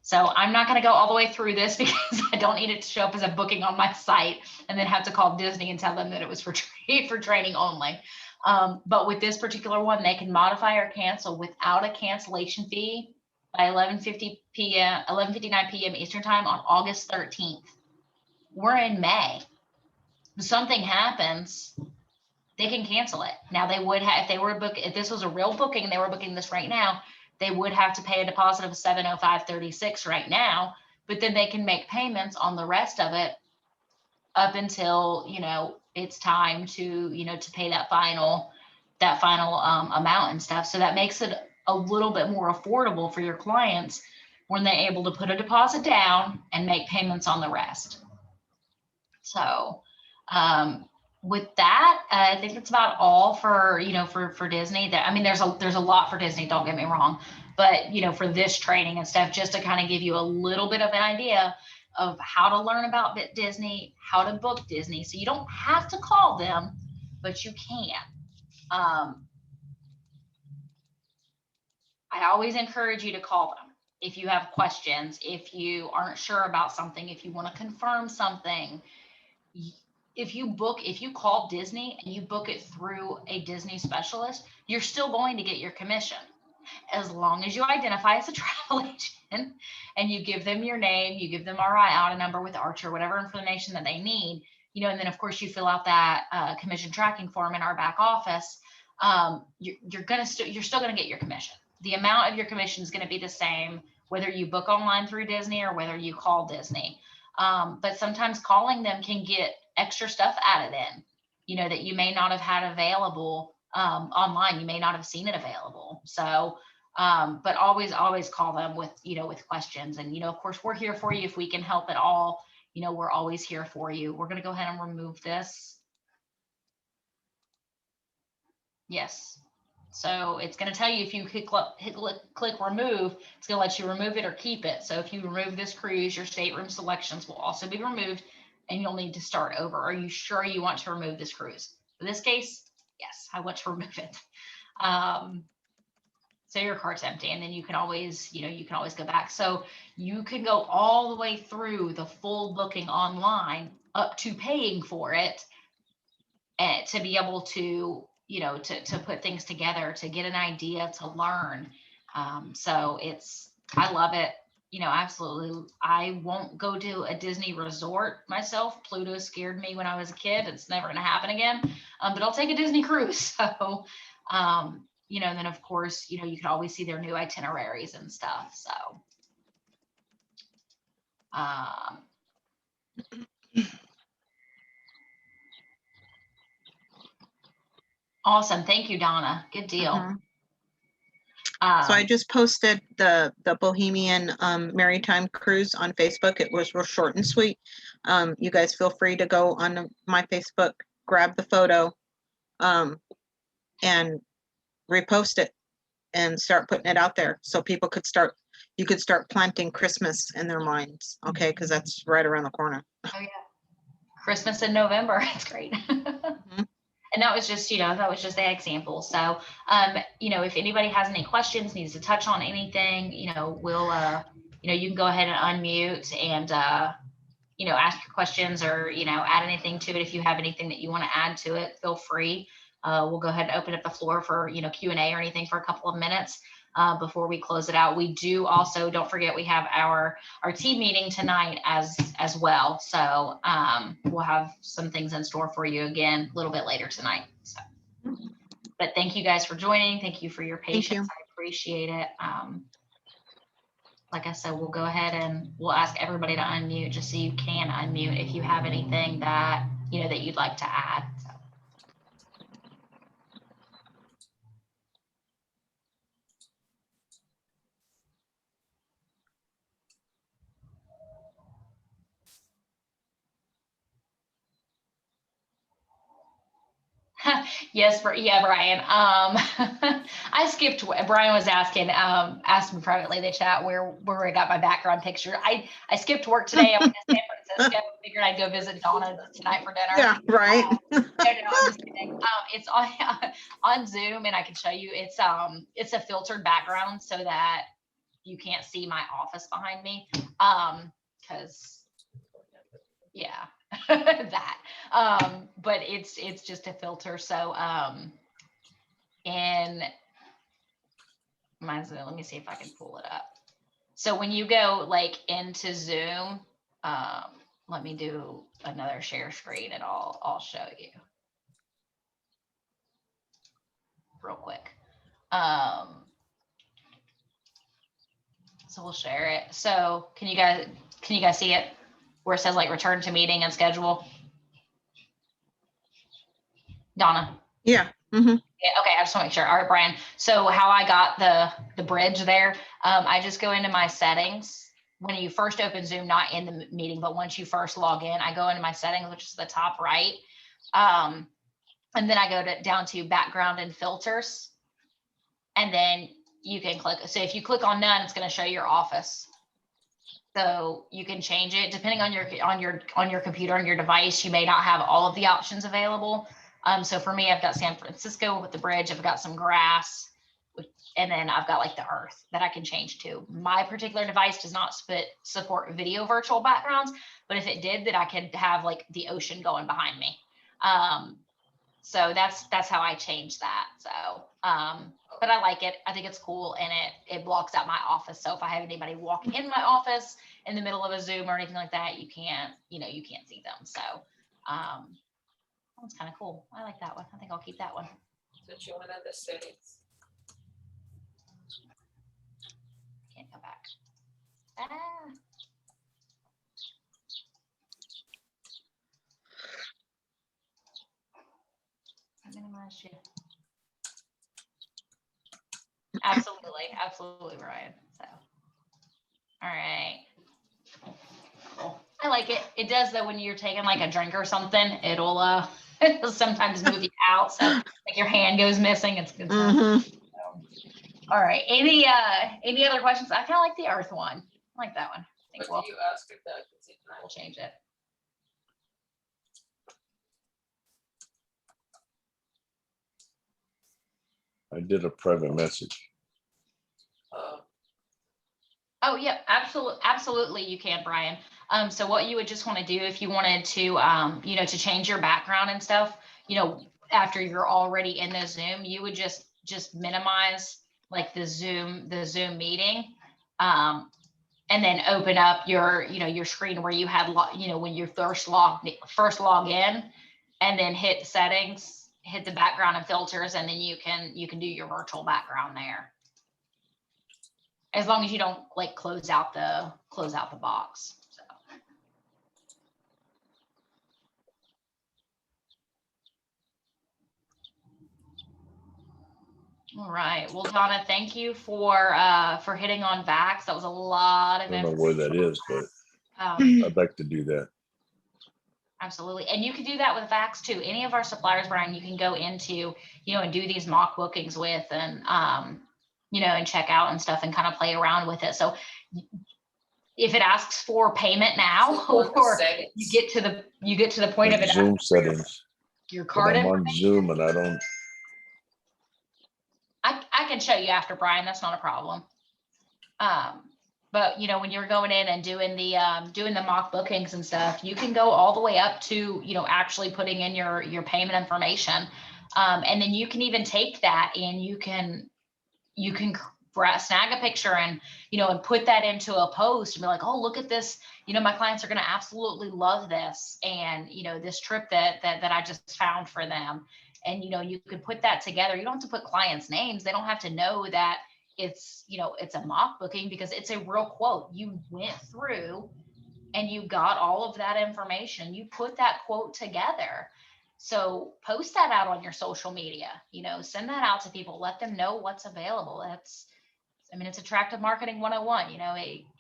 So I'm not going to go all the way through this because I don't need it to show up as a booking on my site and then have to call Disney and tell them that it was for training only. But with this particular one, they can modify or cancel without a cancellation fee by 11:59 p.m. Eastern time on August 13th. We're in May. If something happens, they can cancel it. Now they would have, if this was a real booking, they were booking this right now, they would have to pay a deposit of $705.36 right now, but then they can make payments on the rest of it up until, it's time to, to pay that final amount and stuff. So that makes it a little bit more affordable for your clients when they're able to put a deposit down and make payments on the rest. So, with that, I think that's about all for, for Disney. That, I mean, there's a lot for Disney, don't get me wrong, but for this training and stuff, just to kind of give you a little bit of an idea of how to learn about Disney, how to book Disney. So you don't have to call them, but you can. I always encourage you to call them if you have questions, if you aren't sure about something, if you want to confirm something. If you call Disney and you book it through a Disney specialist, you're still going to get your commission, as long as you identify as a travel agent and you give them your name, you give them our IATA number with Archer, whatever information that they need, and then of course you fill out that commission tracking form in our back office. You're still going to get your commission. The amount of your commission is going to be the same whether you book online through Disney or whether you call Disney. But sometimes calling them can get extra stuff added in, that you may not have had available online. You may not have seen it available. So, but always call them with questions. And, of course, we're here for you if we can help at all. We're always here for you. We're going to go ahead and remove this. Yes. So it's going to tell you if you click remove, it's going to let you remove it or keep it. So if you remove this cruise, your stateroom selections will also be removed and you'll need to start over. Are you sure you want to remove this cruise? In this case, yes, I want to remove it. So your cart's empty, and then you can always, go back. So you can go all the way through the full booking online up to paying for it, and to be able to, to put things together, to get an idea, to learn. So I love it. Absolutely. I won't go to a Disney resort myself. Pluto scared me when I was a kid. It's never going to happen again. But I'll take a Disney cruise. So, and then of course, you can always see their new itineraries and stuff. So, awesome. Thank you, Donna. Good deal. So I just posted the Bohemian Maritime Cruise on Facebook. It was real short and sweet. You guys feel free to go on my Facebook, grab the photo, and repost it and start putting it out there so people could start. You could start planting Christmas in their minds, okay? Because that's right around the corner. Oh yeah, Christmas in November. It's great. And that was just, the example. So, if anybody has any questions, needs to touch on anything, we'll, you can go ahead and unmute and, ask your questions or, add anything to it. If you have anything that you want to add to it, feel free. We'll go ahead and open up the floor for, Q&A or anything for a couple of minutes before we close it out. We do also, don't forget, we have our team meeting tonight as well. So we'll have some things in store for you again a little bit later tonight. So, but thank you guys for joining. Thank you for your patience. I appreciate it. Like I said, we'll go ahead and we'll ask everybody to unmute just so you can unmute if you have anything that, that you'd like to add. So. Yes, Brian. I skipped. Brian was asking, asked me privately in the chat where I got my background picture. I skipped work today. I went to San Francisco. Figured I'd go visit Donna tonight for dinner. Yeah, right. No, I'm just kidding. It's on Zoom, and I can show you. It's a filtered background so that you can't see my office behind me. Because yeah. That but it's just a filter. So and mine's, let me see if I can pull it up. So when you go like into Zoom, let me do another share screen and I'll show you real quick. So we'll share it. So can you guys see it where it says like return to meeting and schedule? Donna? Yeah. Mm-hmm. Yeah, okay, I just want to make sure. All right, Brian. So how I got the bridge there, I just go into my settings. When you first open Zoom, not in the meeting, but once you first log in, I go into my settings, which is the top right. And then I go down to background and filters. And then you can click. So if you click on none, it's going to show your office. So you can change it depending on your computer and your device. You may not have all of the options available. So for me, I've got San Francisco with the bridge. I've got some grass, and then I've got like the earth that I can change to. My particular device does not support video virtual backgrounds, but if it did, then I could have like the ocean going behind me. So that's how I change that. So, but I like it. I think it's cool, and it blocks out my office. So if I have anybody walk in my office in the middle of a Zoom or anything like that, you can't see them. So, that one's kind of cool. I like that one. I think I'll keep that one. So you want the settings? Can't come back. Ah. I minimized you. Absolutely, Ryan. So, all right. Cool. I like it. It does though when you're taking like a drink or something. It'll sometimes move you out. So like your hand goes missing. It's good stuff. Mhm. So, all right. Any other questions? I kind of like the earth one. I like that one. I think What do you ask if that? we'll change it. I did a private message. Oh yeah, absolutely you can, Brian. So what you would just want to do if you wanted to, to change your background and stuff, after you're already in the Zoom, you would just minimize like the Zoom meeting, and then open up your, your screen where you had, when you first log in, and then hit settings, hit the background and filters, and then you can do your virtual background there. As long as you don't like close out the box. So. All right. Well, Donna, thank you for hitting on VAX. That was a lot of I don't know where that is, but I'd like to do that. Absolutely. And you can do that with VAX too. Any of our suppliers, Brian, you can go into, and do these mock bookings with, and and check out and stuff and kind of play around with it. So if it asks for payment now, or you get to the point of it, Zoom settings. Your card I'm on Zoom and I don't. I can show you after, Brian. That's not a problem. But when you're going in and doing the mock bookings and stuff, you can go all the way up to actually putting in your payment information, and then you can even take that and you can snag a picture and and put that into a post and be like, oh, look at this, my clients are going to absolutely love this, and this trip that I just found for them. And you could put that together. You don't have to put clients' names. They don't have to know that it's it's a mock booking, because it's a real quote. You went through and you got all of that information. You put that quote together. So post that out on your social media, send that out to people, let them know what's available. It's attractive marketing 101.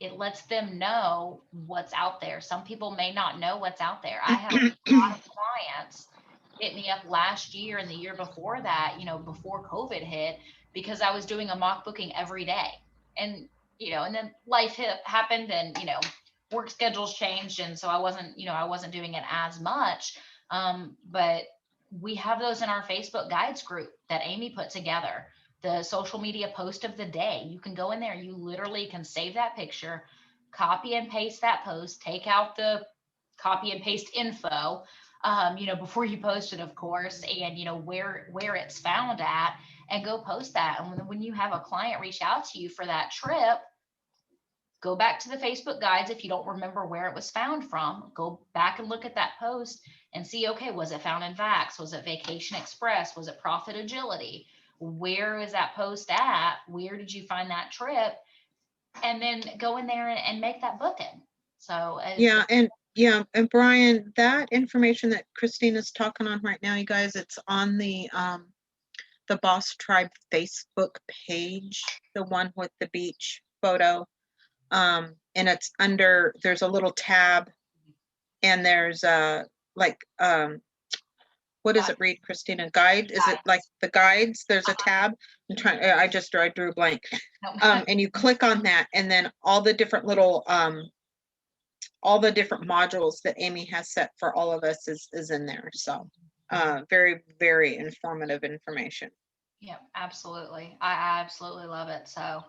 It lets them know what's out there. Some people may not know what's out there. I have a lot of clients hit me up last year and the year before that, before COVID hit, because I was doing a mock booking every day. And, and then life happened, and, work schedules changed. And so I wasn't doing it as much. But we have those in our Facebook guides group that Amy put together, the social media post of the day. You can go in there, you literally can save that picture, copy and paste that post, take out the copy and paste info, before you post it, of course, and, where it's found at, and go post that. And when you have a client reach out to you for that trip, go back to the Facebook guides. If you don't remember where it was found from, go back and look at that post and see, okay, was it found in VAX? Was it Vacation Express? Was it Profit Agility? Where is that post at? Where did you find that trip? And then go in there and make that booking. So and Brian, that information that Christina's talking on right now, you guys, it's on the B.O.S.S Tribe Facebook page, the one with the beach photo. And it's under, there's a little tab, and there's what does it read, Christina? Guide? Is it like the guides? There's a tab. I'm trying, I drew a blank. Nope. And you click on that and then all the different little, all the different modules that Amy has set for all of us is in there. So, very, very informative information. Yeah, absolutely. I absolutely love it. So,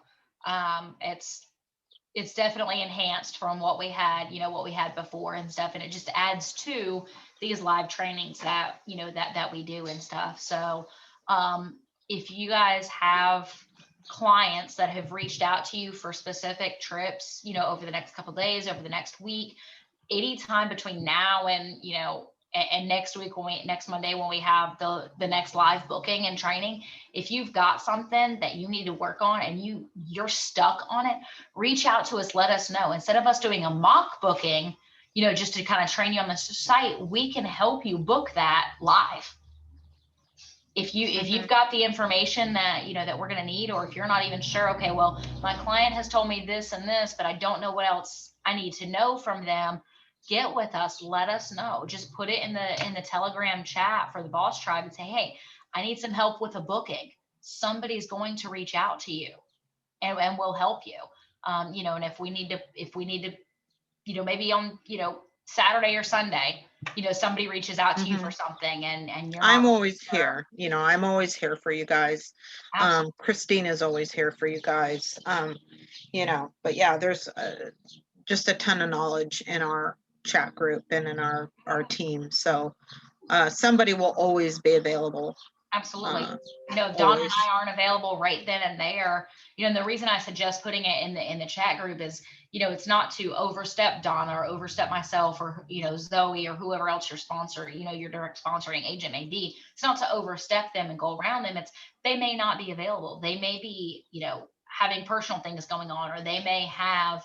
it's definitely enhanced from what we had, what we had before and stuff. And it just adds to these live trainings that, that we do and stuff. So, if you guys have clients that have reached out to you for specific trips, over the next couple of days, over the next week, anytime between now and, and next week next Monday when we have the next live booking and training, if you've got something that you need to work on and you're stuck on it, reach out to us, let us know. Instead of us doing a mock booking, just to kind of train you on the site, we can help you book that live. If you've got the information that that we're going to need, or if you're not even sure, okay, well, my client has told me this and this, but I don't know what else I need to know from them, get with us, let us know. Just put it in the Telegram chat for the Boss Tribe and say, hey, I need some help with a booking. Somebody's going to reach out to you and we'll help you. And if we need to, maybe on, Saturday or Sunday, somebody reaches out to you for something and you're I'm not always sure. here, I'm always here for you guys. Absolutely. Christina's always here for you guys. But yeah, there's just a ton of knowledge in our chat group and in our team. So somebody will always be available. Absolutely. Dawn always. and I aren't available right then and there. And the reason I suggest putting it in the chat group is, it's not to overstep Donna or overstep myself or, Zoe or whoever else your sponsor, your direct sponsoring agent may be. It's not to overstep them and go around them. It's they may not be available. They may be, having personal things going on, or they may have,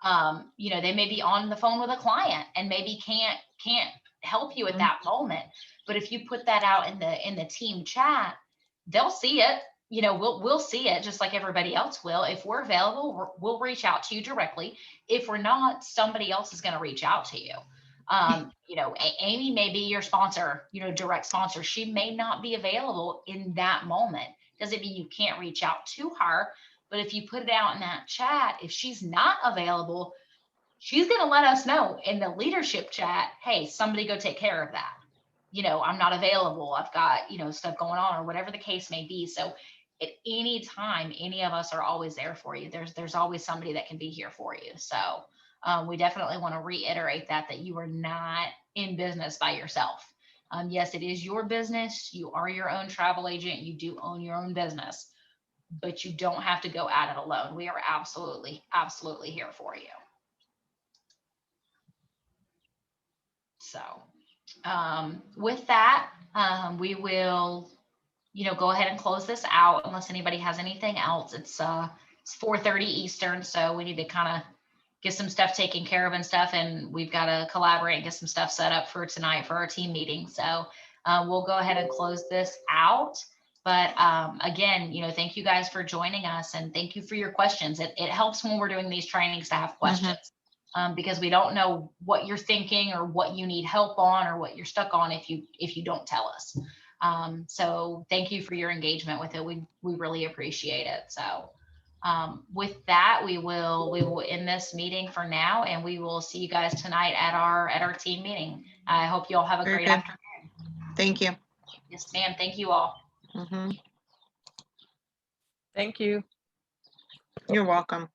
they may be on the phone with a client and maybe can't help you at that moment. But if you put that out in the team chat, they'll see it. We'll see it just like everybody else will. If we're available, we'll reach out to you directly. If we're not, somebody else is going to reach out to you. Amy may be your sponsor, direct sponsor. She may not be available in that moment. Doesn't mean you can't reach out to her. But if you put it out in that chat, if she's not available, she's going to let us know in the leadership chat, hey, somebody go take care of that. I'm not available. I've got, stuff going on or whatever the case may be. So at any time, any of us are always there for you. There's always somebody that can be here for you. So we definitely want to reiterate that you are not in business by yourself. Yes, it is your business. You are your own travel agent. You do own your own business, but you don't have to go at it alone. We are absolutely, absolutely here for you. So with that, we will, go ahead and close this out unless anybody has anything else. It's 4:30 Eastern, so we need to kind of get some stuff taken care of and stuff, and we've got to collaborate and get some stuff set up for tonight for our team meeting. So we'll go ahead and close this out. But again, thank you guys for joining us, and thank you for your questions. It helps when we're doing these trainings to have questions. Because we don't know what you're thinking or what you need help on or what you're stuck on if you don't tell us. So thank you for your engagement with it. We really appreciate it. So with that, we will end this meeting for now, and we will see you guys tonight at our team meeting. I hope you all have a great afternoon. Thank you. Yes, ma'am. Thank you all. Mm-hmm. Thank you. You're welcome.